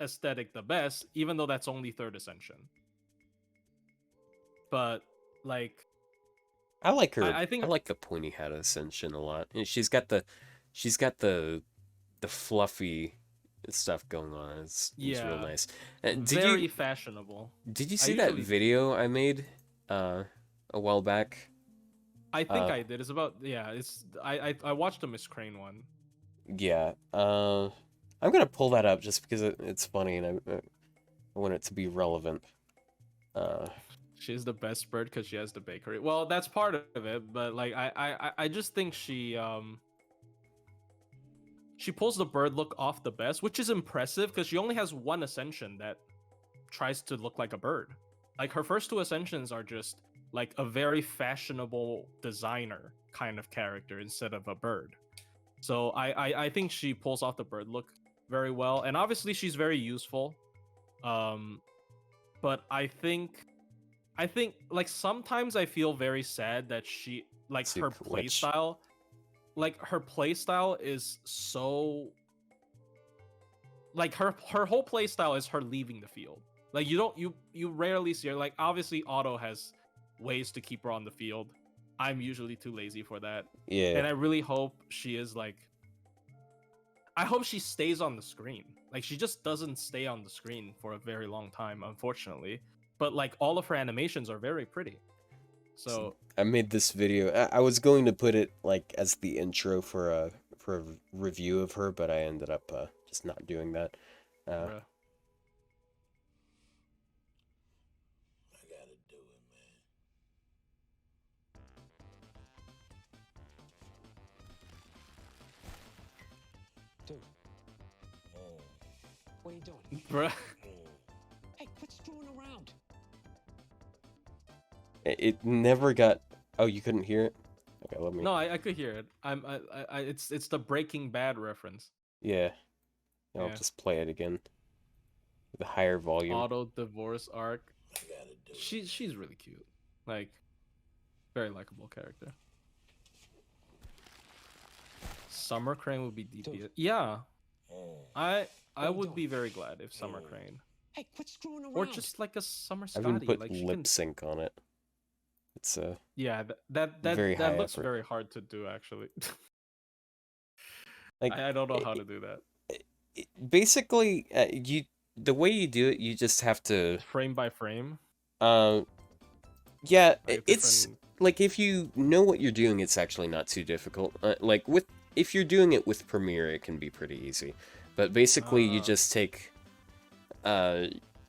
aesthetic the best, even though that's only third ascension. But like, I like her. I I think like the pointy hat ascension a lot. And she's got the fluffy stuff going on. It's real yeah, nice. very fashionable. Did you I see that usually video I made a while back? I think I did. It's about yeah. It's I watched the Miss Crane one. Yeah. I'm gonna pull that up just because it's funny and I want it to be relevant. Uh, She's the best bird because she has the bakery. Well, that's part of it, but like I just think she pulls the bird look off the best, which is impressive because she only has one ascension that tries to look like a bird. Like her first two ascensions are just like a very fashionable designer kind of character instead of a bird. So I think she pulls off the bird look very well, and obviously she's very useful. But I think like sometimes I feel very sad that she like her playstyle, her playstyle is so like her whole playstyle is her leaving the field. Like you rarely see her. Like obviously Otto has ways to keep her on the field. I'm usually too lazy for that. yeah. And I really hope she is like I hope she stays on the screen. Like she just doesn't stay on the screen for a very long time, unfortunately. But like all of her animations are very pretty. So I made this video. I was going to put it like as the intro for a review of her, but I ended up just not doing that. bruh. I gotta do it, man. Dude, what are you doing? Bruh. Hey, quit screwing around. It never got. Oh, you couldn't hear it? Okay, let me. No, I could hear it. It's the Breaking Bad reference. Yeah. I'll Yeah. just play it again. With a higher volume. Auto divorce arc. I gotta do it. She's really cute. Like very likable character. Summer Crane would be DP. Yeah. I would be very glad if Summer Crane. Hey, quit screwing around. Or just like a Summer I Scotty. haven't put Like she lip can... sync on it. It's Yeah, that very high looks effort. very hard to do actually. like I don't know how to do that. basically the way you do it, you just have to Frame by frame. Yeah, Like it's different... like if you know what you're doing, it's actually not too difficult. Like if you're doing it with Premiere, it can be pretty easy. But basically, you just take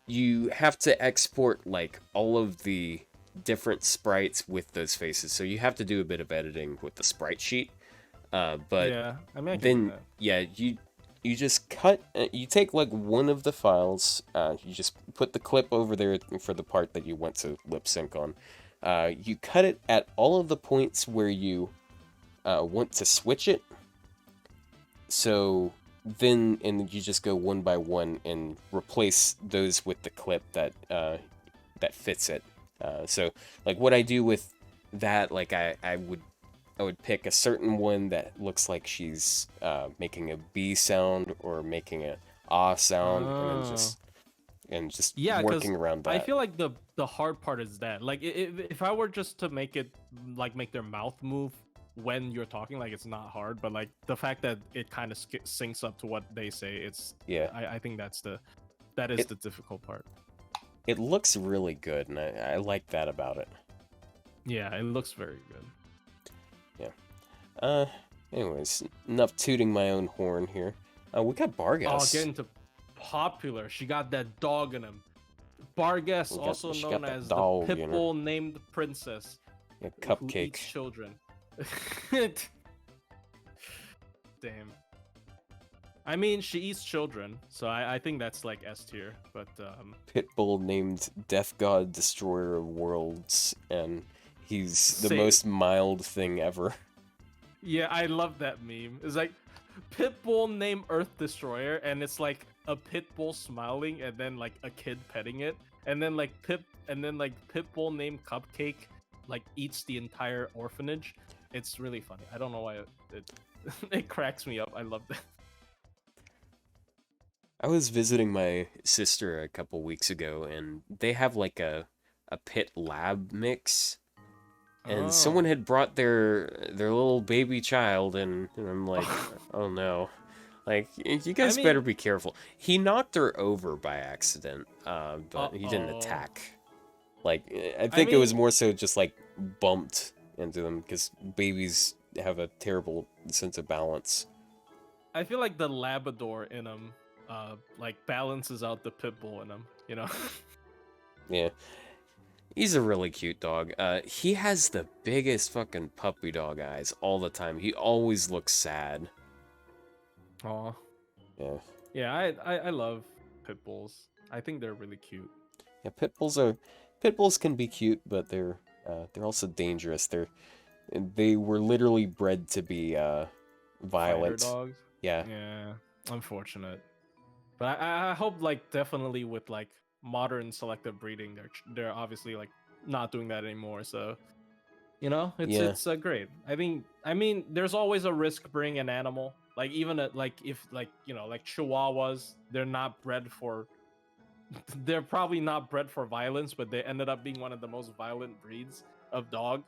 you have to export like all of the different sprites with those faces. So you have to do a bit of editing with the sprite sheet. But yeah, I mean, I can do then that. yeah, you just cut. You take like one of the files. You just put the clip over there for the part that you want to lip sync on. You cut it at all of the points where you want to switch it. So then, and you just go one by one and replace those with the clip that that fits it. So like what I do with that, like I would pick a certain one that looks like she's making a B sound or making a ah sound, and just yeah, working around that. I feel like the hard part is that like if I were just to make it like make their mouth move when you're talking, like it's not hard, but like the fact that it kind of syncs up to what they say, it's yeah. I think that is the difficult part. It looks really good, and I like that about it. Yeah, it looks very good. Anyways, enough tooting my own horn here. We got Bargas. Oh, getting to popular. She got that dog in him. Bargas, also known as the pitbull named princess. Yeah, Who Cupcake. eats children. Damn. I mean, she eats children, so I think that's like S tier. But Pitbull named Death God Destroyer of Worlds, and he's the Say- most mild thing ever. yeah, I love that meme. It's like Pitbull named Earth Destroyer, and it's like a pitbull smiling, and then like a kid petting it, and then like Pitbull named Cupcake like eats the entire orphanage. It's really funny. I don't know why it it cracks me up. I love that. I was visiting my sister a couple weeks ago, and they have like a pit lab mix, and someone had brought their little baby child, and I'm like, oh no, like you guys better be careful. He knocked her over by accident, but he didn't attack. Like I think it was more so just like bumped into them because babies have a terrible sense of balance. I feel like the Labrador in him, like balances out the Pitbull in him. You know. Yeah. He's a really cute dog. He has the biggest fucking puppy dog eyes all the time. He always looks sad. Aw. Yeah. Yeah, I love pit bulls. I think they're really cute. Yeah, pit bulls can be cute, but they're also dangerous. They were literally bred to be violent. Fighter dogs. Yeah. Yeah, unfortunate. But I hope like definitely with like modern selective breeding, they're obviously like not doing that anymore. So you know, it's great. I mean, there's always a risk bringing an animal. Like even like if like you know like Chihuahuas, they're not bred for. They're probably not bred for violence, but they ended up being one of the most violent breeds of dog,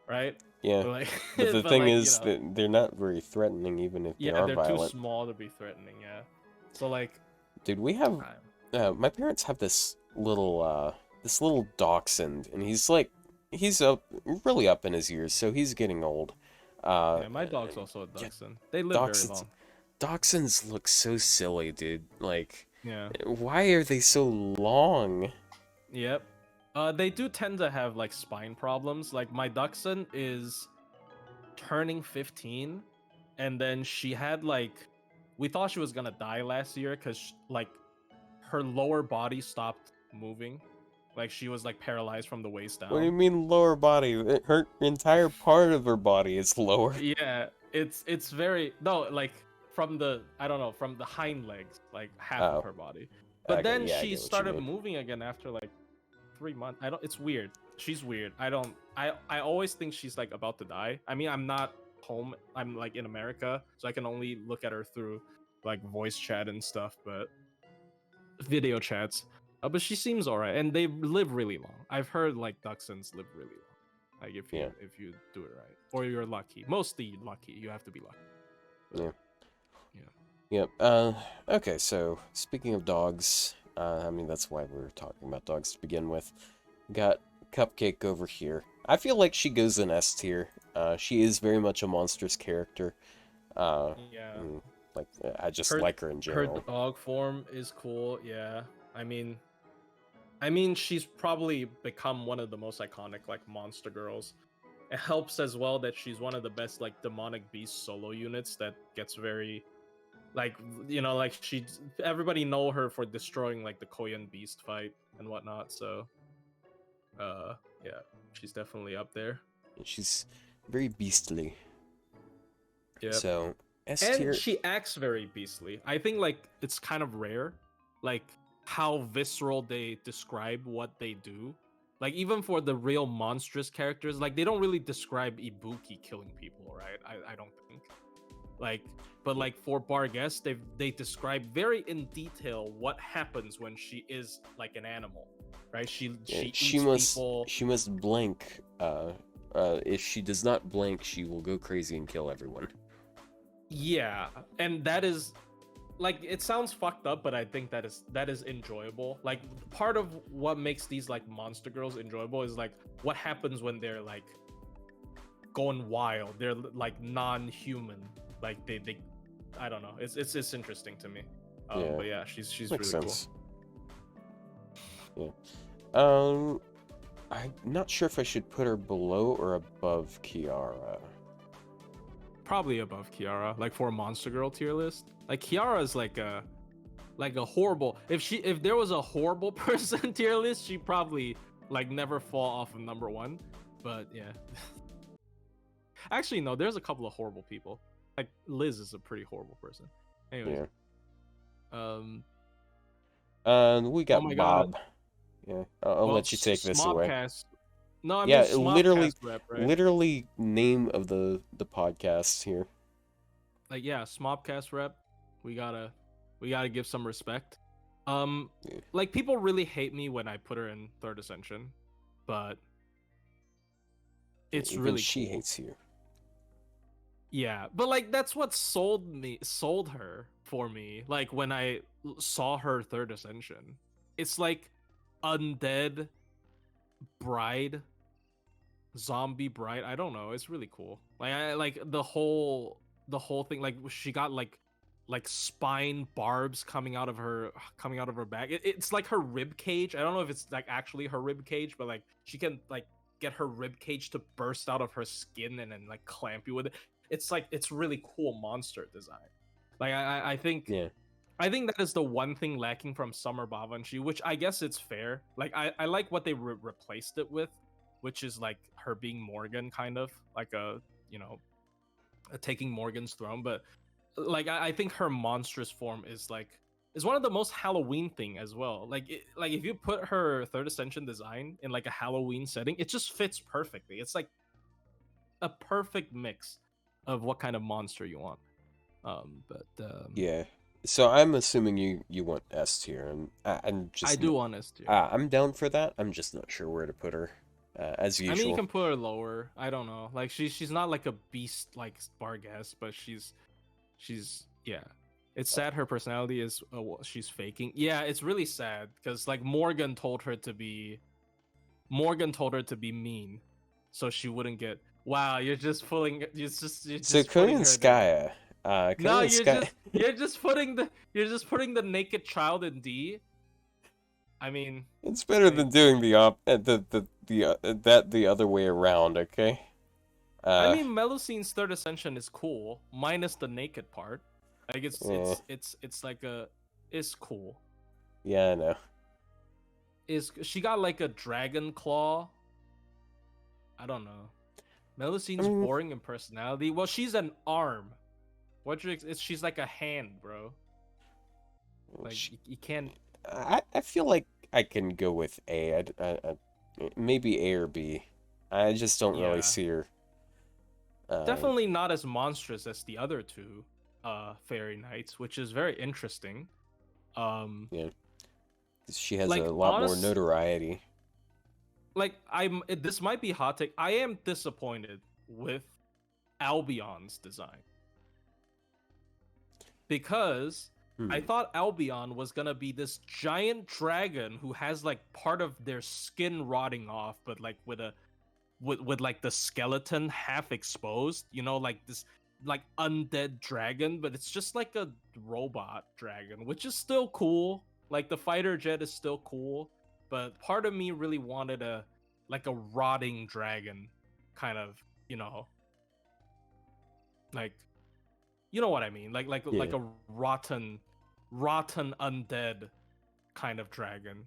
right? Yeah. But, like, But the but, thing like, is you know, that they're not very threatening, even if they are they're violent. too small to be threatening. Yeah. So like, Dude, we have my parents have this little dachshund, and he's really up in his years, so he's getting old. yeah, my dog's also a dachshund. They live very long. Dachshunds look so silly, dude. Like, Yeah. why are they so long? Yep. They do tend to have like spine problems. Like my dachshund is turning 15, and then she had like, we thought she was gonna die last year because like her lower body stopped moving. Like she was like paralyzed from the waist down. What do you mean lower body? Her entire part of her body is lower. Yeah, it's very no like from the from the hind legs, like half of her body. But Okay, then yeah, I she get what you started mean. moving again after like 3 months. It's weird. She's weird. I always think she's like about to die. I mean, I'm not home. I'm like in America, so I can only look at her through like voice chat and stuff, but video chats. But she seems alright, and they live really long. I've heard like dachshunds live really long. Like if you do it right, or you're lucky. Mostly lucky. You have to be lucky. Yeah. Yeah. Yep. Okay, so speaking of dogs, I mean that's why we were talking about dogs to begin with. Got Cupcake over here. I feel like she goes in S tier. She is very much a monstrous character. Yeah. Like I just like her in general. Her dog form is cool. Yeah. I mean, she's probably become one of the most iconic like monster girls. It helps as well that she's one of the best like demonic beast solo units that gets very like like everybody know her for destroying like the Koyan beast fight and whatnot. So yeah, she's definitely up there. She's very beastly. Yeah. So S tier. And she acts very beastly. I think like it's kind of rare, like how visceral they describe what they do. Like even for the real monstrous characters, like they don't really describe Ibuki killing people, right? I don't think. Like, but like for Barghest, they describe very in detail what happens when she is like an animal, right? She eats people. She must blink. If she does not blink, she will go crazy and kill everyone. Yeah, and that is like it sounds fucked up, but I think that is enjoyable. Like part of what makes these like monster girls enjoyable is like what happens when they're like going wild. They're like non-human. Like they I don't know. It's interesting to me. But yeah, she's Makes really sense. Yeah. I'm not sure if I should put her below or above Kiara. probably above Kiara, like for a monster girl tier list. Like Kiara is like a horrible. If there was a horrible person tier list, she'd probably like never fall off of number one. But yeah. Actually, no, there's a couple of horrible people. Like Liz is a pretty horrible person. Anyways. Yeah. We Oh got my Bob. god. Yeah, I'll let you take this away. Smobcast. No, I mean Yeah, Smobcast rep, right? literally name of the podcast here. Like yeah, Smobcast rep. We gotta give some respect. Yeah. Like people really hate me when I put her in third ascension, but it's Even really she cool. hates you. Yeah, but like that's what sold her for me. Like when I saw her third ascension, it's like undead bride, zombie bride. I don't know. It's really cool. Like I like the whole thing. Like she got like spine barbs coming out of her back. It's like her rib cage. I don't know if it's like actually her rib cage, but like she can like get her rib cage to burst out of her skin and then like clamp you with it. It's like it's really cool monster design. Like I think I think that is the one thing lacking from Summer Babanshi, which I guess it's fair. Like I like what they replaced it with, which is like her being Morgan, kind of like a taking Morgan's throne. But like I think her monstrous form is one of the most Halloween thing as well. Like like if you put her third ascension design in like a Halloween setting, it just fits perfectly. It's like a perfect mix of what kind of monster you want. Yeah. So I'm assuming you want S tier, and I'm just I do want S tier. I'm down for that. I'm just not sure where to put her. As usual. I mean, you can put her lower. I don't know. Like she's not like a beast like Spargas, but she's yeah. It's sad her personality is she's faking. Yeah, it's really sad because like Morgan told her to be mean, so she wouldn't get. Wow, you're just pulling. So Kunenskaya. No, you're just putting the naked child in D. I mean, it's better than doing the other way around. Okay. I mean, Melusine's third ascension is cool, minus the naked part. Like it's like it's cool. Yeah, I know. She got like a dragon claw? I don't know. Melusine's boring in personality. Well, she's an arm. She's like a hand, bro. Like you can't. I feel like I can go with A. Maybe A or B. I just don't really see her. Definitely not as monstrous as the other two fairy knights, which is very interesting. Yeah. She has like, a lot more notoriety. Like this might be hot take. I am disappointed with Albion's design. Because I thought Albion was gonna be this giant dragon who has like part of their skin rotting off, but like with like the skeleton half exposed, like this like undead dragon, but it's just like a robot dragon, which is still cool. Like the fighter jet is still cool, but part of me really wanted a rotting dragon kind of, like, you know what I mean? Like a rotten undead kind of dragon.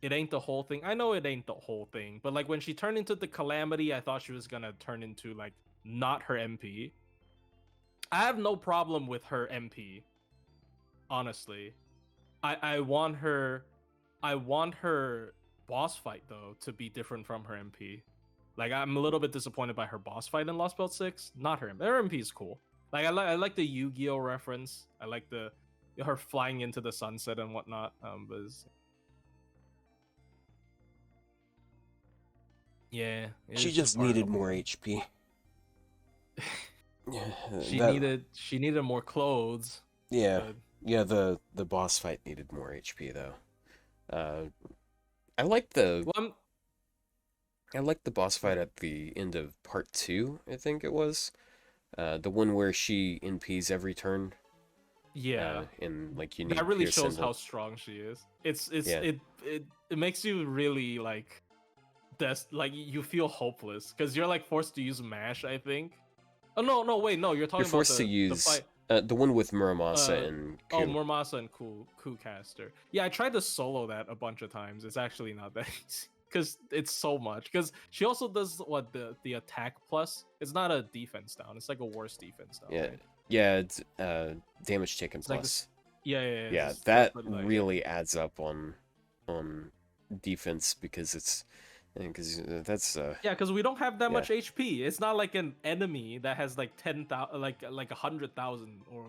It ain't the whole thing. I know it ain't the whole thing, but like when she turned into the Calamity, I thought she was gonna turn into like not her MP. I have no problem with her MP. Honestly, I want her boss fight though to be different from her MP. Like I'm a little bit disappointed by her boss fight in Lost Belt 6. Not her MP. Her MP is cool. Like I like the Yu-Gi-Oh reference. I like her flying into the sunset and whatnot. But yeah, she just needed more HP. She needed more clothes. Yeah, but... yeah. The boss fight needed more HP though. I like the boss fight at the end of part 2. I think it was the one where she NPs every turn. Yeah, and like you need that really shows how strong she is. It makes you really like you feel hopeless because you're like forced to use mash, I think, Oh no, wait, no, you're talking You're about forced to the use fight. the one with Muramasa Uh, and oh, Ku. Mormasa and Caster. Yeah, I tried to solo that a bunch of times. It's actually not that easy because it's so much. Because she also does what the attack plus. It's not a defense down. It's like a worse defense down. Yeah, Right? yeah, it's damage taken It's like plus. this. Yeah. Yeah, It's that but like, really adds up on defense because it's because that's yeah, because we don't have that Yeah. much HP. It's not like an enemy that has like 10,000, like 100,000 or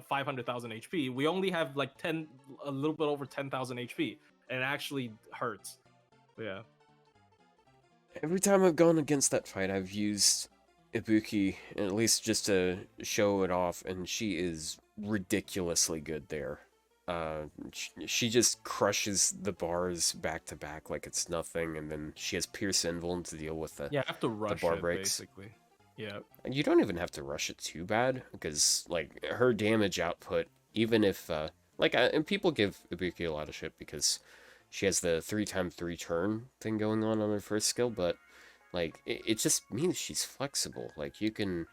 500,000 HP. We only have like a little bit over 10,000 HP, and it actually hurts. But yeah. every time I've gone against that fight, I've used Ibuki at least just to show it off, and she is ridiculously good there. She just crushes the bars back to back like it's nothing, and then she has Pierce Invuln to deal with the Yeah, I have to rush bar it, breaks. basically. Yeah. And you don't even have to rush it too bad, because like her damage output, even if and people give Ibuki a lot of shit because she has the 3x3 turn thing going on her first skill, but like it just means she's flexible. Like you can,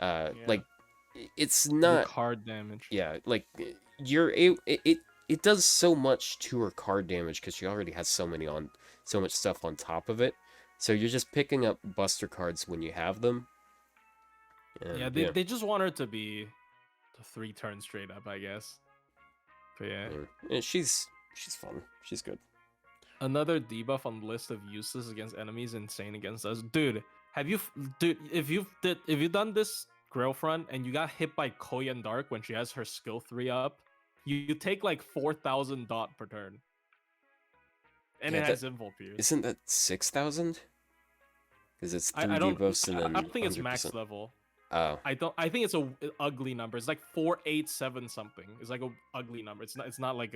like it's Do not card damage. yeah, like it does so much to her card damage because she already has so much stuff on top of it. So you're just picking up Buster cards when you have them. And, Yeah, they just want her to be the 3 turns straight up, I guess. But yeah. And she's fun. She's good. Another debuff on the list of useless against enemies, insane against us. Dude, if you've done this Grail front and you got hit by Koyan Dark when she has her skill 3 up, you take like 4,000 dot per turn. And Yeah, it has Invul Pierce. Isn't that 6,000? Because it's 3 I don't debuffs and then I don't think it's max 100%. level. Oh, I think it's a ugly number. It's like 487 something. It's like a ugly number. It's not like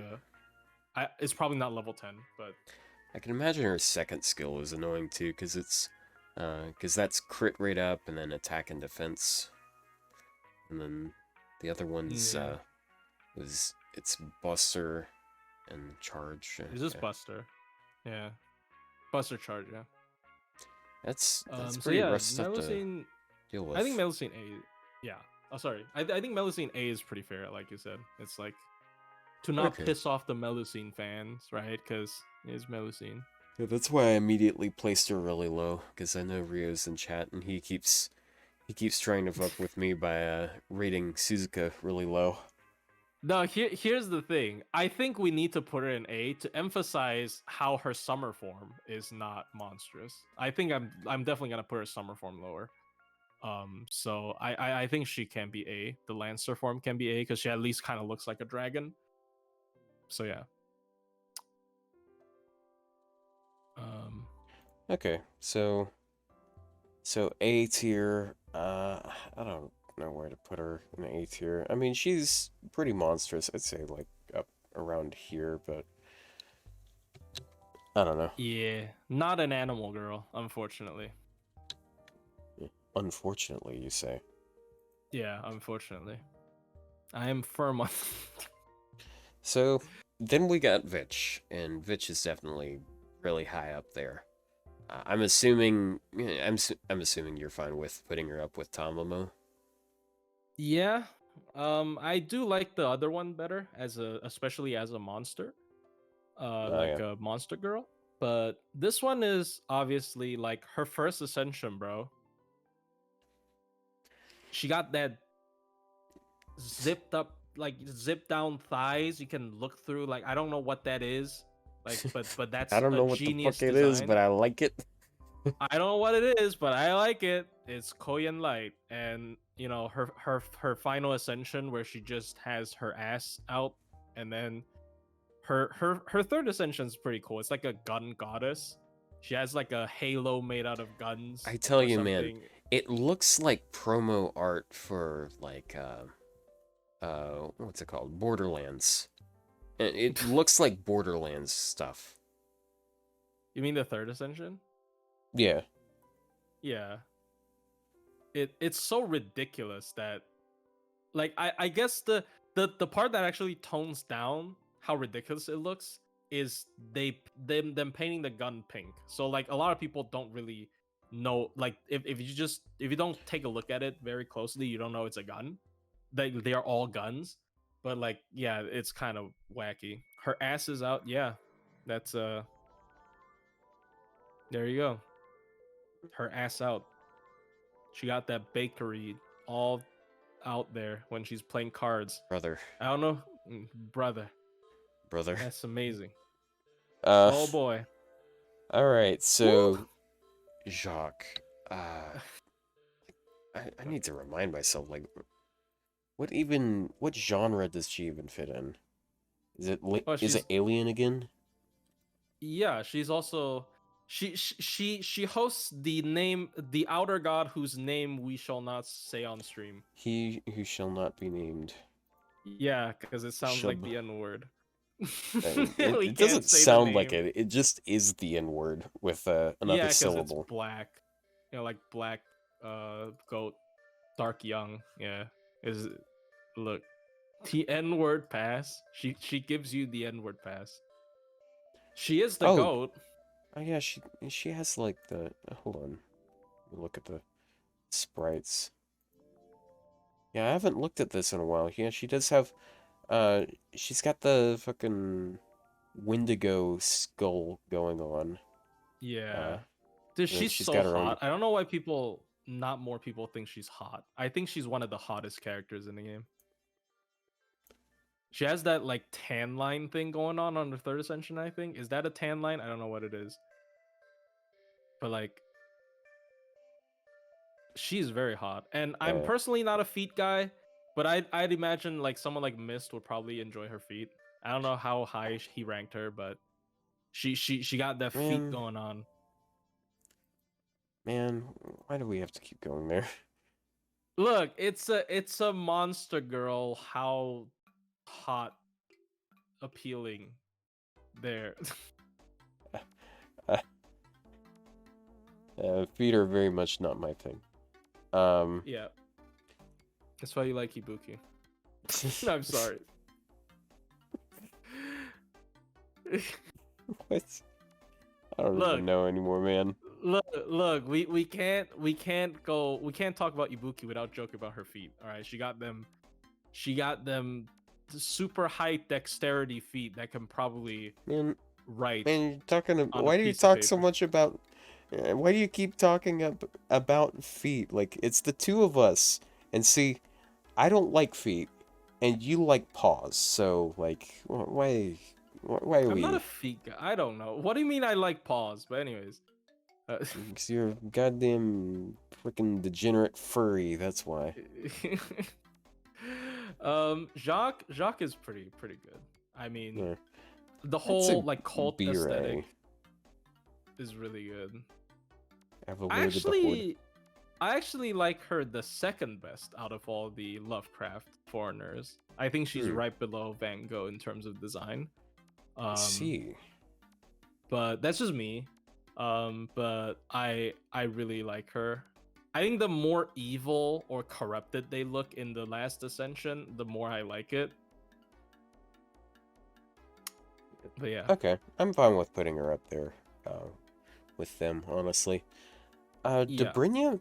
it's probably not level 10, but I can imagine her second skill is annoying too, because that's crit rate up and then attack and defense, and then the other one's Yeah. it's Buster and charge. is this yeah. Buster? Yeah, Buster charge. Yeah. That's So pretty yeah, rough stuff to Melusine. deal with. I think Melusine A. Yeah. Oh, sorry. I think Melusine A is pretty fair, like you said. It's like to not Okay. piss off the Melusine fans, right? Because it's Melusine. Yeah, that's why I immediately placed her really low, because I know Rio's in chat and he keeps trying to fuck with me by rating Suzuka really low. No, here's the thing. I think we need to put her in A to emphasize how her summer form is not monstrous. I think I'm definitely gonna put her summer form lower. So I think she can be A. The Lancer form can be A because she at least kind of looks like a dragon. So yeah. Okay, so A tier. I don't know where to put her in A tier. I mean, she's pretty monstrous. I'd say like up around here, but I don't know. Yeah, not an animal girl, unfortunately. Unfortunately, you say. Yeah, unfortunately. I am firm on. So then we got Vitch, and Vitch is definitely really high up there. I'm assuming I'm assuming you're fine with putting her up with Tamamo. Yeah, I do like the other one better especially as a monster, Yeah. a monster girl. But this one is obviously like her first ascension, bro. She got that zipped up, like zipped down thighs. You can look through. Like I don't know what that is. Like, but that's I don't know a what the genius fuck it is, design. but I like it. I don't know what it is, but I like it. It's Koyan Light, and you know her final ascension where she just has her ass out, and then her third ascension is pretty cool. It's like a gun goddess. She has like a halo made out of guns. I tell or you, man, something. it looks like promo art for like what's it called? Borderlands. It looks like Borderlands stuff. You mean the third ascension? Yeah. Yeah. It's so ridiculous that, like, I guess the part that actually tones down how ridiculous it looks is them painting the gun pink. So like a lot of people don't really know, like if you don't take a look at it very closely, you don't know it's a gun. They are all guns, but like yeah, it's kind of wacky. Her ass is out. Yeah, that's there you go. Her ass out. She got that bakery all out there when she's playing cards. Brother. I don't know, brother. Brother. That's amazing. Uh, Oh boy. all right, so Woo! Jacques. I need to remind myself, like, what genre does she even fit in? Is it Oh, is it Alien again? Yeah, she's also she hosts the outer god whose name we shall not say on stream. He who shall not be named. Yeah, because it sounds like Shub. the N word. It doesn't sound like it. It just is the N word with another Yeah, because syllable. it's black. You know, like black goat, dark young. Yeah. Is look. The N word pass. She gives you the N word pass. She is the Oh. goat. Oh yeah, she has like the hold on. Let me look at the sprites. Yeah, I haven't looked at this in a while. Yeah, she does have she's got the fucking Wendigo skull going on. Yeah. Dude, and she's she's so got her own- hot. I don't know why not more people think she's hot. I think she's one of the hottest characters in the game. She has that like tan line thing going on the third ascension, I think. Is that a tan line? I don't know what it is. But like she's very hot. And I'm personally not a feet guy, but I'd imagine like someone like Mist would probably enjoy her feet. I don't know how high he ranked her, but she got that feet going on. Man, why do we have to keep going there? Look, it's a monster girl. How hot, appealing, there. Feet are very much not my thing. Yeah, that's why you like Ibuki. I'm sorry. What? I don't even know anymore, man. Look, we can't talk about Ibuki without joking about her feet. All right, she got them super high dexterity feet that can probably write. Man, you're talking. Why do you talk so much about? Why do you keep talking about feet? Like it's the two of us, and see, I don't like feet, and you like paws. So like, why are we? I'm not a feet guy. I don't know. What do you mean I like paws? But anyways. Because you're a goddamn freaking degenerate furry, that's why. Jacques is pretty good. I mean, Yeah. the whole like cult aesthetic is really good. I actually like her the second best out of all the Lovecraft foreigners. I think she's right below Van Gogh in terms of design. I see. But that's just me. But I really like her. I think the more evil or corrupted they look in the last ascension, the more I like it. But yeah. Okay, I'm fine with putting her up there with them, honestly. Dobrynya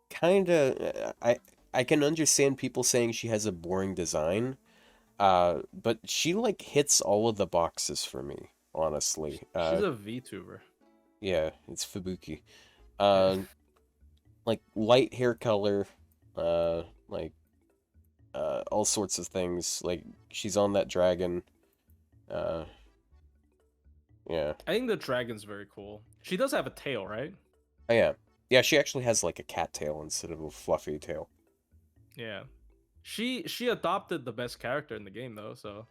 kinda I can understand people saying she has a boring design. But she like hits all of the boxes for me. Honestly, she's a VTuber. Yeah, it's Fubuki. Like light hair color, like all sorts of things. Like she's on that dragon. Yeah. I think the dragon's very cool. She does have a tail, right? Oh yeah, yeah. She actually has like a cat tail instead of a fluffy tail. Yeah. She adopted the best character in the game though, so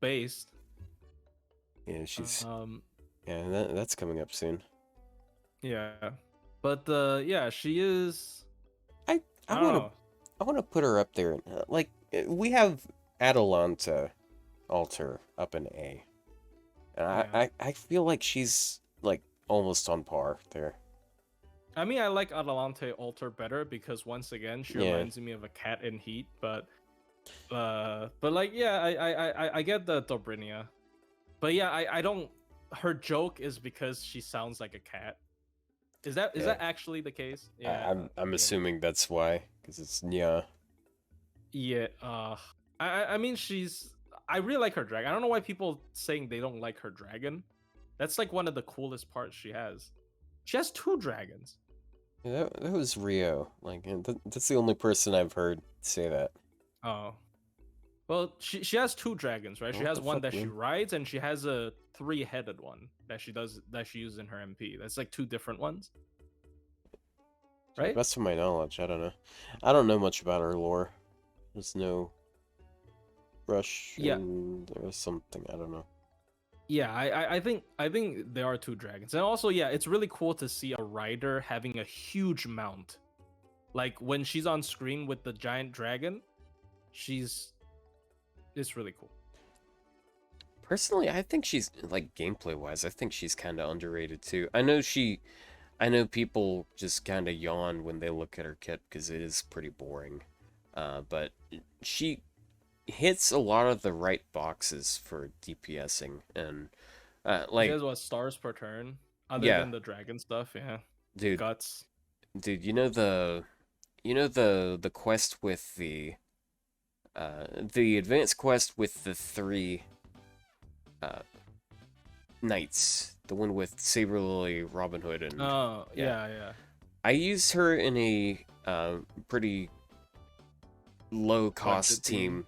based. Yeah, she's yeah, that's coming up soon. Yeah. But yeah, she is I want to put her up there. Like we have Atalante altar up in A. And I feel like she's like almost on par there. I mean, I like Atalante altar better because once again, she reminds me of a cat in Heat, but like yeah, I get the Dobrynya. But yeah, I don't her joke is because she sounds like a cat. Is that Yeah. actually the case? I'm yeah. assuming that's why, because it's Nya. Yeah. I mean, I really like her dragon. I don't know why people saying they don't like her dragon. That's like one of the coolest parts she has. She has 2 dragons. Yeah, that was Rio. Like, and that's the only person I've heard say that. Oh. Well, she has 2 dragons, right? She What has the one fuck, that she man? rides, and she has a 3-headed one that she uses in her MP. That's like 2 different ones, To the right? best of my knowledge, I don't know. I don't know much about her lore. There's no brush Yeah. or something. I don't know. Yeah, I think there are 2 dragons, and also yeah, it's really cool to see a rider having a huge mount. Like when she's on screen with the giant dragon, it's really cool. Personally, I think she's like gameplay wise. I think she's kind of underrated too. I know people just kind of yawn when they look at her kit because it is pretty boring. But she hits a lot of the right boxes for DPSing, and She like, has what, stars per turn, other yeah, than the dragon stuff. Yeah, dude, guts. you know the quest with the advanced quest with the 3 knights, the one with Saber Lily, Robin Hood, and Oh yeah. I used her in a pretty low cost Budget team. team.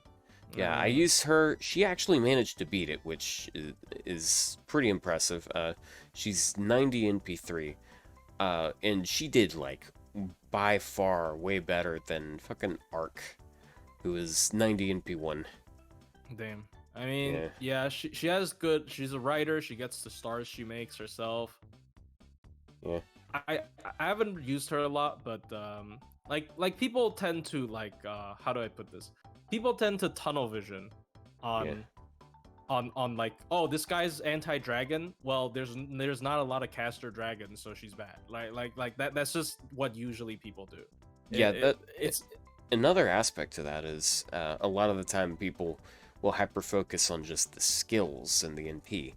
Yeah, I used her. She actually managed to beat it, which is pretty impressive. She's 90 NP3, and she did like by far way better than fucking Ark, who is 90 NP1. Damn. I mean, yeah, she has good. She's a writer. She gets the stars she makes herself. Yeah. I haven't used her a lot, but like people tend to like how do I put this? People tend to tunnel vision on like, oh, this guy's anti-dragon. Well, there's not a lot of caster dragons, so she's bad. Like that's just what usually people do. It's another aspect to that is a lot of the time people will hyper focus on just the skills and the NP,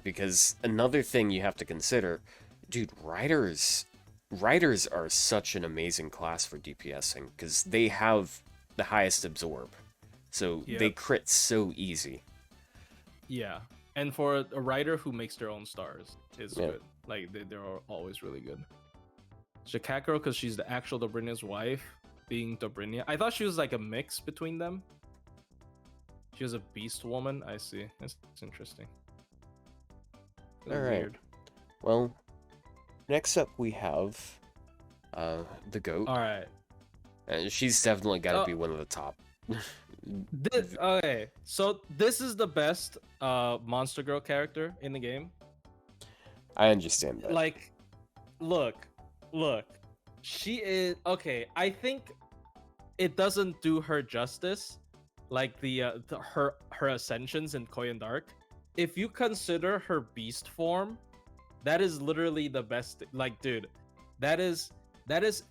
because another thing you have to consider, dude, riders are such an amazing class for DPSing because they have the highest absorb, so they crit so easy. Yeah, and for a writer who makes their own stars is good. Like they're always really good. Shikakuro, because she's the actual Dobrynia's wife, being Dobrynia. I thought she was like a mix between them. She was a beast woman. I see. That's interesting. All right. Weird. Well, next up we have the goat. All right. She's definitely got to be one of the top. Okay, so this is the best monster girl character in the game. I understand that. Like, look, she is okay. I think it doesn't do her justice, like her ascensions in Koyan Dark. If you consider her beast form, that is literally the best. Like, dude, that is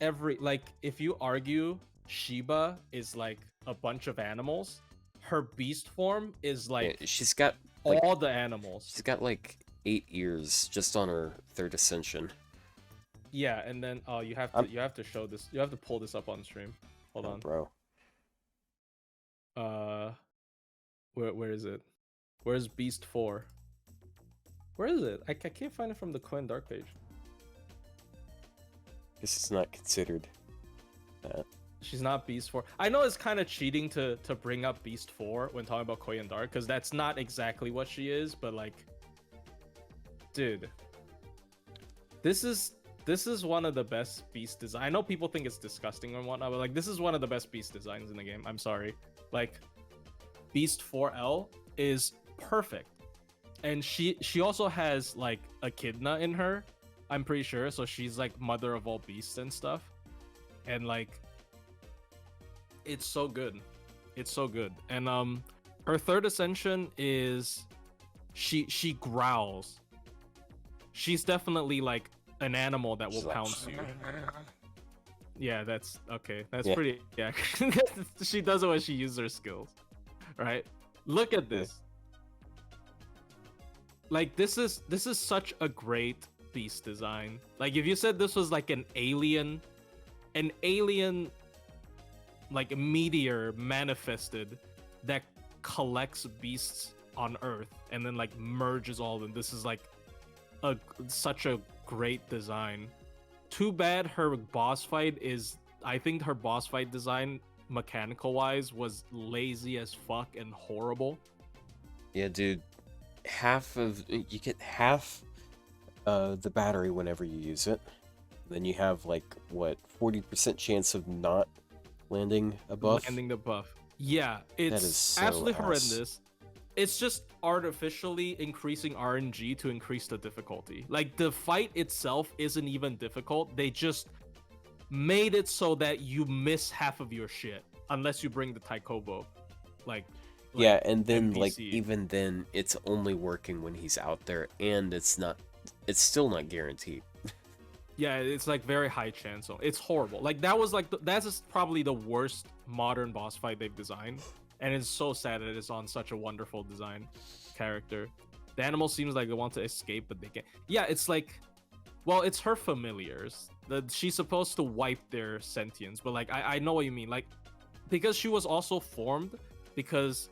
every, like, if you argue Shiba is like a bunch of animals, her beast form is like she's got like, all the animals. She's got like 8 ears just on her 3rd ascension. Yeah, and then you have to show this. You have to pull this up on stream. Hold on, bro. Where is it? Where's Beast 4? Where is it? I can't find it from the Coin Dark page. Guess it's not considered that. She's not Beast 4. I know it's kind of cheating to bring up Beast 4 when talking about Koyan Dark, because that's not exactly what she is, but like, dude, this is one of the best beast designs. I know people think it's disgusting and whatnot, but like, this is one of the best beast designs in the game. I'm sorry. Like, Beast 4L is perfect. And she also has like Echidna in her, I'm pretty sure. So she's like mother of all beasts and stuff. And like, it's so good. It's so good. And her 3rd ascension is she growls. She's definitely like an animal that will pounce you. Yeah, that's okay. That's pretty. Yeah, she does it when she uses her skills, right? Look at this. like this is such a great beast design. Like if you said this was like an alien like a meteor manifested that collects beasts on Earth and then like merges all of them. This is like such a great design. Too bad her boss fight is. I think her boss fight design, mechanical wise, was lazy as fuck and horrible. Yeah, dude. You get half the battery whenever you use it. Then you have like what 40% chance of not landing a buff. Landing the buff. Yeah, it's is so absolutely ass. horrendous. It's just artificially increasing RNG to increase the difficulty. Like the fight itself isn't even difficult. They just made it so that you miss half of your shit unless you bring the Taikobo. Like Yeah, and then NPC. like even then it's only working when he's out there, and it's still not guaranteed. Yeah, it's like very high chance. So it's horrible. Like that was like that's probably the worst modern boss fight they've designed, and it's so sad that it's on such a wonderful design character. The animal seems like they want to escape, but they can't. Yeah, it's like, well, it's her familiars. She's supposed to wipe their sentience, but like I know what you mean. Like because she was also formed because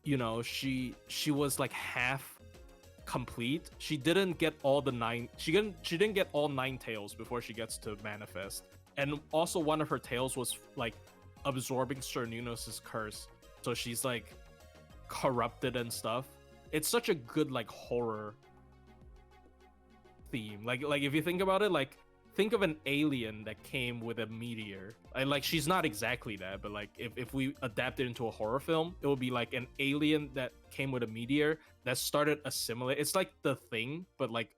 you know she was like half complete. She didn't get all the 9. She didn't get all 9 tails before she gets to manifest. And also one of her tails was like absorbing Cernunnos' curse. So she's like corrupted and stuff. It's such a good like horror theme. Like if you think about it, like think of an alien that came with a meteor. And like she's not exactly that, but like if we adapt it into a horror film, it would be like an alien that came with a meteor that started assimilate. It's like The Thing, but like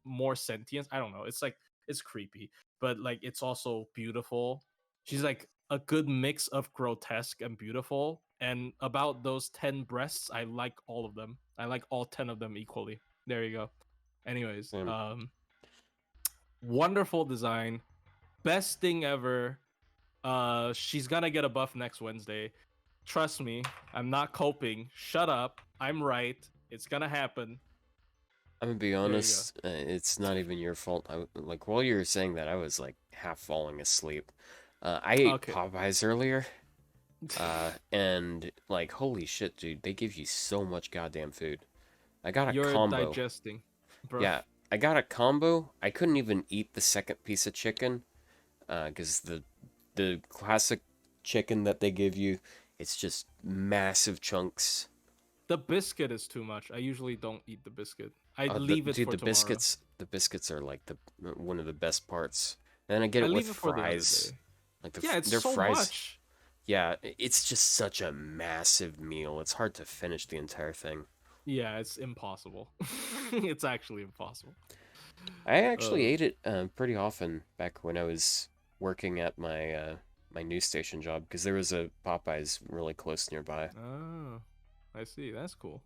more sentience. I don't know. It's like it's creepy, but like it's also beautiful. She's like a good mix of grotesque and beautiful. And about those 10 breasts, I like all of them. I like all 10 of them equally. There you go. Anyways, wonderful design, best thing ever. She's gonna get a buff next Wednesday. Trust me, I'm not coping. Shut up. I'm right. It's gonna happen. I'm gonna be honest, it's not even your fault. Like while you were saying that, I was like half falling asleep. I ate Popeyes earlier, and like holy shit, dude, they give you so much goddamn food. I got a You're combo. digesting, bro. Yeah, I got a combo. I couldn't even eat the second piece of chicken, because the classic chicken that they give you, it's just massive chunks. The biscuit is too much. I usually don't eat the biscuit. I leave it dude, for the tomorrow. The biscuits are like one of the best parts. And I get it leave with it for the other fries. day. Like Yeah, it's their so fries. much. Yeah, it's just such a massive meal. It's hard to finish the entire thing. Yeah, it's impossible. It's actually impossible. I actually ate it pretty often back when I was working at my news station job, because there was a Popeyes really close nearby. Oh, I see. That's cool.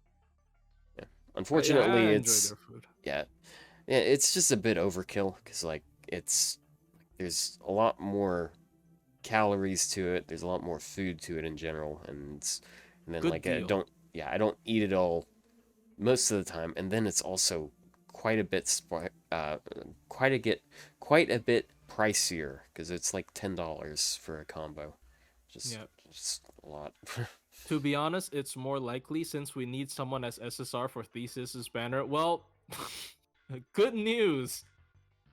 Yeah. Unfortunately, I enjoy it's their food. yeah, it's just a bit overkill, because like there's a lot more calories to it. There's a lot more food to it in general, and then Good like deal. I don't eat it all most of the time, and then it's also quite a bit quite a bit pricier, because it's like $10 for a combo. Just a lot. To be honest, it's more likely since we need someone as SSR for Thesis's banner. Well, good news.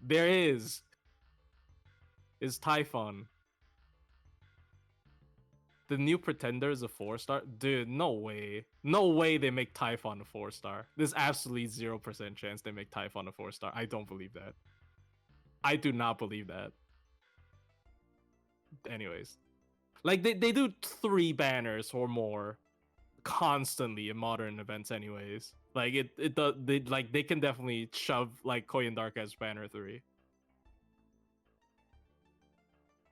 There is Typhon. The new Pretender is a 4-star? Dude, no way. No way they make Typhon a 4-star. There's absolutely 0% chance they make Typhon a 4-star. I don't believe that. I do not believe that. Anyways. Like, they do 3 banners or more constantly in modern events anyways. Like, they can definitely shove, like, Koyan Dark as banner 3.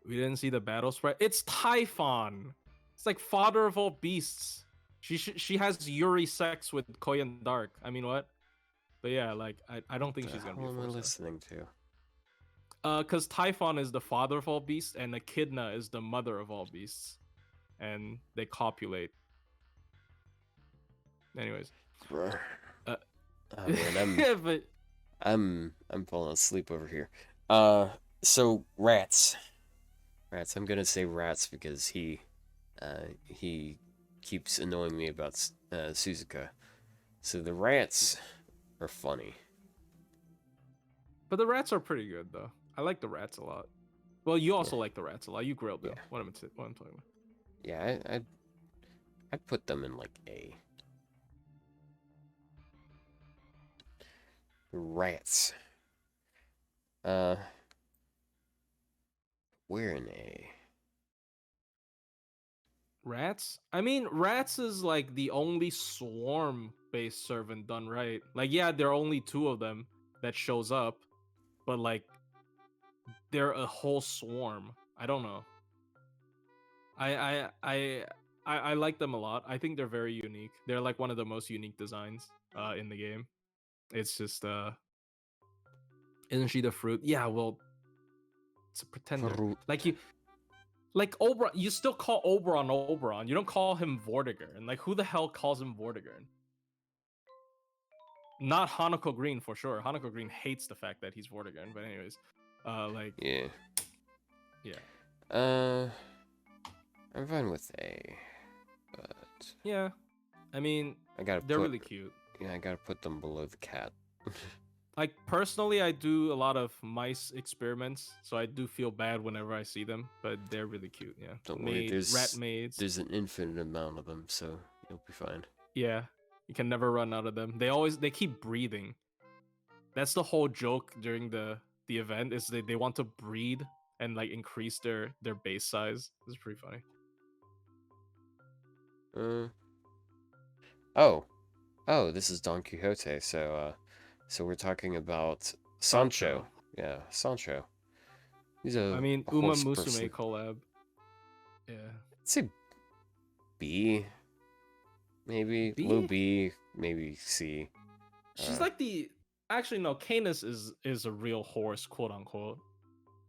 We didn't see the battle spread. It's Typhon. It's like father of all beasts. She has Yuri sex with Koyan Dark. I mean, what? But yeah, like I don't think she's gonna be. What am I listening to? Because Typhon is the father of all beasts, and Echidna is the mother of all beasts, and they copulate. Anyways, Oh man, Yeah, but I'm falling asleep over here. So rats. Rats. I'm gonna say rats because he keeps annoying me about Suzuka. So the rats are funny. the rats are pretty good though. I like the rats a lot. Well, you Yeah, also like the rats a lot. You grilled them. yeah, What I'm talking about. yeah. I'd put them in like A. Rats. Uh, we're in A. Rats? I mean, rats is like the only swarm-based servant done right. Like, yeah, there are only two of them that shows up, but like, they're a whole swarm. I don't know. I I I I like them a lot. I think they're very unique. They're like one of the most unique designs in the game. It's just isn't she the fruit? Yeah, well, it's a pretender. Fruit. Like like Oberon, you still call Oberon Oberon. You don't call him Vortigern. And like, who the hell calls him Vortigern? Not Hanako Green for sure. Hanako Green hates the fact that he's Vortigern. But anyways, like Yeah. yeah, I'm fine with A, but yeah. I mean, I gotta they're put really cute. yeah, I gotta put them below the cat. Like personally, I do a lot of mice experiments, so I do feel bad whenever I see them. But they're really cute. Yeah, Don't worry, rat maids. there's an infinite amount of them, so you'll be fine. Yeah, you can never run out of them. They keep breeding. That's the whole joke during the event is they want to breed and like increase their base size. It's pretty funny. Uh oh. Oh, this is Don Quixote, so we're talking about Sancho. Yeah, Sancho. He's I a mean, Uma horse Musume person. collab. Yeah. I'd say B, maybe. Low B? B, maybe C. She's like the actually no, Canis is a real horse, quote unquote.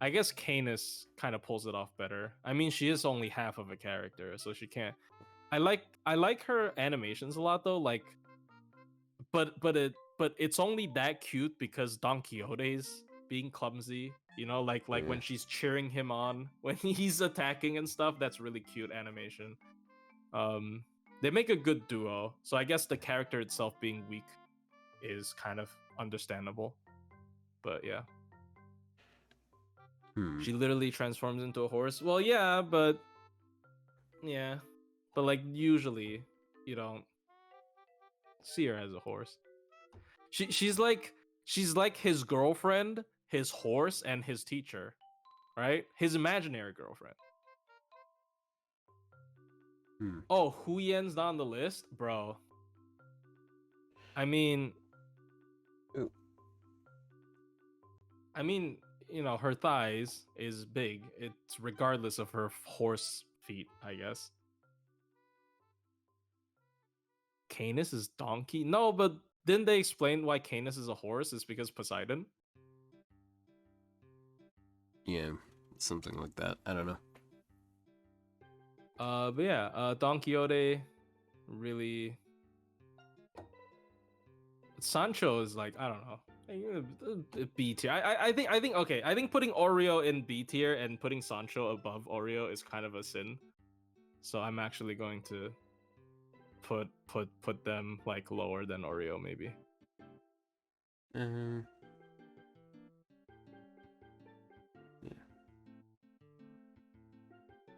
I guess Canis kind of pulls it off better. I mean, she is only half of a character, so she can't. I like her animations a lot though. Like, but it's only that cute because Don Quixote's being clumsy. You know, like when she's cheering him on when he's attacking and stuff. That's really cute animation. They make a good duo. So I guess the character itself being weak is kind of understandable. But yeah. She literally transforms into a horse. Well, yeah, but like usually you don't see her as a horse. She's like his girlfriend, his horse, and his teacher, right? His imaginary girlfriend. Oh, Huyen's not on the list, bro. I mean, Ooh. you know, her thighs is big. It's regardless of her horse feet, I guess. Canis is donkey? No, but didn't they explain why Canis is a horse? It's because Poseidon? Yeah, something like that. I don't know. But yeah, Don Quixote really. Sancho is like, I don't know, B tier. I think okay. I think putting Oreo in B tier and putting Sancho above Oreo is kind of a sin. So I'm actually going to put them like lower than Oreo maybe. Yeah.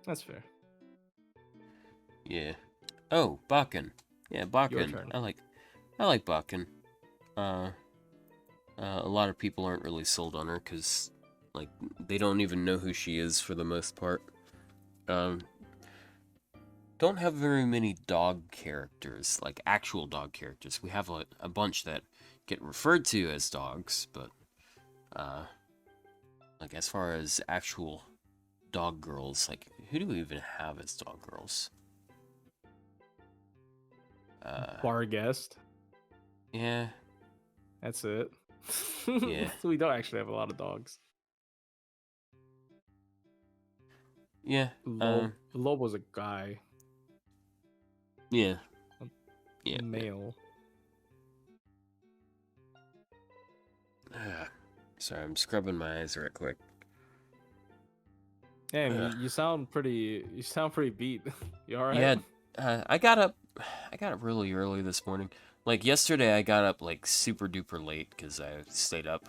That's fair. Yeah. Oh, Bakken. Yeah, Your Bakken. turn. I like Bakken. A lot of people aren't really sold on her because, like, they don't even know who she is for the most part. Don't have very many dog characters, like actual dog characters. We have a bunch that get referred to as dogs, but like as far as actual dog girls, like who do we even have as dog girls? Bar guest. Yeah. That's it. Yeah. We don't actually have a lot of dogs. Yeah. Lobo's a guy. Yeah. Yeah. Male. Sorry, I'm scrubbing my eyes real quick. Damn, Ugh. you sound pretty. You sound pretty beat. You all right? Yeah, I got up really early this morning. Like yesterday, I got up like super duper late because I stayed up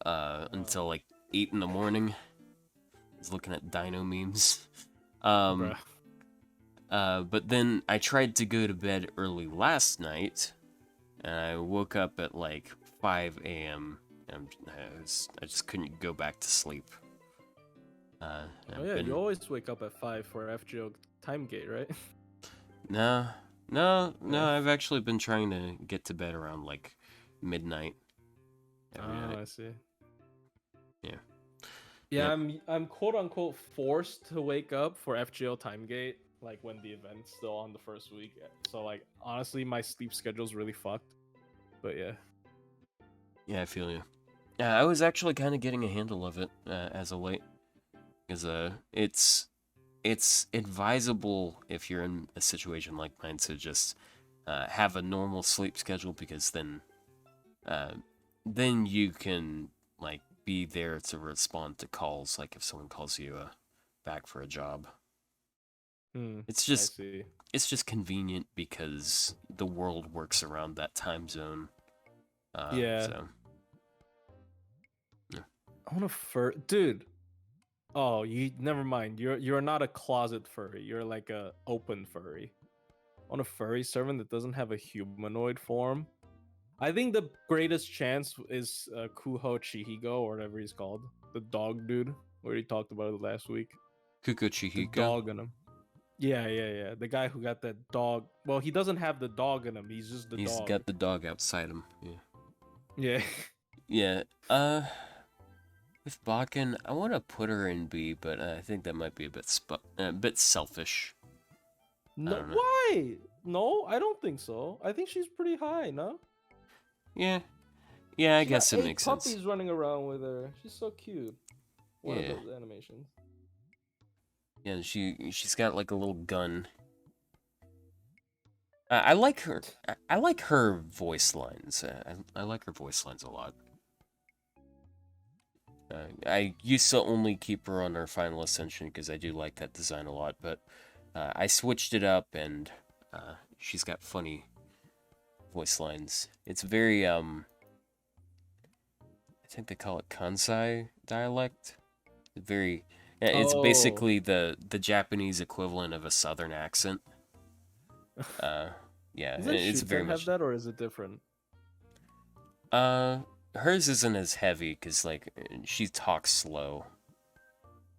until like 8 in the morning. I was looking at dino memes. Bruh. But then I tried to go to bed early last night, and I woke up at like 5 a.m. and I just couldn't go back to sleep. Oh yeah, you always wake up at 5 for FGO time gate, right? No, Yeah. I've actually been trying to get to bed around like midnight every Oh, night. I see. Yeah. Yeah, I'm quote unquote forced to wake up for FGO time gate, like when the event's still on the first week. So like honestly, my sleep schedule's really fucked. But yeah. Yeah, I feel you. Yeah, I was actually kind of getting a handle of it as of late, because it's advisable if you're in a situation like mine to just have a normal sleep schedule, because then you can like be there to respond to calls, like if someone calls you back for a job. It's I just see. it's just convenient because the world works around that time zone. Yeah. So I want to dude. Oh, you never mind. You're not a closet furry. You're like a open furry. On a furry servant that doesn't have a humanoid form. I think the greatest chance is Kuho Chihigo or whatever he's called, the dog dude. We already talked about it last week. Kuko The Chihiko. dog in him. Yeah. The guy who got that dog. Well, he doesn't have the dog in him. He's just the He's dog. got the dog outside him. Yeah. Yeah. Yeah. With Bakken, I want to put her in B, but I think that might be a bit selfish. No, don't know. why? No, I don't think so. I think she's pretty high, no? Yeah, I She guess got it 8 makes puppies sense. running around with her. She's so cute. One Yeah. of those animations. Yeah, she's got like a little gun. I like her. I like her voice lines. I like her voice lines a lot. I used to only keep her on her Final Ascension because I do like that design a lot, but I switched it up, and she's got funny voice lines. It's very I think they call it Kansai dialect. Very, it's Oh. basically the Japanese equivalent of a Southern accent. Yeah, Doesn't it's Shuten very have much. that, or is it different? Hers isn't as heavy because like she talks slow.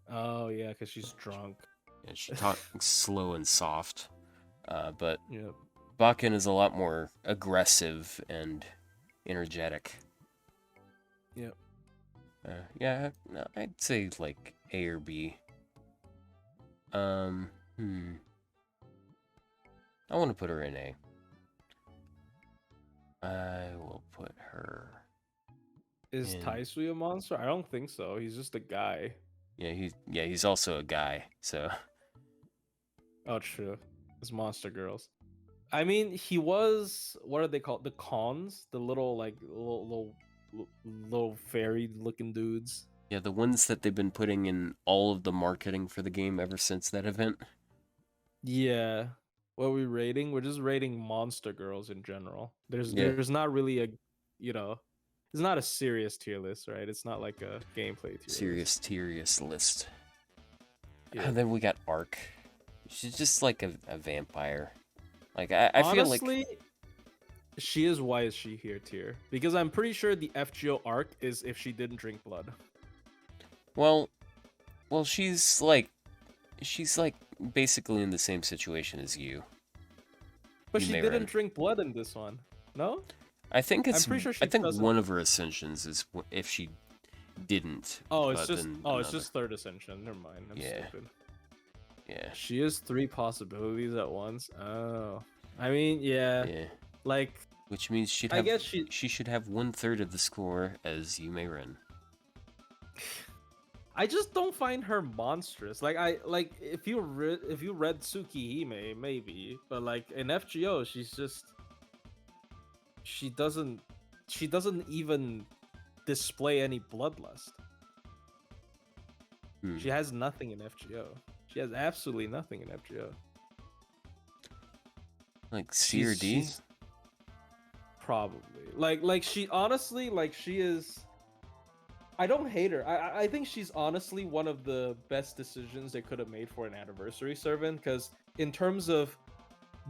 Oh yeah, because she's drunk. Yeah, she talks slow and soft. But Yep. Bakken is a lot more aggressive and energetic. Yep. Yeah, no, I'd say like A or B. I want to put her in A. I will put her. Is in... Taisui a monster? I don't think so. He's just a guy. Yeah, he's also a guy. So. Oh, true. It's monster girls. I mean, he was. What are they called? The cons, the little like little fairy looking dudes. Yeah, the ones that they've been putting in all of the marketing for the game ever since that event. Yeah. What are we rating? We're just rating monster girls in general. There's not really a, it's not a serious tier list, right? It's not like a gameplay tier list. Serious list. Yeah. And then we got Ark. She's just like a vampire. Like I feel like Honestly, she is why is she here tier? Because I'm pretty sure the FGO arc is if she didn't drink blood. well she's like basically in the same situation as you. But You she may didn't run. drink blood in this one. No? I think it's. I'm pretty sure I she think doesn't. one of her ascensions is if she didn't. Oh, it's but just then it's another. just third ascension. Never mind. I'm Yeah. stupid. Yeah. She has 3 possibilities at once. Oh. I mean, yeah. Yeah. Like, Which means I guess she should have 1/3 of the score as you may run. I just don't find her monstrous. Like if you read Tsukihime, maybe, but like in FGO, she doesn't even display any bloodlust. Hmm. She has nothing in FGO. She has absolutely nothing in FGO. Like C or D? She's probably like she honestly like she is. I don't hate her. I think she's honestly one of the best decisions they could have made for an anniversary servant, because in terms of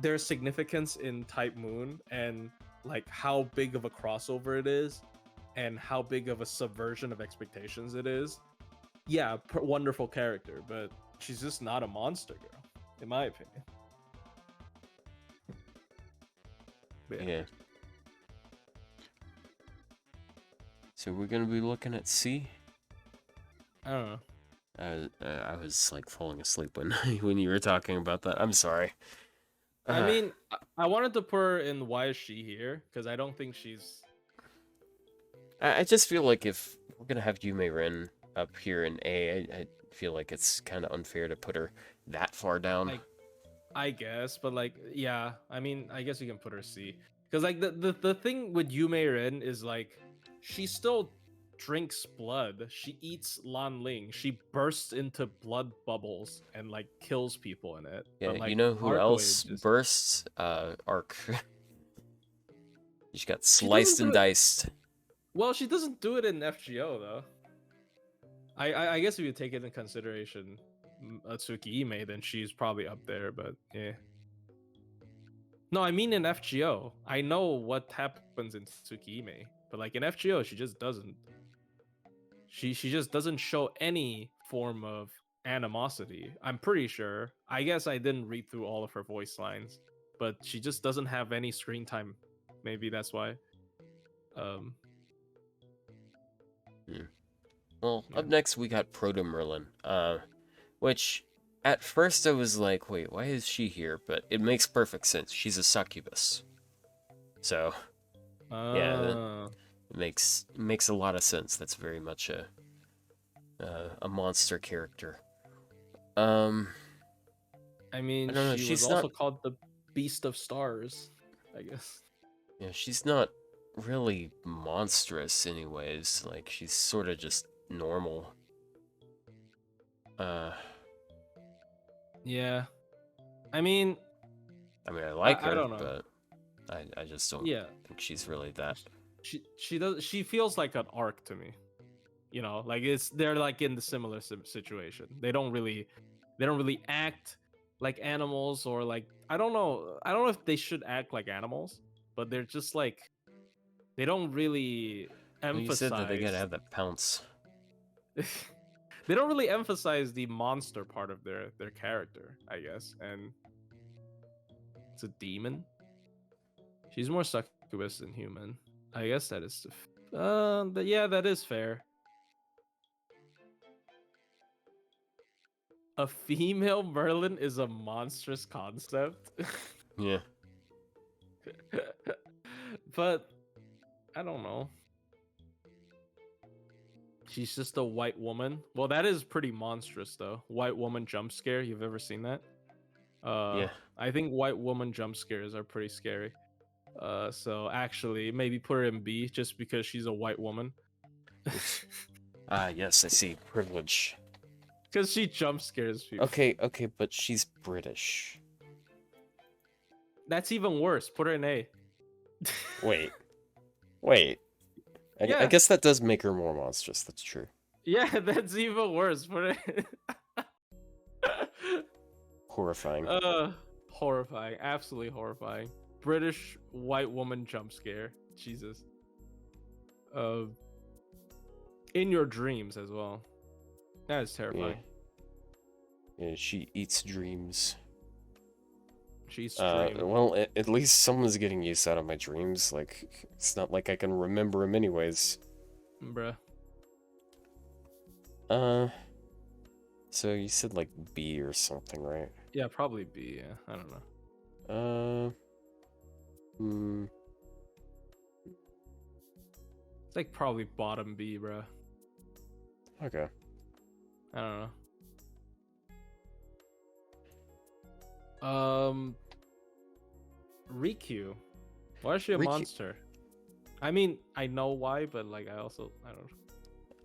their significance in Type Moon and like how big of a crossover it is and how big of a subversion of expectations it is, yeah, wonderful character, but she's just not a monster girl, in my opinion. But Yeah. So we're gonna be looking at C. I don't know. I was like falling asleep when when you were talking about that. I'm sorry. I mean, I wanted to put her in why is she here, because I don't think she's. I just feel like if we're gonna have Yume Ren up here in A, I feel like it's kind of unfair to put her that far down. I guess, but like, yeah, I mean, I guess you can put her C, because like the thing with Yume Ren is like, she still drinks blood. She eats Lan Ling. She bursts into blood bubbles and like kills people in it. Yeah, but, like, you know who Arkaway else just- bursts? Arc. She got She sliced doesn't and do it- diced. Well, she doesn't do it in FGO though. I guess if you take it into consideration, Tsukihime, then she's probably up there. But yeah. No, I mean in FGO. I know what happens in Tsukihime, but like in FGO, she just doesn't. She just doesn't show any form of animosity. I'm pretty sure. I guess I didn't read through all of her voice lines, but she just doesn't have any screen time. Maybe that's why. Well, Yeah. up next we got Proto Merlin, which at first I was like, wait, why is she here? But it makes perfect sense. She's a succubus. So, yeah, it makes a lot of sense. That's very much a monster character. I mean, I don't know, she she's was also not- called the Beast of Stars, I guess. Yeah, she's not really monstrous anyways. Like, she's sort of just normal. Yeah. I mean, I mean, I like her, I don't know. but I just don't Yeah. think she's really that. She feels like an arc to me. You know, like they're like in the similar situation. They don't really act like animals, or like I don't know if they should act like animals, but they're just like they don't really Well, you emphasize said that they gotta have that pounce. they don't really emphasize the monster part of their character, I guess. And it's a demon. She's more succubus than human. I guess that is yeah, that is fair. A female Merlin is a monstrous concept. Yeah. But I don't know. She's just a white woman. Well, that is pretty monstrous though. White woman jump scare. You've ever seen that? Yeah. I think white woman jump scares are pretty scary. So actually maybe put her in B just because she's a white woman. Yes, I see. Privilege. Because she jump scares people. Okay, but she's British. That's even worse. Put her in A. Wait. I Yeah. guess that does make her more monstrous. That's true. Yeah, that's even worse. Put her Horrifying. horrifying. Absolutely horrifying. British white woman jump scare. Jesus. In your dreams as well. That is terrifying. Yeah, she eats dreams. She's streamed. At least someone's getting use out of my dreams. Like, it's not like I can remember them anyways. Bruh. So you said like B or something, right? Yeah, probably B. Yeah, I don't know. It's like probably bottom B, bruh. Okay. I don't know. Riku. Why is she a Riku- monster? I mean, I know why, but like I don't.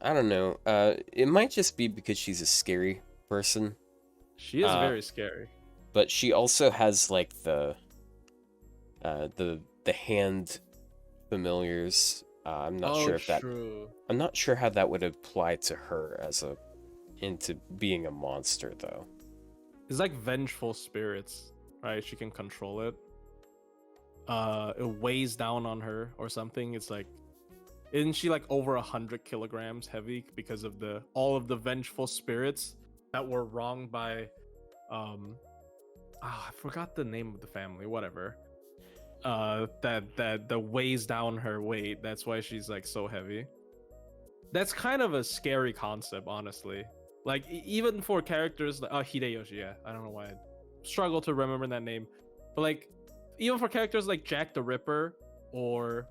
I don't know. It might just be because she's a scary person. She is very scary. But she also has like the hand familiars. I'm not sure if that. True. I'm not sure how that would apply to her as a into being a monster though. It's like vengeful spirits, right? She can control it. It weighs down on her or something. It's like, isn't she like over 100 kilograms heavy because of all of the vengeful spirits that were wronged by, I forgot the name of the family. Whatever. That weighs down her weight. That's why she's like so heavy. That's kind of a scary concept, honestly. Like even for characters like Hideyoshi, yeah, I don't know why I struggle to remember that name, but like even for characters like Jack the Ripper or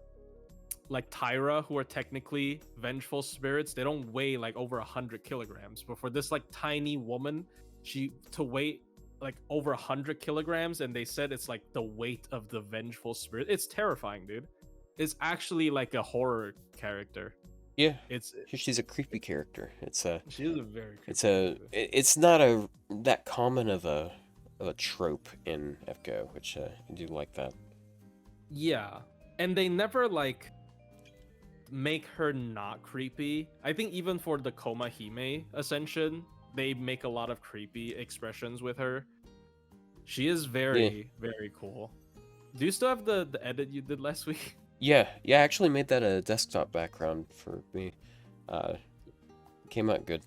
like Tyra, who are technically vengeful spirits, they don't weigh like over 100 kilograms. But for this like tiny woman, she to weigh like over 100 kilograms, and they said it's like the weight of the vengeful spirit. It's terrifying, dude. It's actually like a horror character. Yeah, It's she's a creepy character. she is a very creepy It's character. it's not that common of a trope in FGO, which I do like that. Yeah, and they never like make her not creepy. I think even for the Komahime Ascension, they make a lot of creepy expressions with her. She is very cool. Do you still have the edit you did last week? Yeah, I actually made that a desktop background for me. Came out good.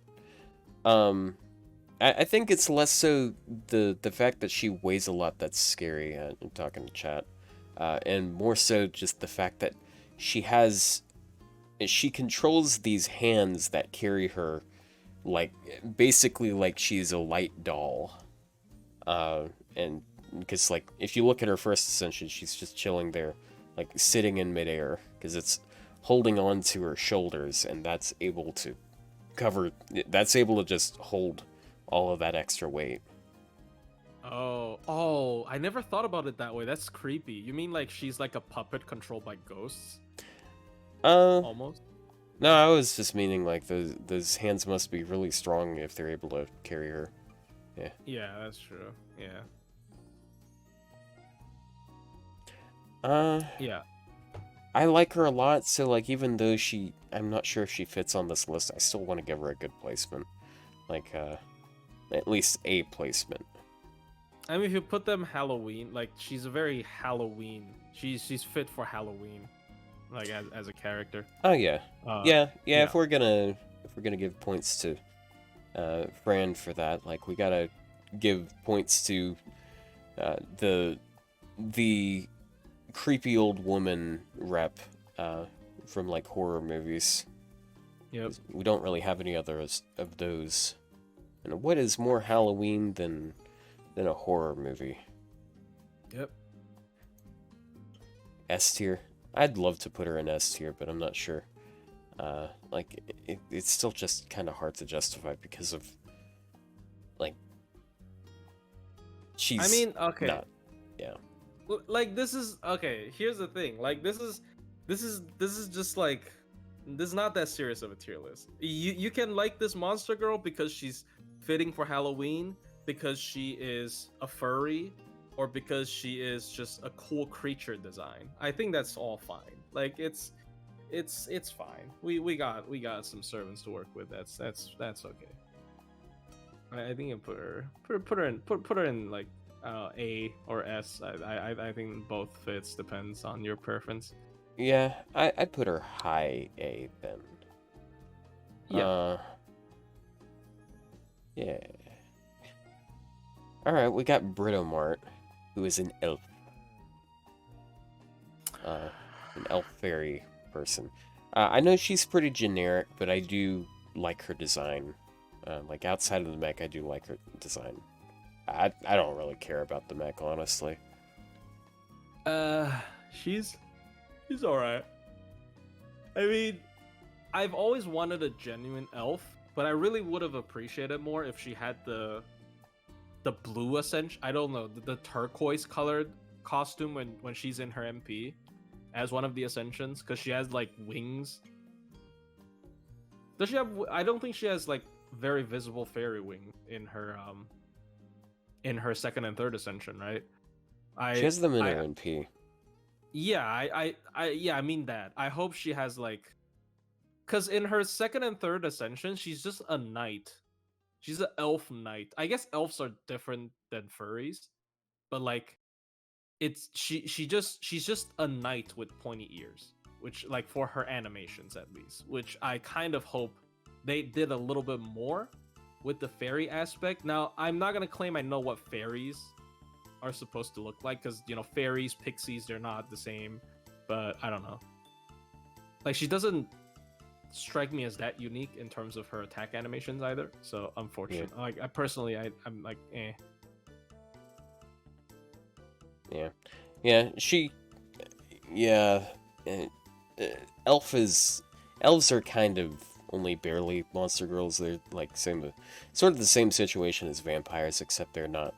I think it's less so the fact that she weighs a lot that's scary. I'm talking to chat, and more so just the fact that she controls these hands that carry her, like basically like she's a light doll. And because like if you look at her first ascension, she's just chilling there, like sitting in midair, because it's holding on to her shoulders, and that's able to just hold all of that extra weight. Oh, I never thought about it that way. That's creepy. You mean like she's like a puppet controlled by ghosts? Almost. No, I was just meaning like those hands must be really strong if they're able to carry her. Yeah, that's true. Yeah. Yeah. I like her a lot, so like even though I'm not sure if she fits on this list, I still want to give her a good placement. Like at least a placement. I mean, if you put them Halloween, like she's a very Halloween. She's fit for Halloween, like as a character. Oh yeah. Yeah. yeah. If we're gonna give points to Fran for that, like we gotta give points to the creepy old woman rep from like horror movies. Yep. We don't really have any others of those. And what is more Halloween than a horror movie? Yep. S tier. I'd love to put her in S tier, but I'm not sure. Like it's still just kind of hard to justify because of like she's. I mean, okay. Not, yeah. Like this is okay. Here's the thing. Like this is just like this is not that serious of a tier list. You can like this monster girl because she's fitting for Halloween, because she is a furry, or because she is just a cool creature design. I think that's all fine. Like it's fine. We got some servants to work with. That's okay. I think you put her in like A or S. I think both fits, depends on your preference. Yeah, I'd put her high A then. Yeah. Yeah. Alright, we got Britomart, who is an elf. An elf fairy person. I know she's pretty generic, but I do like her design. Like outside of the mech, I do like her design. I don't really care about the mech, honestly. She's alright. I mean, I've always wanted a genuine elf, but I really would have appreciated more if she had the blue ascension. I don't know, the turquoise colored costume when she's in her MP. as one of the ascensions because she has like wings. Does she have? I don't think she has like very visible fairy wings in her second and third ascension, right? She has them in I her NP. yeah, I mean that. I hope she has like, because in her second and third ascension, she's just a knight. She's an elf knight. I guess elves are different than furries, but like, she's just a knight with pointy ears, which like for her animations at least, which I kind of hope they did a little bit more with the fairy aspect. Now, I'm not gonna claim I know what fairies are supposed to look like because fairies, pixies, they're not the same, but I don't know. Like, she doesn't strike me as that unique in terms of her attack animations either, so unfortunate. Yeah. Like, I personally, I'm like, eh. Yeah, elves are kind of only barely monster girls. They're like sort of the same situation as vampires, except they're not.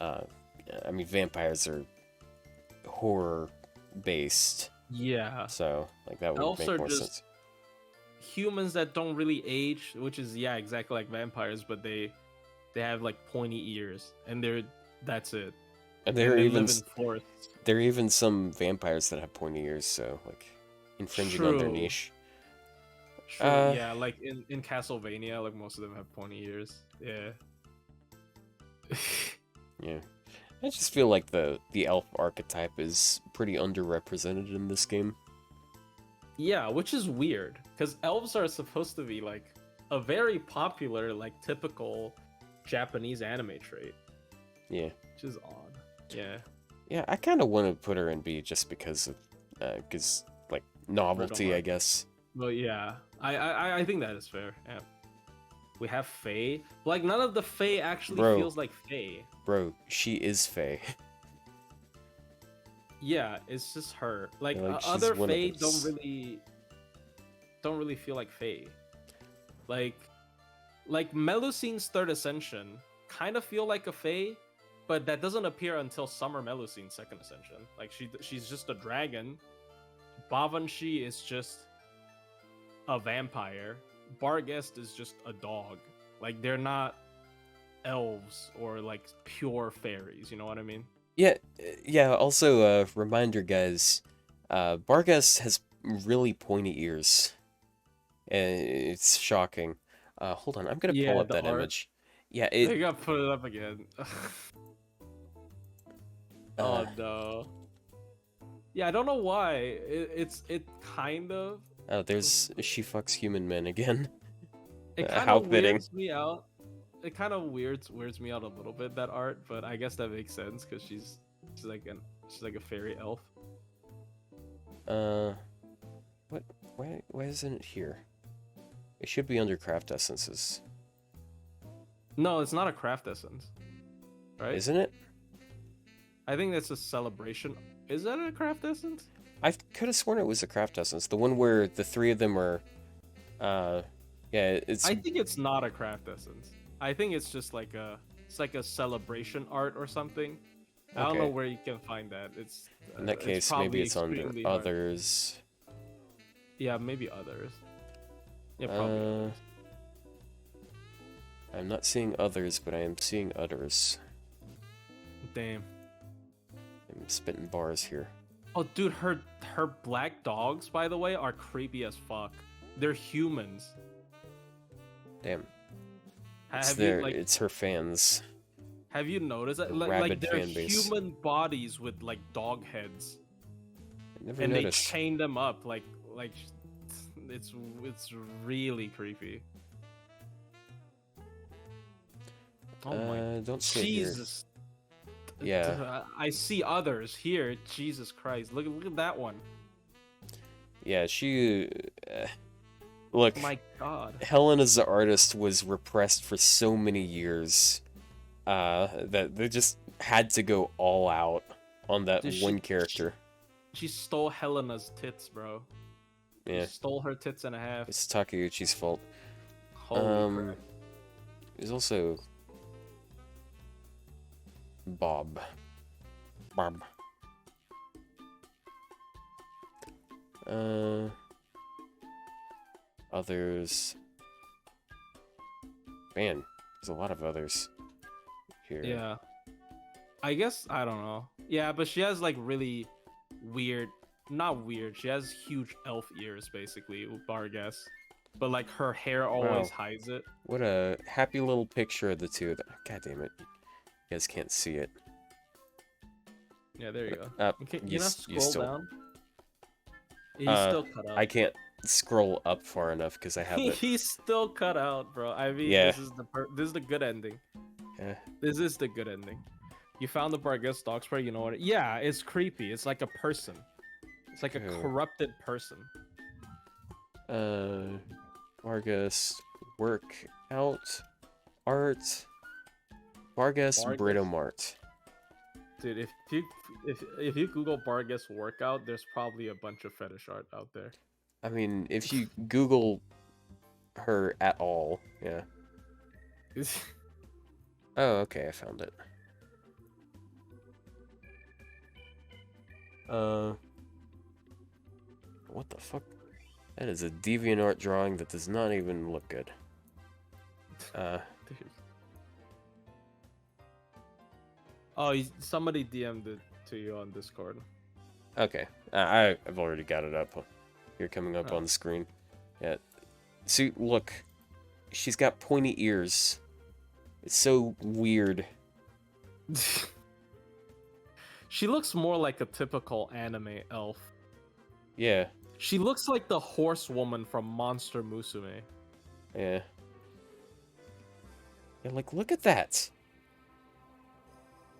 I mean, vampires are horror based, Yeah. so like that would Elves make are more just sense. humans that don't really age, which is exactly like vampires, but they have like pointy ears, and that's it. And They live in forests. there are even some vampires that have pointy ears, so like infringing on their True. niche. True, yeah, like in Castlevania, like most of them have pointy ears. Yeah. Yeah, I just feel like the elf archetype is pretty underrepresented in this game. Yeah, which is weird because elves are supposed to be like a very popular, like typical Japanese anime trait. Yeah. Which is odd. Yeah. Yeah, I kind of want to put her in B just because of, like novelty, I guess. Well, yeah, I think that is fair. Yeah. We have Fae. Like, none of the Fae actually feels like Fae. Bro, she is Fae. Yeah, it's just her. Like, Yeah, like, other she's one of Fae those- don't really feel like Fae. Like Melusine's third ascension kind of feel like a Fae, but that doesn't appear until Summer Melusine's second ascension. Like, she's just a dragon. Bavanshi is just a vampire. Barghest is just a dog. Like, they're not elves or like pure fairies, you know what I mean? Yeah, also, reminder, guys, Barghest has really pointy ears. It's shocking. Hold on, I'm gonna pull up the that art. Image. Yeah, They gotta put it up again. Oh no. Yeah, I don't know why. It kind of. Oh, there's She Fucks Human Men again. It kind How of fitting. weirds me out. It kind of weirds me out a little bit, that art, but I guess that makes sense because she's like a fairy elf. What? Why isn't it here? It should be under craft essences, No, it's not a craft essence, right? isn't it? I think that's a celebration. Is that a craft essence? I could have sworn it was a craft essence. The one where the three of them are, yeah, it's. I think it's not a craft essence. I think it's just like a celebration art or something. I don't know Okay. where you can find that. It's In that case, probably maybe it's under extremely hard. others. Yeah, maybe others. Yeah, probably. Others. I'm not seeing others, but I am seeing others. Damn. I'm spitting bars here. Oh, dude, her black dogs, by the way, are creepy as fuck. They're humans. Damn. Have It's her fans. Have you noticed that? The Like rabid they're fan base. human bodies with like dog heads, I never and noticed. they chain them up like it's really creepy. Oh my Don't see it here. Jesus. Yeah. I see others here. Jesus Christ. Look at that one. Yeah, she. Look, My God. Helen as the artist was repressed for so many years that they just had to go all out on that Dude, one character. She stole Helena's tits, bro. Yeah, She stole her tits and a half. it's Takeuchi's fault. Holy crap. There's also Bob. Others. Man, there's a lot of others here. Yeah. I guess I don't know. Yeah, but she has like really weird, not weird. She has huge elf ears, basically, Bargas. But like her hair always Wow. hides it. What a happy little picture of the two of them. God damn it. You guys can't see it. Yeah, there you go. Up. Okay, You scroll still. down. He's still cut out. I can't scroll up far enough because I have it. He's still cut out, bro. I mean, Yeah. this is the good ending. Yeah. This is the good ending. You found the Bargas dog spray. You know what? Yeah, it's creepy. It's like a person. It's like a Ew. corrupted person. Vargas workout art. Vargas Vargas. Britomart. Dude, if you Google Bargas workout, there's probably a bunch of fetish art out there. I mean, if you Google her at all, yeah. Oh, okay, I found it. What the fuck? That is a DeviantArt drawing that does not even look good. Dude. Oh, somebody DM'd it to you on Discord. Okay, I've already got it up. Here, coming up Oh. on the screen. Yeah. See, look. She's got pointy ears. It's so weird. She looks more like a typical anime elf. Yeah, She looks like the horsewoman from Monster Musume. yeah. Yeah, like, look at that.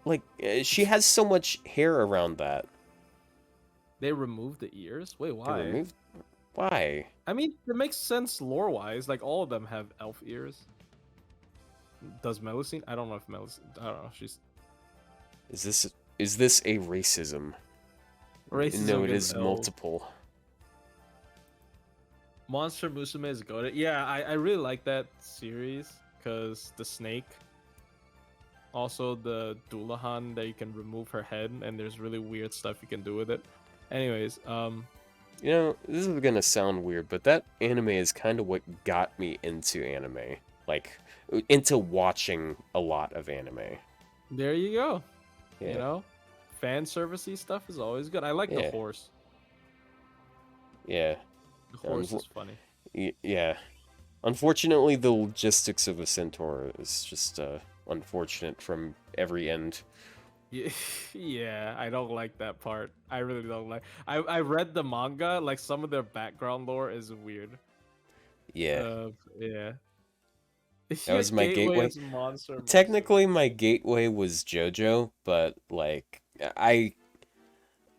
Like, she has so much hair around that. They removed the ears? Wait, They why? removed... Why? I mean, it makes sense lore-wise. Like, all of them have elf ears. Does Melusine? I don't know if Melusine... I don't know. She's... Is this a racism? Racism No, it against is elves. multiple. Monster Musume is goated. Yeah, I really like that series because the snake. Also, the Dullahan that you can remove her head, and there's really weird stuff you can do with it. Anyways, You know, this is gonna sound weird, but that anime is kind of what got me into anime. Like, into watching a lot of anime. there you go. Yeah. You know, fan servicey stuff is always good. I like the Yeah. horse. Yeah. The horse is funny. Yeah. Unfortunately, the logistics of a centaur is just unfortunate from every end. Yeah, yeah, I don't like that part. I really don't like. I read the manga. Like some of their background lore is weird. Yeah. Yeah. That was my gateway. is Monster Musume. Technically, my gateway was JoJo, but like I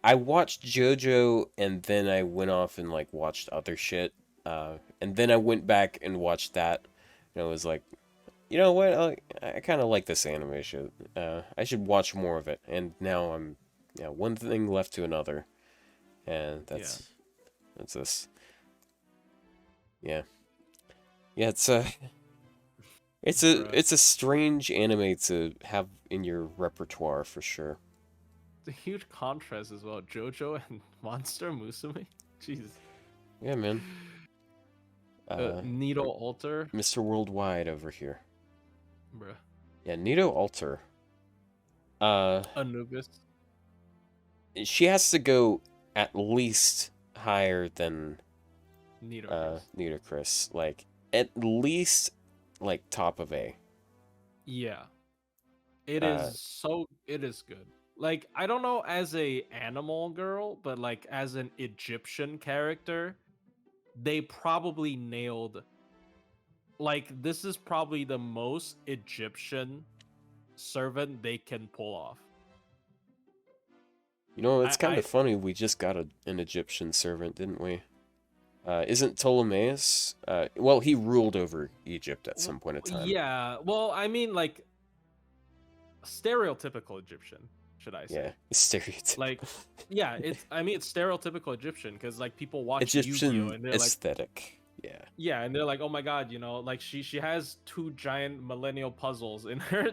watched JoJo and then I went off and like watched other shit. And then I went back and watched that, and I was like, you know what? I kind of like this animation. I should watch more of it. And now I'm, one thing left to another, and that's this. Yeah, yeah. It's a strange anime to have in your repertoire for sure. It's a huge contrast as well. JoJo and Monster Musume. Jesus. Yeah, man. Nido Alter. Mr. Worldwide over here. Bruh. Yeah, Nido Alter. Anubis. She has to go at least higher than Nitocris. Nitocris. Like, at least, like, top of A. Yeah. It is good. Like, I don't know as a animal girl, but like as an Egyptian character, they probably nailed, like, this is probably the most Egyptian servant they can pull off. You know, it's kind I- of funny. We just got an Egyptian servant, didn't we? Isn't Ptolemaeus? Well, he ruled over Egypt at some point in time. Yeah, well, I mean, like, stereotypical Egyptian, should I say? Yeah, stereotype. Like, yeah, it's stereotypical Egyptian because like people watch Egyptian Yu-Gi-Oh! And they're like, aesthetic. Yeah. yeah, and they're like, oh my god, you know, like she has two giant millennial puzzles in her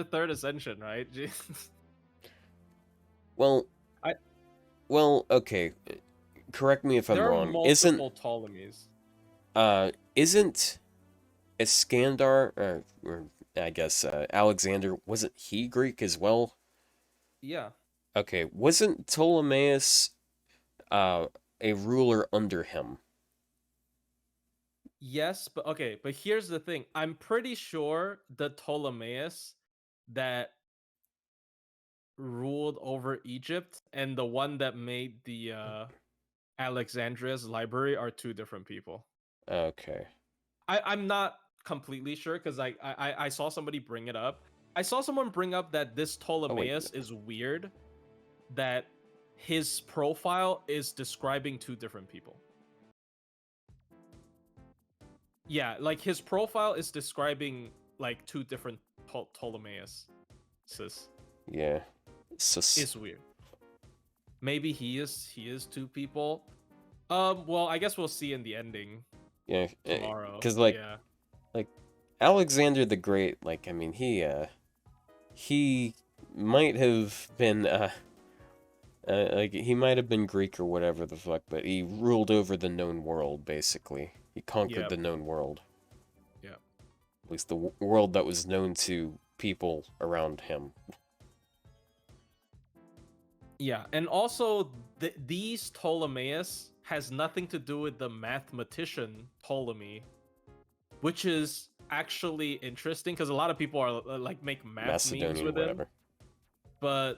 third ascension, right? Well, okay. correct me if I'm There are wrong. multiple Ptolemies. Isn't Iskandar, or I guess Alexander, wasn't he Greek as well? Yeah. Okay, wasn't Ptolemaeus a ruler under him? Yes, but okay, but here's the thing. I'm pretty sure the Ptolemaeus that ruled over Egypt and the one that made the Alexandria's library are two different people. Okay. I'm not completely sure because I saw somebody bring it up. I saw someone bring up that this Ptolemaeus is weird, that his profile is describing two different people. Yeah, like his profile is describing like two different Ptolemaios. Yeah. It's weird. Maybe he is two people. Well, I guess we'll see in the ending. Yeah, tomorrow. Because like Alexander the Great, like I mean, he might have been like he might have been Greek or whatever the fuck, but he ruled over the known world basically. He conquered the known world. Yeah. At least the world that was known to people around him. Yeah, and also these Ptolemaeus has nothing to do with the mathematician Ptolemy, which is actually interesting because a lot of people are like make math memes with him. But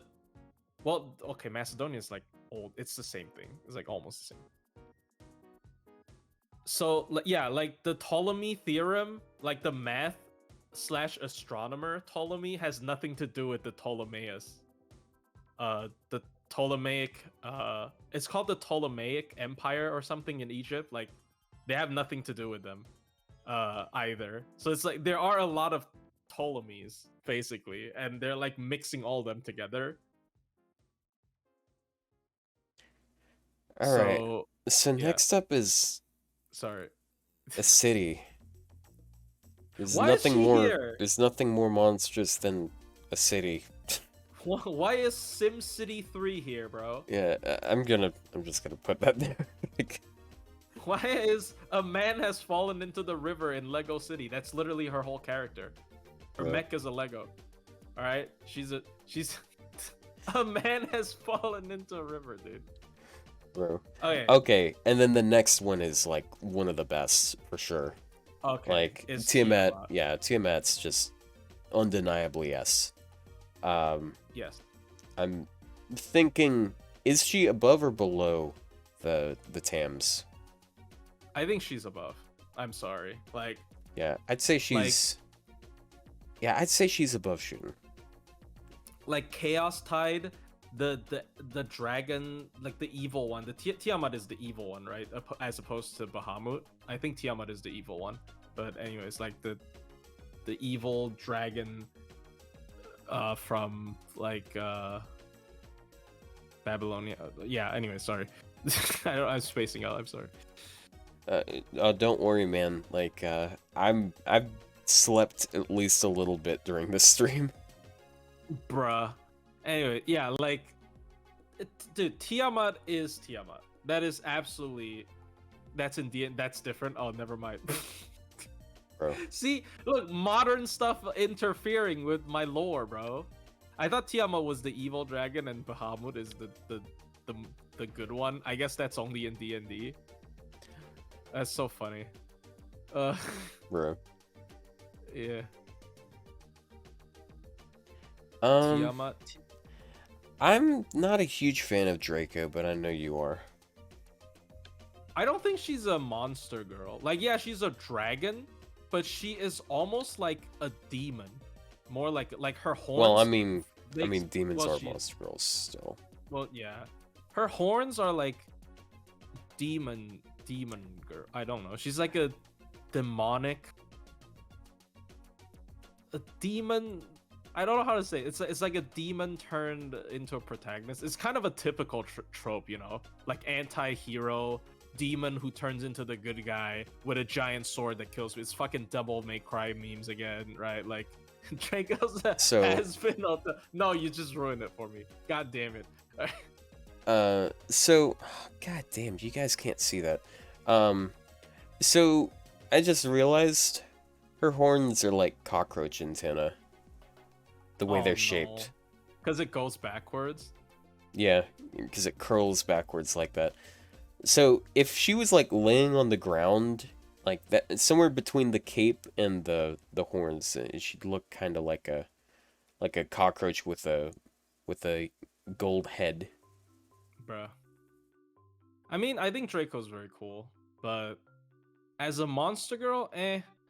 well, okay, Macedonia is like old. It's the same thing. It's like almost the same. So yeah, like the Ptolemy theorem, like the math / astronomer Ptolemy has nothing to do with the Ptolemaeus. The Ptolemaic, it's called the Ptolemaic Empire or something in Egypt. Like, they have nothing to do with them, either. So it's like there are a lot of Ptolemies basically, and they're like mixing all them together. All right. So yeah. next up is a city. There's Why nothing is she more. here? There's nothing more monstrous than a city. Why is SimCity 3 here, bro? Yeah, I'm just gonna put that there. Why is a man has fallen into the river in Lego City? That's literally her whole character. Her mech is a Lego. All right, she's a man has fallen into a river, dude. Bro. Okay. Okay, and then the next one is like one of the best for sure. Okay. Like it's Tiamat, yeah, Tiamat's just undeniably yes. Yes. I'm thinking, is she above or below the Tams? I think she's above. I'm sorry. Like. Yeah, I'd say she's. Yeah, I'd say she's above Shuten. Like Chaos Tide, the dragon, like the evil one. The Tiamat is the evil one, right? As opposed to Bahamut. I think Tiamat is the evil one. But anyways, like the evil dragon from like Babylonia. Yeah, anyway, sorry. I'm spacing out. I'm sorry. Don't worry, man. Like I've slept at least a little bit during this stream. Bruh. Anyway, yeah, like dude, Tiamat is Tiamat. That is absolutely that's different. Oh, never mind. Bro. See, look, modern stuff interfering with my lore, bro. I thought Tiamat was the evil dragon and Bahamut is the good one. I guess that's only in D&D. That's so funny. Bro. Yeah. Tiamat. I'm not a huge fan of Draco, but I know you are. I don't think she's a monster girl. Like, yeah, she's a dragon, but she is almost like a demon. More like her horns. Well, I mean, demons are monster girls still. Well, yeah, her horns are like demon girl. I don't know. She's like a demonic, a demon. I don't know how to say it. It's like a demon turned into a protagonist. It's kind of a typical trope, you know, like anti-hero demon who turns into the good guy with a giant sword that kills me. It's fucking Devil May Cry memes again, right? Like Draco's has been no, you just ruined it for me. God damn it. So, god damn, you guys can't see that. So I just realized her horns are like cockroach antenna. The way they're shaped. Because it goes backwards. Yeah, because it curls backwards like that. So if she was like laying on the ground, like that, somewhere between the cape and the horns, she'd look kind of like a cockroach with a gold head. Bruh. I mean, I think Draco's very cool, but as a monster girl,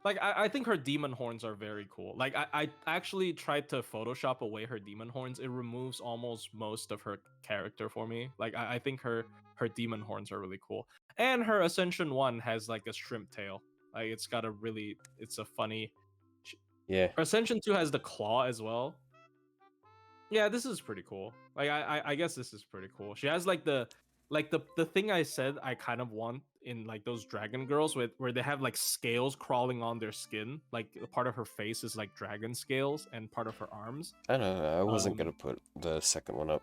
Like, I think her demon horns are very cool. Like, I actually tried to Photoshop away her demon horns. It removes almost most of her character for me. Like, I think her demon horns are really cool. And her Ascension 1 has, like, a shrimp tail. Like, it's got a really... It's a funny... Yeah. Her Ascension 2 has the claw as well. Yeah, this is pretty cool. Like, I guess this is pretty cool. She has, like, the thing I said I kind of want in like those dragon girls where they have like scales crawling on their skin, like part of her face is like dragon scales and part of her arms. I don't know, I wasn't gonna put the second one up,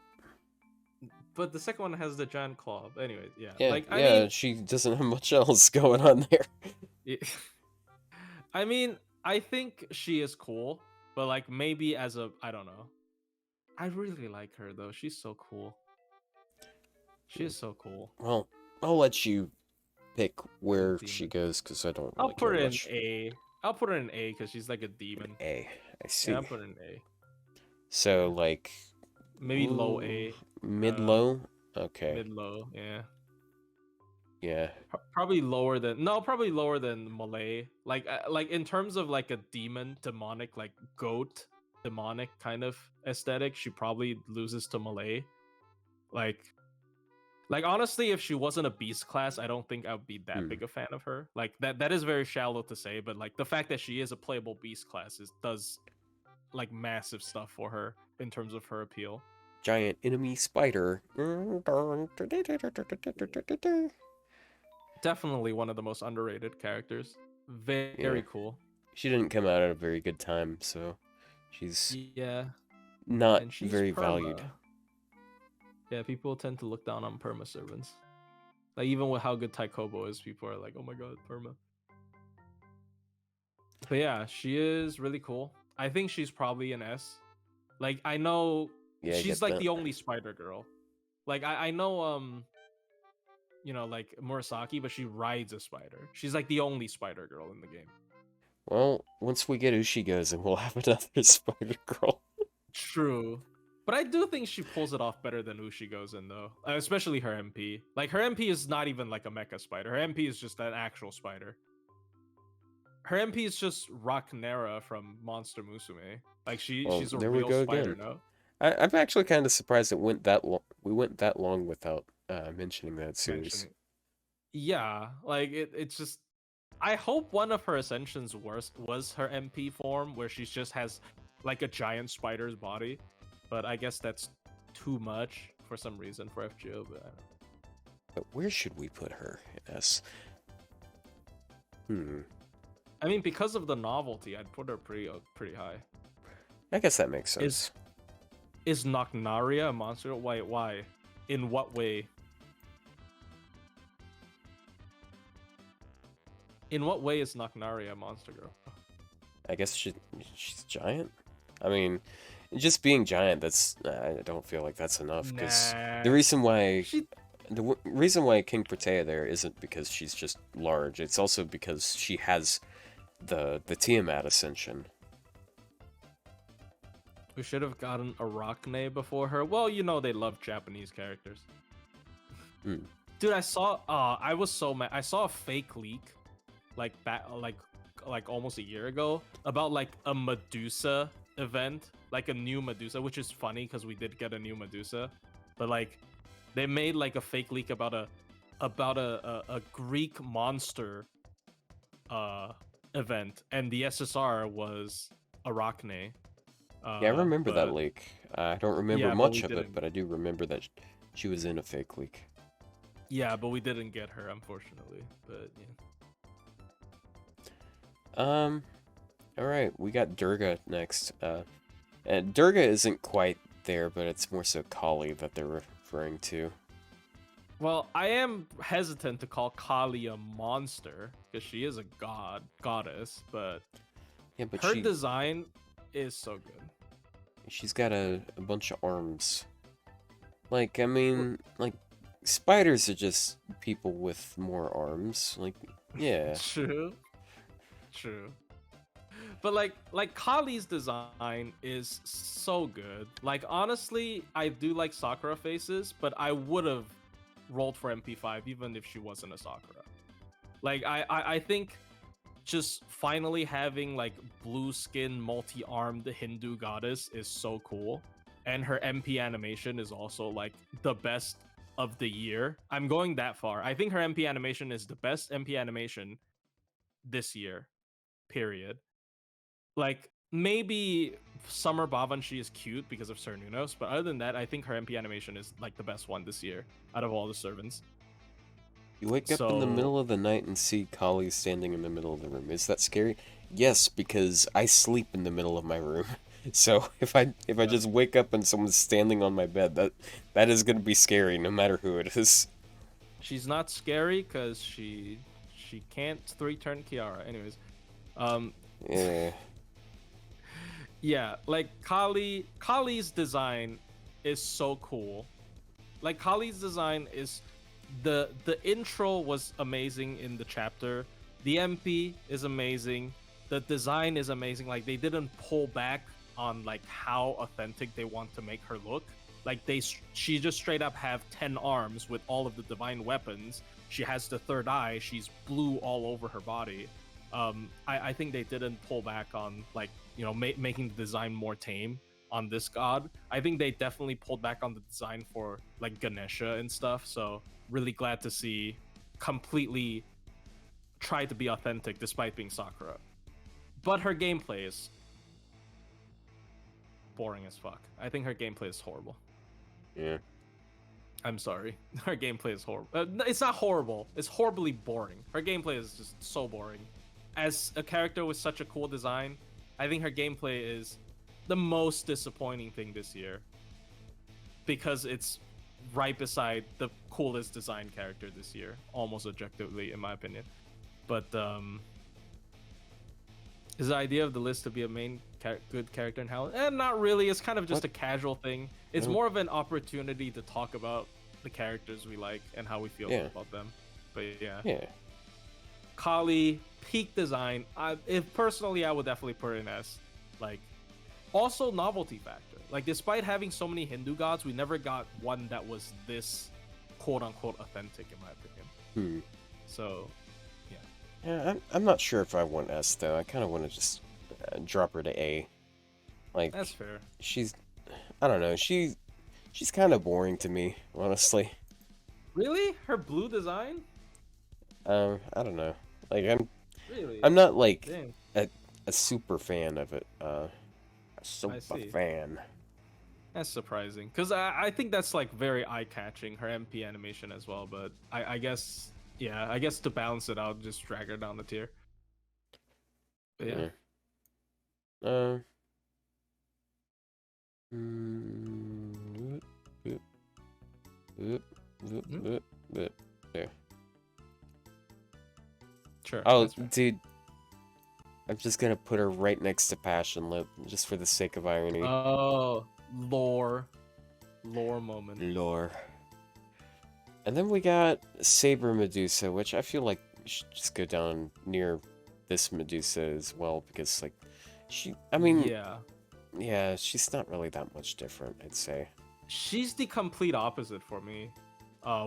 but the second one has the giant claw. Anyways, yeah, like I mean, she doesn't have much else going on there. I mean, I think she is cool, but like maybe as a, I don't know. I really like her though. She's so cool. She is so cool. Well, I'll let you pick where she goes because I don't really I'll put her in much. A. I'll put her in A because she's like a demon. A. I see. Yeah, I'll put her in A. So like maybe low A. Mid-low? Okay. Mid-low, yeah. Yeah. Probably lower than Malay. Like in terms of like a demonic, like goat demonic kind of aesthetic, she probably loses to Malay. Like honestly, if she wasn't a beast class, I don't think I would be that big a fan of her. Like that is very shallow to say, but like the fact that she is a playable beast class does like massive stuff for her in terms of her appeal. Giant enemy spider. Definitely one of the most underrated characters. Very cool. She didn't come out at a very good time, so she's not very valued. Yeah, people tend to look down on perma servants. Like even with how good Taikobo is, people are like, "Oh my god, perma." But yeah, she is really cool. I think she's probably an S. Like I know she's like the only spider girl. Like I know you know, like Murasaki, but she rides a spider. She's like the only spider girl in the game. Well, once we get Gozen, we'll have another spider girl. True. But I do think she pulls it off better than Gozen, though. Especially her MP. Like, her MP is not even like a mecha spider. Her MP is just an actual spider. Her MP is just Raknera from Monster Musume. Like, she's a real spider, no? I'm actually kind of surprised it went that long. We went that long without mentioning that series. Yeah, like, it's just... I hope one of her Ascensions was her MP form, where she just has, like, a giant spider's body. But I guess that's too much for some reason for FGO, but I don't know. But where should we put her? S? I mean, because of the novelty, I'd put her pretty high. I guess that makes sense. Is Nocnaria a monster? Why? In what way? In what way is Nocnaria a monster girl? I guess she's giant? I mean... Just being giant, I don't feel like that's enough, because the reason why Kingprotea there isn't because she's just large, it's also because she has the Tiamat Ascension. We should have gotten Arachne before her. Well, you know they love Japanese characters. Dude, I saw I was so mad. I saw a fake leak like almost a year ago about like a Medusa event, like a new Medusa, which is funny because we did get a new Medusa, but like they made like a fake leak about a Greek monster event, and the SSR was Arachne. Yeah, I remember that leak. I don't remember much of it, but I do remember that she was in a fake leak. Yeah, but we didn't get her, unfortunately. But yeah. Alright, we got Durga next. And Durga isn't quite there, but it's more so Kali that they're referring to. Well, I am hesitant to call Kali a monster because she is a goddess, but Yeah, but her design is so good. she's got a bunch of arms. Like, I mean, like, spiders are just people with more arms. Like, yeah. True. But like Kali's design is so good. Like honestly, I do like Sakura faces, but I would have rolled for MP5 even if she wasn't a Sakura. Like I think just finally having like blue skin multi-armed Hindu goddess is so cool. And her MP animation is also like the best of the year. I'm going that far. I think her MP animation is the best MP animation this year. Period. Like maybe Summer Bavanshi is cute because of Cernunnos, but other than that, I think her MP animation is like the best one this year out of all the servants. You wake up in the middle of the night and see Kali standing in the middle of the room. Is that scary? Yes, because I sleep in the middle of my room. So if I just wake up and someone's standing on my bed, that is gonna be scary no matter who it is. She's not scary because she can't 3-turn Kiara. Anyways, Yeah. yeah, like Kali's design is so cool. Like Kali's design is the intro was amazing in the chapter. The MP is amazing. The design is amazing. Like they didn't pull back on like how authentic they want to make her look. Like she just straight up have 10 arms with all of the divine weapons. She has the third eye. She's blue all over her body. I think they didn't pull back on like making the design more tame on this god. I think they definitely pulled back on the design for like Ganesha and stuff. So really glad to see completely try to be authentic despite being Sakura. But her gameplay is boring as fuck. I think her gameplay is horrible. Yeah. I'm sorry. Her gameplay is horrible. It's not horrible. It's horribly boring. Her gameplay is just so boring. As a character with such a cool design, I think her gameplay is the most disappointing thing this year. Because it's right beside the coolest design character this year. Almost objectively, in my opinion. But, is the idea of the list to be a main good character in Hell? Not really. It's kind of just a casual thing. It's more of an opportunity to talk about the characters we like and how we feel about them. But yeah. Kali, peak design. If personally, I would definitely put it in S. Like, also novelty factor. Like, despite having so many Hindu gods, we never got one that was this quote-unquote authentic, in my opinion. So, yeah, I'm not sure if I want S though. I kind of want to just drop her to A. Like, that's fair. I don't know. She's kind of boring to me, honestly. Really? Her blue design? I don't know. Like, Really? I'm not like a super fan of it. A super fan. That's surprising, because I think that's like very eye-catching, her MP animation as well. But I guess, I guess to balance it out, just drag her down the tier. But there. Sure. Oh, dude. I'm just gonna put her right next to Passion Lip, just for the sake of irony. Oh, lore moment. Lore. And then we got Saber Medusa, which I feel like should just go down near this Medusa as well, because like yeah, she's not really that much different, I'd say. She's the complete opposite for me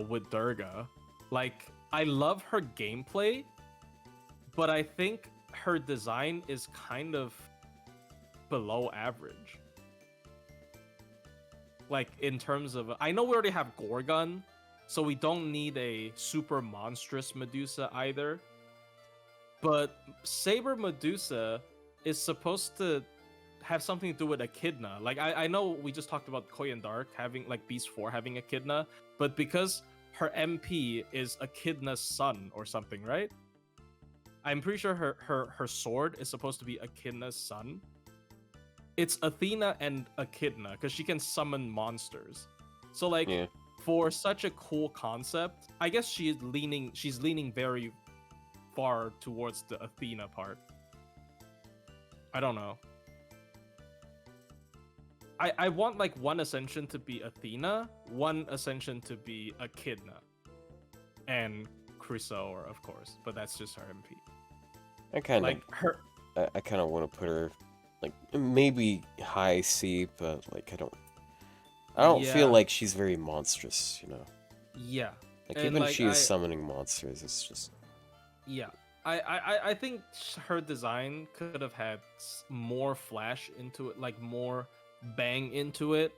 with Durga. Like, I love her gameplay, but I think her design is kind of below average. Like, in terms of, I know we already have Gorgon, so we don't need a super monstrous Medusa either. But Saber Medusa is supposed to have something to do with Echidna. Like, I know we just talked about Koyan Dark having, like, Beast 4 having Echidna, but because her MP is Echidna's son or something, right? I'm pretty sure her sword is supposed to be Echidna's son. It's Athena and Echidna, because she can summon monsters. So, like, for such a cool concept, I guess she's leaning very far towards the Athena part. I don't know. I want like one ascension to be Athena, one ascension to be Echidna, and Chrysaor, of course, but that's just her MP. I kind of Like her, I kind of want to put her like maybe high C, but like I don't feel Yeah. like she's very monstrous, you know. yeah, Like and even if like she is summoning monsters, it's just yeah. I think her design could have had more flash into it, like more bang into it.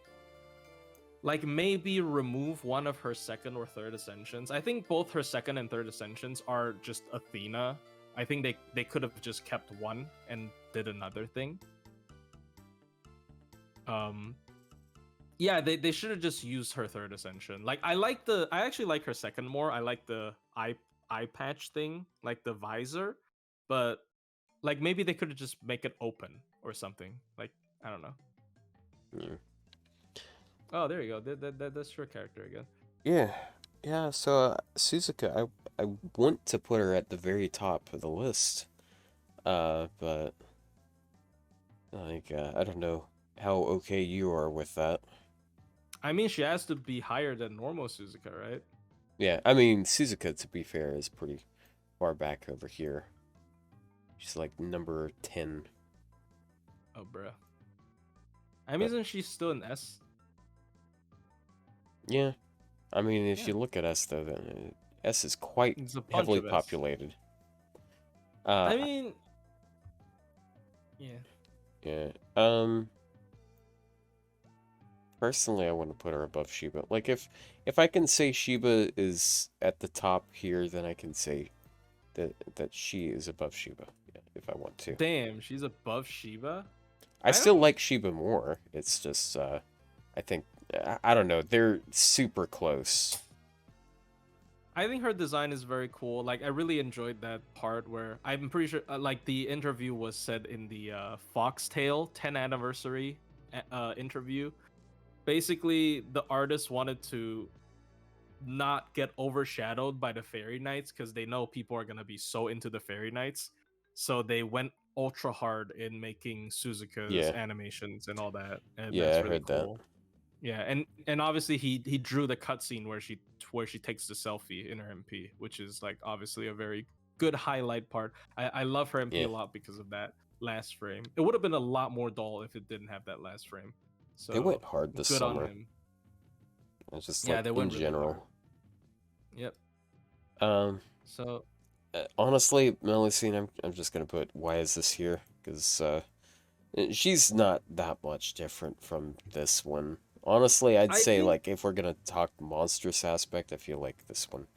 Like maybe remove one of her second or third ascensions. I think both her second and third ascensions are just Athena. I think they could have just kept one and did another thing. Yeah, they should have just used her third ascension. Like I actually like her second more. I like the eye patch thing, like the visor, but like maybe they could have just make it open or something. Like I don't know. yeah. Oh, there you go. That's her character again. Yeah. So Suzuka, I want to put her at the very top of the list, but like I don't know how okay you are with that. I mean, she has to be higher than normal Suzuka, right? Yeah, I mean Suzuka, to be fair, is pretty far back over here. She's like number 10. Oh, bruh. I mean, isn't she still an S? Yeah, I mean if Yeah. you look at S though, then S is quite It's a bunch heavily of S. populated. I mean, yeah. Yeah. Personally, I want to put her above Shiba. Like, if I can say Shiba is at the top here, then I can say that she is above Shiba. Yeah, if I want to. Damn, she's above Shiba. I still don't- like Shiba more. It's just, I think, I don't know. They're super close. I think her design is very cool. Like, I really enjoyed that part where I'm pretty sure, like, the interview was said in the Foxtail 10th anniversary interview. Basically, the artist wanted to not get overshadowed by the Fairy Knights because they know people are gonna be so into the Fairy Knights, so they went ultra hard in making Suzuka's Yeah. animations and all that, and Yeah, that's I really heard that. cool. Yeah, and obviously he drew the cutscene where she takes the selfie in her MP, which is like obviously a very good highlight part. I love her MP Yeah. a lot because of that last frame. It would have been a lot more dull if it didn't have that last frame. So They went hard this good summer. on him. It's just Yeah, like they in went really general. hard. Yep. Um, So honestly, Melusine, I'm just gonna put why is this here? Because she's not that much different from this one. Honestly, I'd I say think- like if we're gonna talk monstrous aspect, I feel like this one,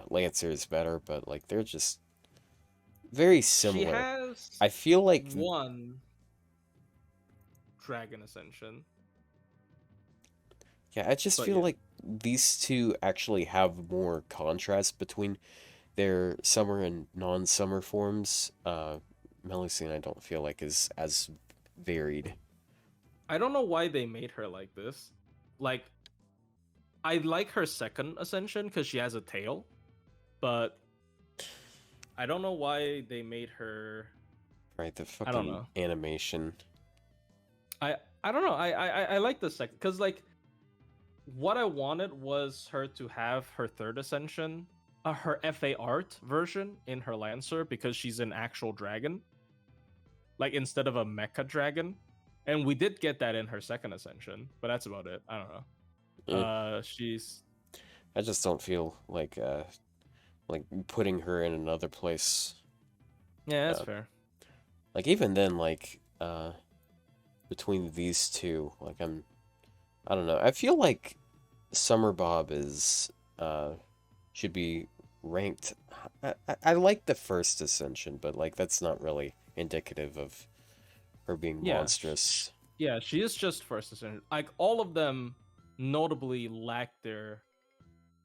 Lancer is better, but like they're just very similar. she has I feel like one Dragon Ascension. yeah, I just but feel yeah. like these two actually have more contrast between their summer and non-summer forms. Melusine, I don't feel like is as varied. I don't know why they made her like this. Like, I like her second ascension because she has a tail, but I don't know why they made her. Right, the I don't fucking know. animation. I don't know. I like the second because like, what I wanted was her to have her third ascension, her FA art version in her Lancer because she's an actual dragon, like instead of a mecha dragon. And we did get that in her second ascension, but that's about it. I don't know. She's I just don't feel like putting her in another place. yeah, that's fair. Like even then, like between these two, like I don't know. I feel like Summer Bob is should be ranked. I like the first ascension, but like that's not really indicative of her being Yeah, monstrous. Yeah, she is just first ascension. Like all of them notably lack their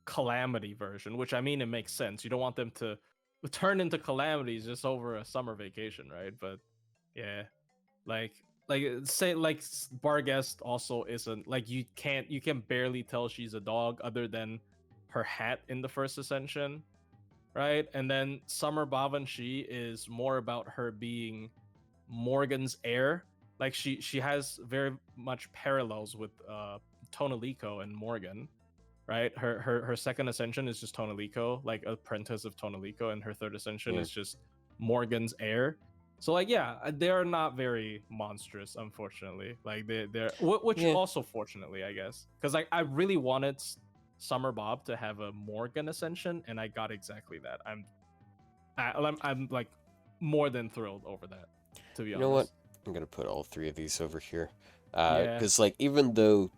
calamity version, which I mean it makes sense. You don't want them to turn into calamities just over a summer vacation, right? But yeah, like like say like Barghest also isn't like you can barely tell she's a dog other than her hat in the first ascension, right? And then Summer Bavanshi is more about her being Morgan's heir. Like she has very much parallels with Tonalico and Morgan, right? Her second ascension is just Tonalico, like apprentice of Tonalico, and her third ascension Yeah. is just Morgan's heir. So like yeah, they're not very monstrous, unfortunately. Like they're which Yeah. also fortunately, I guess, because like I really wanted Summer Bob to have a Morgan ascension, and I got exactly that. I'm like more than thrilled over that, to be You honest. know what? I'm gonna put all three of these over here. Yeah. Because like even though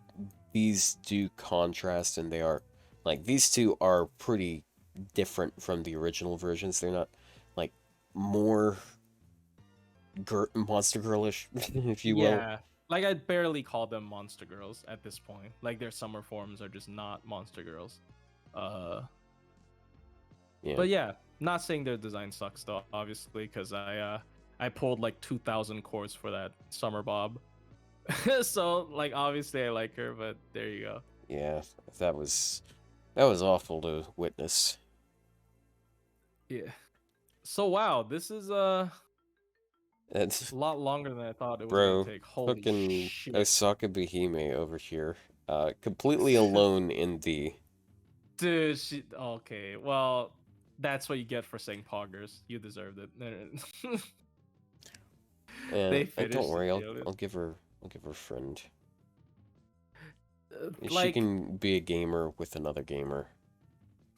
these do contrast and they are like these two are pretty different from the original versions. They're not like more monster girlish, if you will. Yeah. Like I'd barely call them monster girls at this point. Like their summer forms are just not monster girls. Yeah. But yeah, not saying their design sucks though, obviously, because I pulled like 2,000 cores for that summer bob. So like obviously I like her, but there you go. Yeah, that was awful to witness. Yeah. So wow, this is It's a lot longer than I thought it was bro, gonna take. Holy fucking shit. Osakabehime over here, completely alone in the. Dude, okay. Well, that's what you get for saying poggers. You deserved it. They And don't finished worry, it, dude. I'll give her a friend. She Like, can be a gamer with another gamer.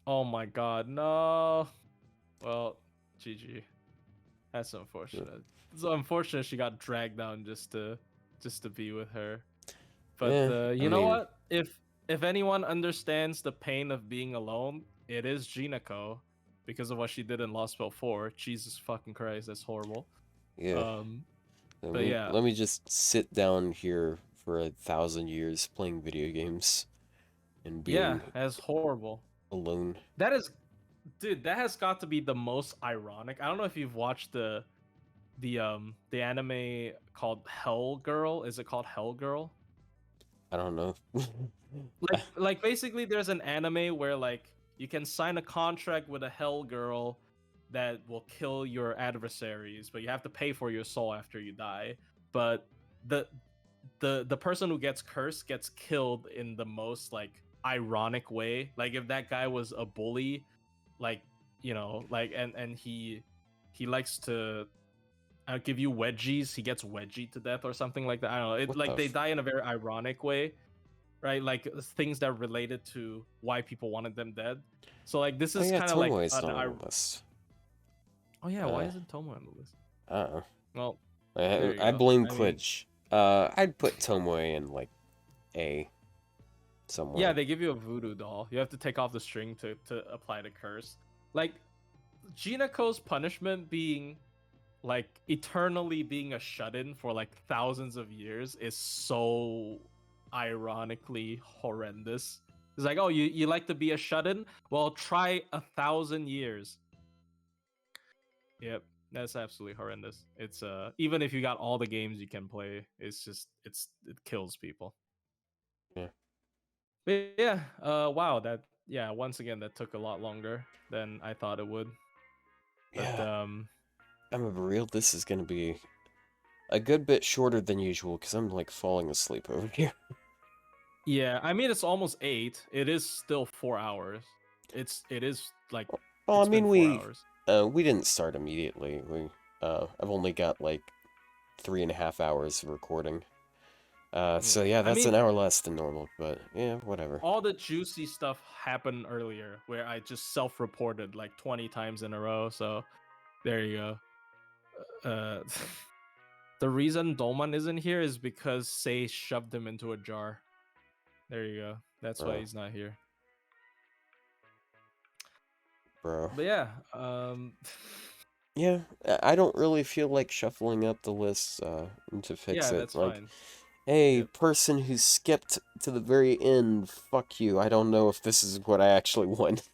oh my god, no. Well, GG. That's unfortunate. It's unfortunate she got dragged down just to be with her. But Yeah, you I know mean- what? If anyone understands the pain of being alone, it is Jinako because of what she did in Lost Spell 4. Jesus fucking Christ, that's horrible. Yeah. But yeah. Let me just sit down here for 1,000 years playing video games and being Yeah, that's horrible. alone. That is, dude, that has got to be the most ironic. I don't know if you've watched the anime called Hell Girl. Is it called Hell Girl? I don't know. Like basically there's an anime where like you can sign a contract with a Hell Girl that will kill your adversaries, but you have to pay for your soul after you die. But the person who gets cursed gets killed in the most like ironic way. Like if that guy was a bully, like, you know, like and he likes to give you wedgies, he gets wedgied to death or something like that. I don't know. It What like the they die in a very ironic way, right? Like things that related to why people wanted them dead. So like this is Oh yeah, kind of like Tomoe's an not on the list. Oh yeah, why Uh, isn't Tomo on the list? Well, Well, there you I go. blame I mean- Glitch. I'd put Tomoe in like A somewhere. yeah, they give you a voodoo doll. You have to take off the string to apply the curse. Like Jinako's punishment being like eternally being a shut-in for like thousands of years is so ironically horrendous. It's like, oh, you like to be a shut-in? Well, try 1,000 years. Yep, that's absolutely horrendous. It's even if you got all the games you can play, it's just it kills people. Yeah. But yeah, wow, once again that took a lot longer than I thought it would. But Yeah. I'm real. This is gonna be a good bit shorter than usual because I'm like falling asleep over here. yeah, I mean it's almost 8. It is still 4 hours. It is like Well, I it's been mean 4 hours. we didn't start immediately. I've only got like 3.5 hours of recording. So yeah, I that's mean- an hour less than normal, but yeah, whatever. All the juicy stuff happened earlier where I just self-reported like 20 times in a row, so there you go. The reason Dolman isn't here is because Sei shoved him into a jar. There you go. That's why Bro. he's not here. Bro. But yeah, Yeah, I don't really feel like shuffling up the list to fix yeah, it. that's Like, fine. hey, Yep. person who skipped to the very end, fuck you. I don't know if this is what I actually want.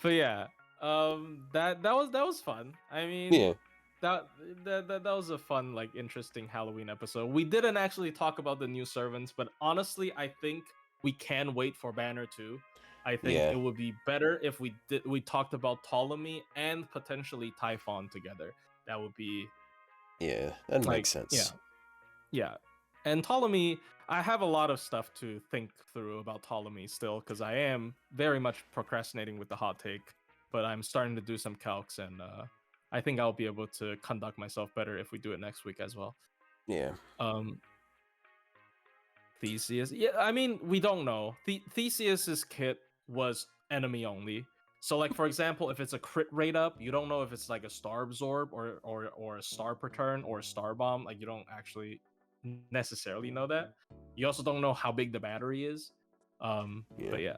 But yeah, that was fun. I mean, Yeah. that, that was a fun, like, interesting Halloween episode. We didn't actually talk about the new servants, but honestly, I think we can wait for Banner 2. I think Yeah. it would be better if we talked about Ptolemy and potentially Typhon together. That would be Yeah, that like, makes yeah, sense. yeah. And Ptolemy, I have a lot of stuff to think through about Ptolemy still, because I am very much procrastinating with the hot take, but I'm starting to do some calcs, and I think I'll be able to conduct myself better if we do it next week as well. Yeah. Um, Theseus, yeah, I mean, we don't know. Theseus's kit was enemy only. So, like, for example, if it's a crit rate up, you don't know if it's like a star absorb or a star per turn or a star bomb. Like, you don't actually necessarily know that. You also don't know how big the battery is. Yeah. But yeah.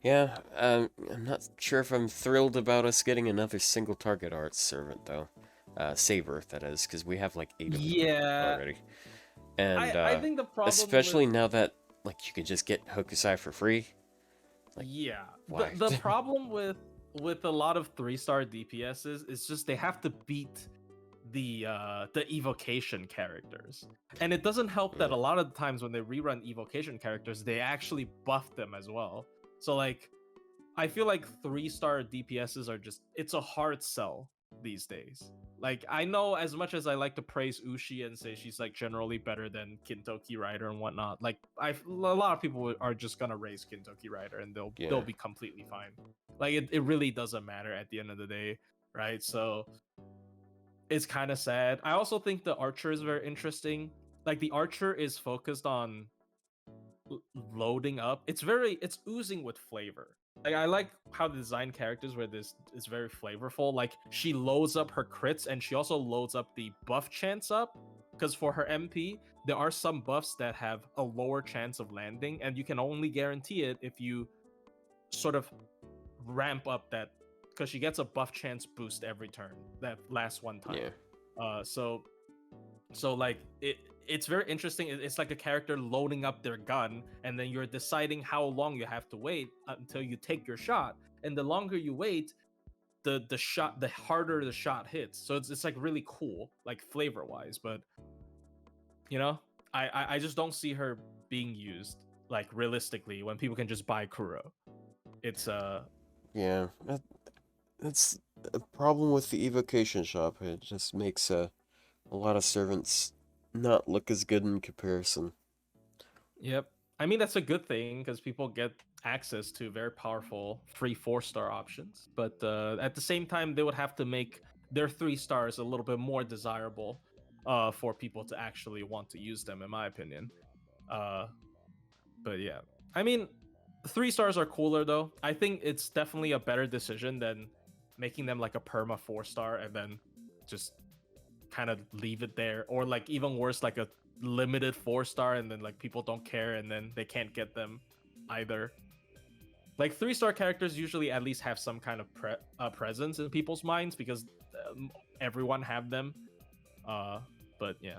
Yeah, I'm not sure if I'm thrilled about us getting another single target art servant, though. Saber, that is, because we have like 8 of them Yeah. already. And I think the problem especially with... now that like you could just get Hokusai for free. Like, yeah. why? The problem with a lot of 3-star DPSs is just they have to beat the evocation characters, and it doesn't help that Yeah. a lot of the times when they rerun evocation characters, they actually buff them as well. So, like, I feel like 3-star DPSs are just, it's a hard sell these days. Like, I know, as much as I like to praise Ushi and say she's like generally better than Kintoki Rider and whatnot, like, a lot of people are just gonna raise Kintoki Rider and they'll Yeah. be completely fine. Like, it really doesn't matter at the end of the day, right? So it's kind of sad. I also think the archer is very interesting. Like, the archer is focused on loading up. It's oozing with flavor. Like, I like how the design characters where this is very flavorful. Like, she loads up her crits and she also loads up the buff chance up, because for her MP there are some buffs that have a lower chance of landing, and you can only guarantee it if you sort of ramp up that, because she gets a buff chance boost every turn that lasts one time. Yeah. So like, it's very interesting. It's like a character loading up their gun, and then you're deciding how long you have to wait until you take your shot. And the longer you wait, the harder the shot hits. So it's like really cool, like flavor wise. But you know, I just don't see her being used like realistically when people can just buy Kuro. It's Yeah. That's a problem with the evocation shop. It just makes a lot of servants not look as good in comparison. Yep. I mean, that's a good thing because people get access to very powerful free 4-star options. But at the same time, they would have to make their 3 stars a little bit more desirable for people to actually want to use them, in my opinion. But yeah, I mean, 3 stars are cooler though. I think it's definitely a better decision than making them like a perma 4-star and then just kind of leave it there, or like even worse, like a limited 4-star and then like people don't care and then they can't get them either. Like 3-star characters usually at least have some kind of presence in people's minds because everyone have them. But yeah.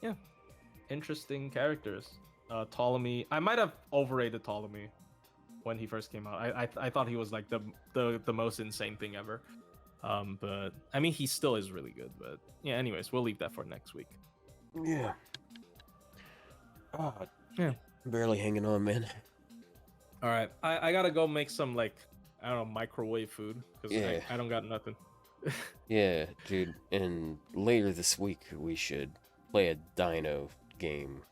Yeah, interesting characters. Ptolemy, I might have overrated Ptolemy when he first came out. I thought he was like the most insane thing ever. But I mean, he still is really good. But yeah, anyways, we'll leave that for next week. Yeah. Oh, Yeah. barely hanging on, man. All right, I gotta go make some, like, I don't know, microwave food because Yeah. I don't got nothing. Yeah, dude. And later this week we should play a dino game.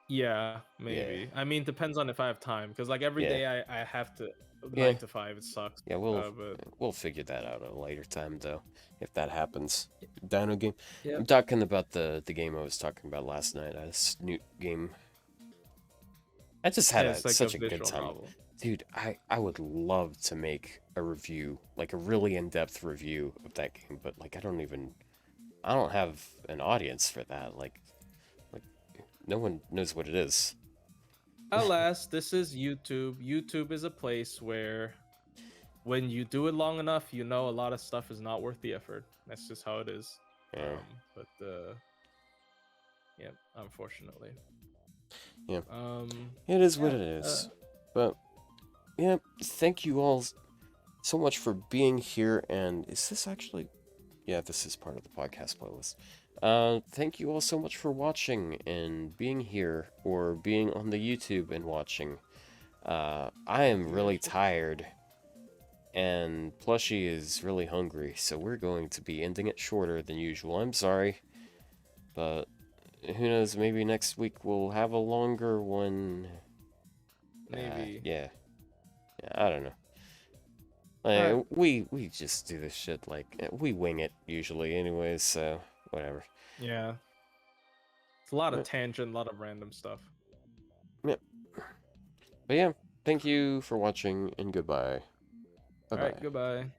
Yeah, maybe. Yeah. I mean, depends on if I have time because like every Yeah. day I have to Yeah. 9 to 5. It sucks. Yeah, but we'll figure that out at a later time though, if that happens. Dino game. yeah. I'm talking about the game I was talking about last night. A Snoot game. I just had It's like such a a good visual time. novel. Dude, I would love to make a review, like a really in-depth review of that game, but like I don't have an audience for that. Like no one knows what it is. Alas, this is YouTube. YouTube is a place where when you do it long enough, you know a lot of stuff is not worth the effort. That's just how it is. Yeah. Yeah, unfortunately. Yeah. Um It is what yeah, it is. But yeah, thank you all so much for being here. And is this actually? Yeah, this is part of the podcast playlist. Thank you all so much for watching and being here or being on the YouTube and watching. I am really tired, and Plushie is really hungry, so we're going to be ending it shorter than usual. I'm sorry, but who knows? Maybe next week we'll have a longer one. Maybe. Yeah. I don't know. Alright. We just do this shit like we wing it usually, anyways. So whatever. Yeah. It's a lot of But- tangent, a lot of random stuff. But yeah, thank you for watching and goodbye. Bye bye. Alright, goodbye.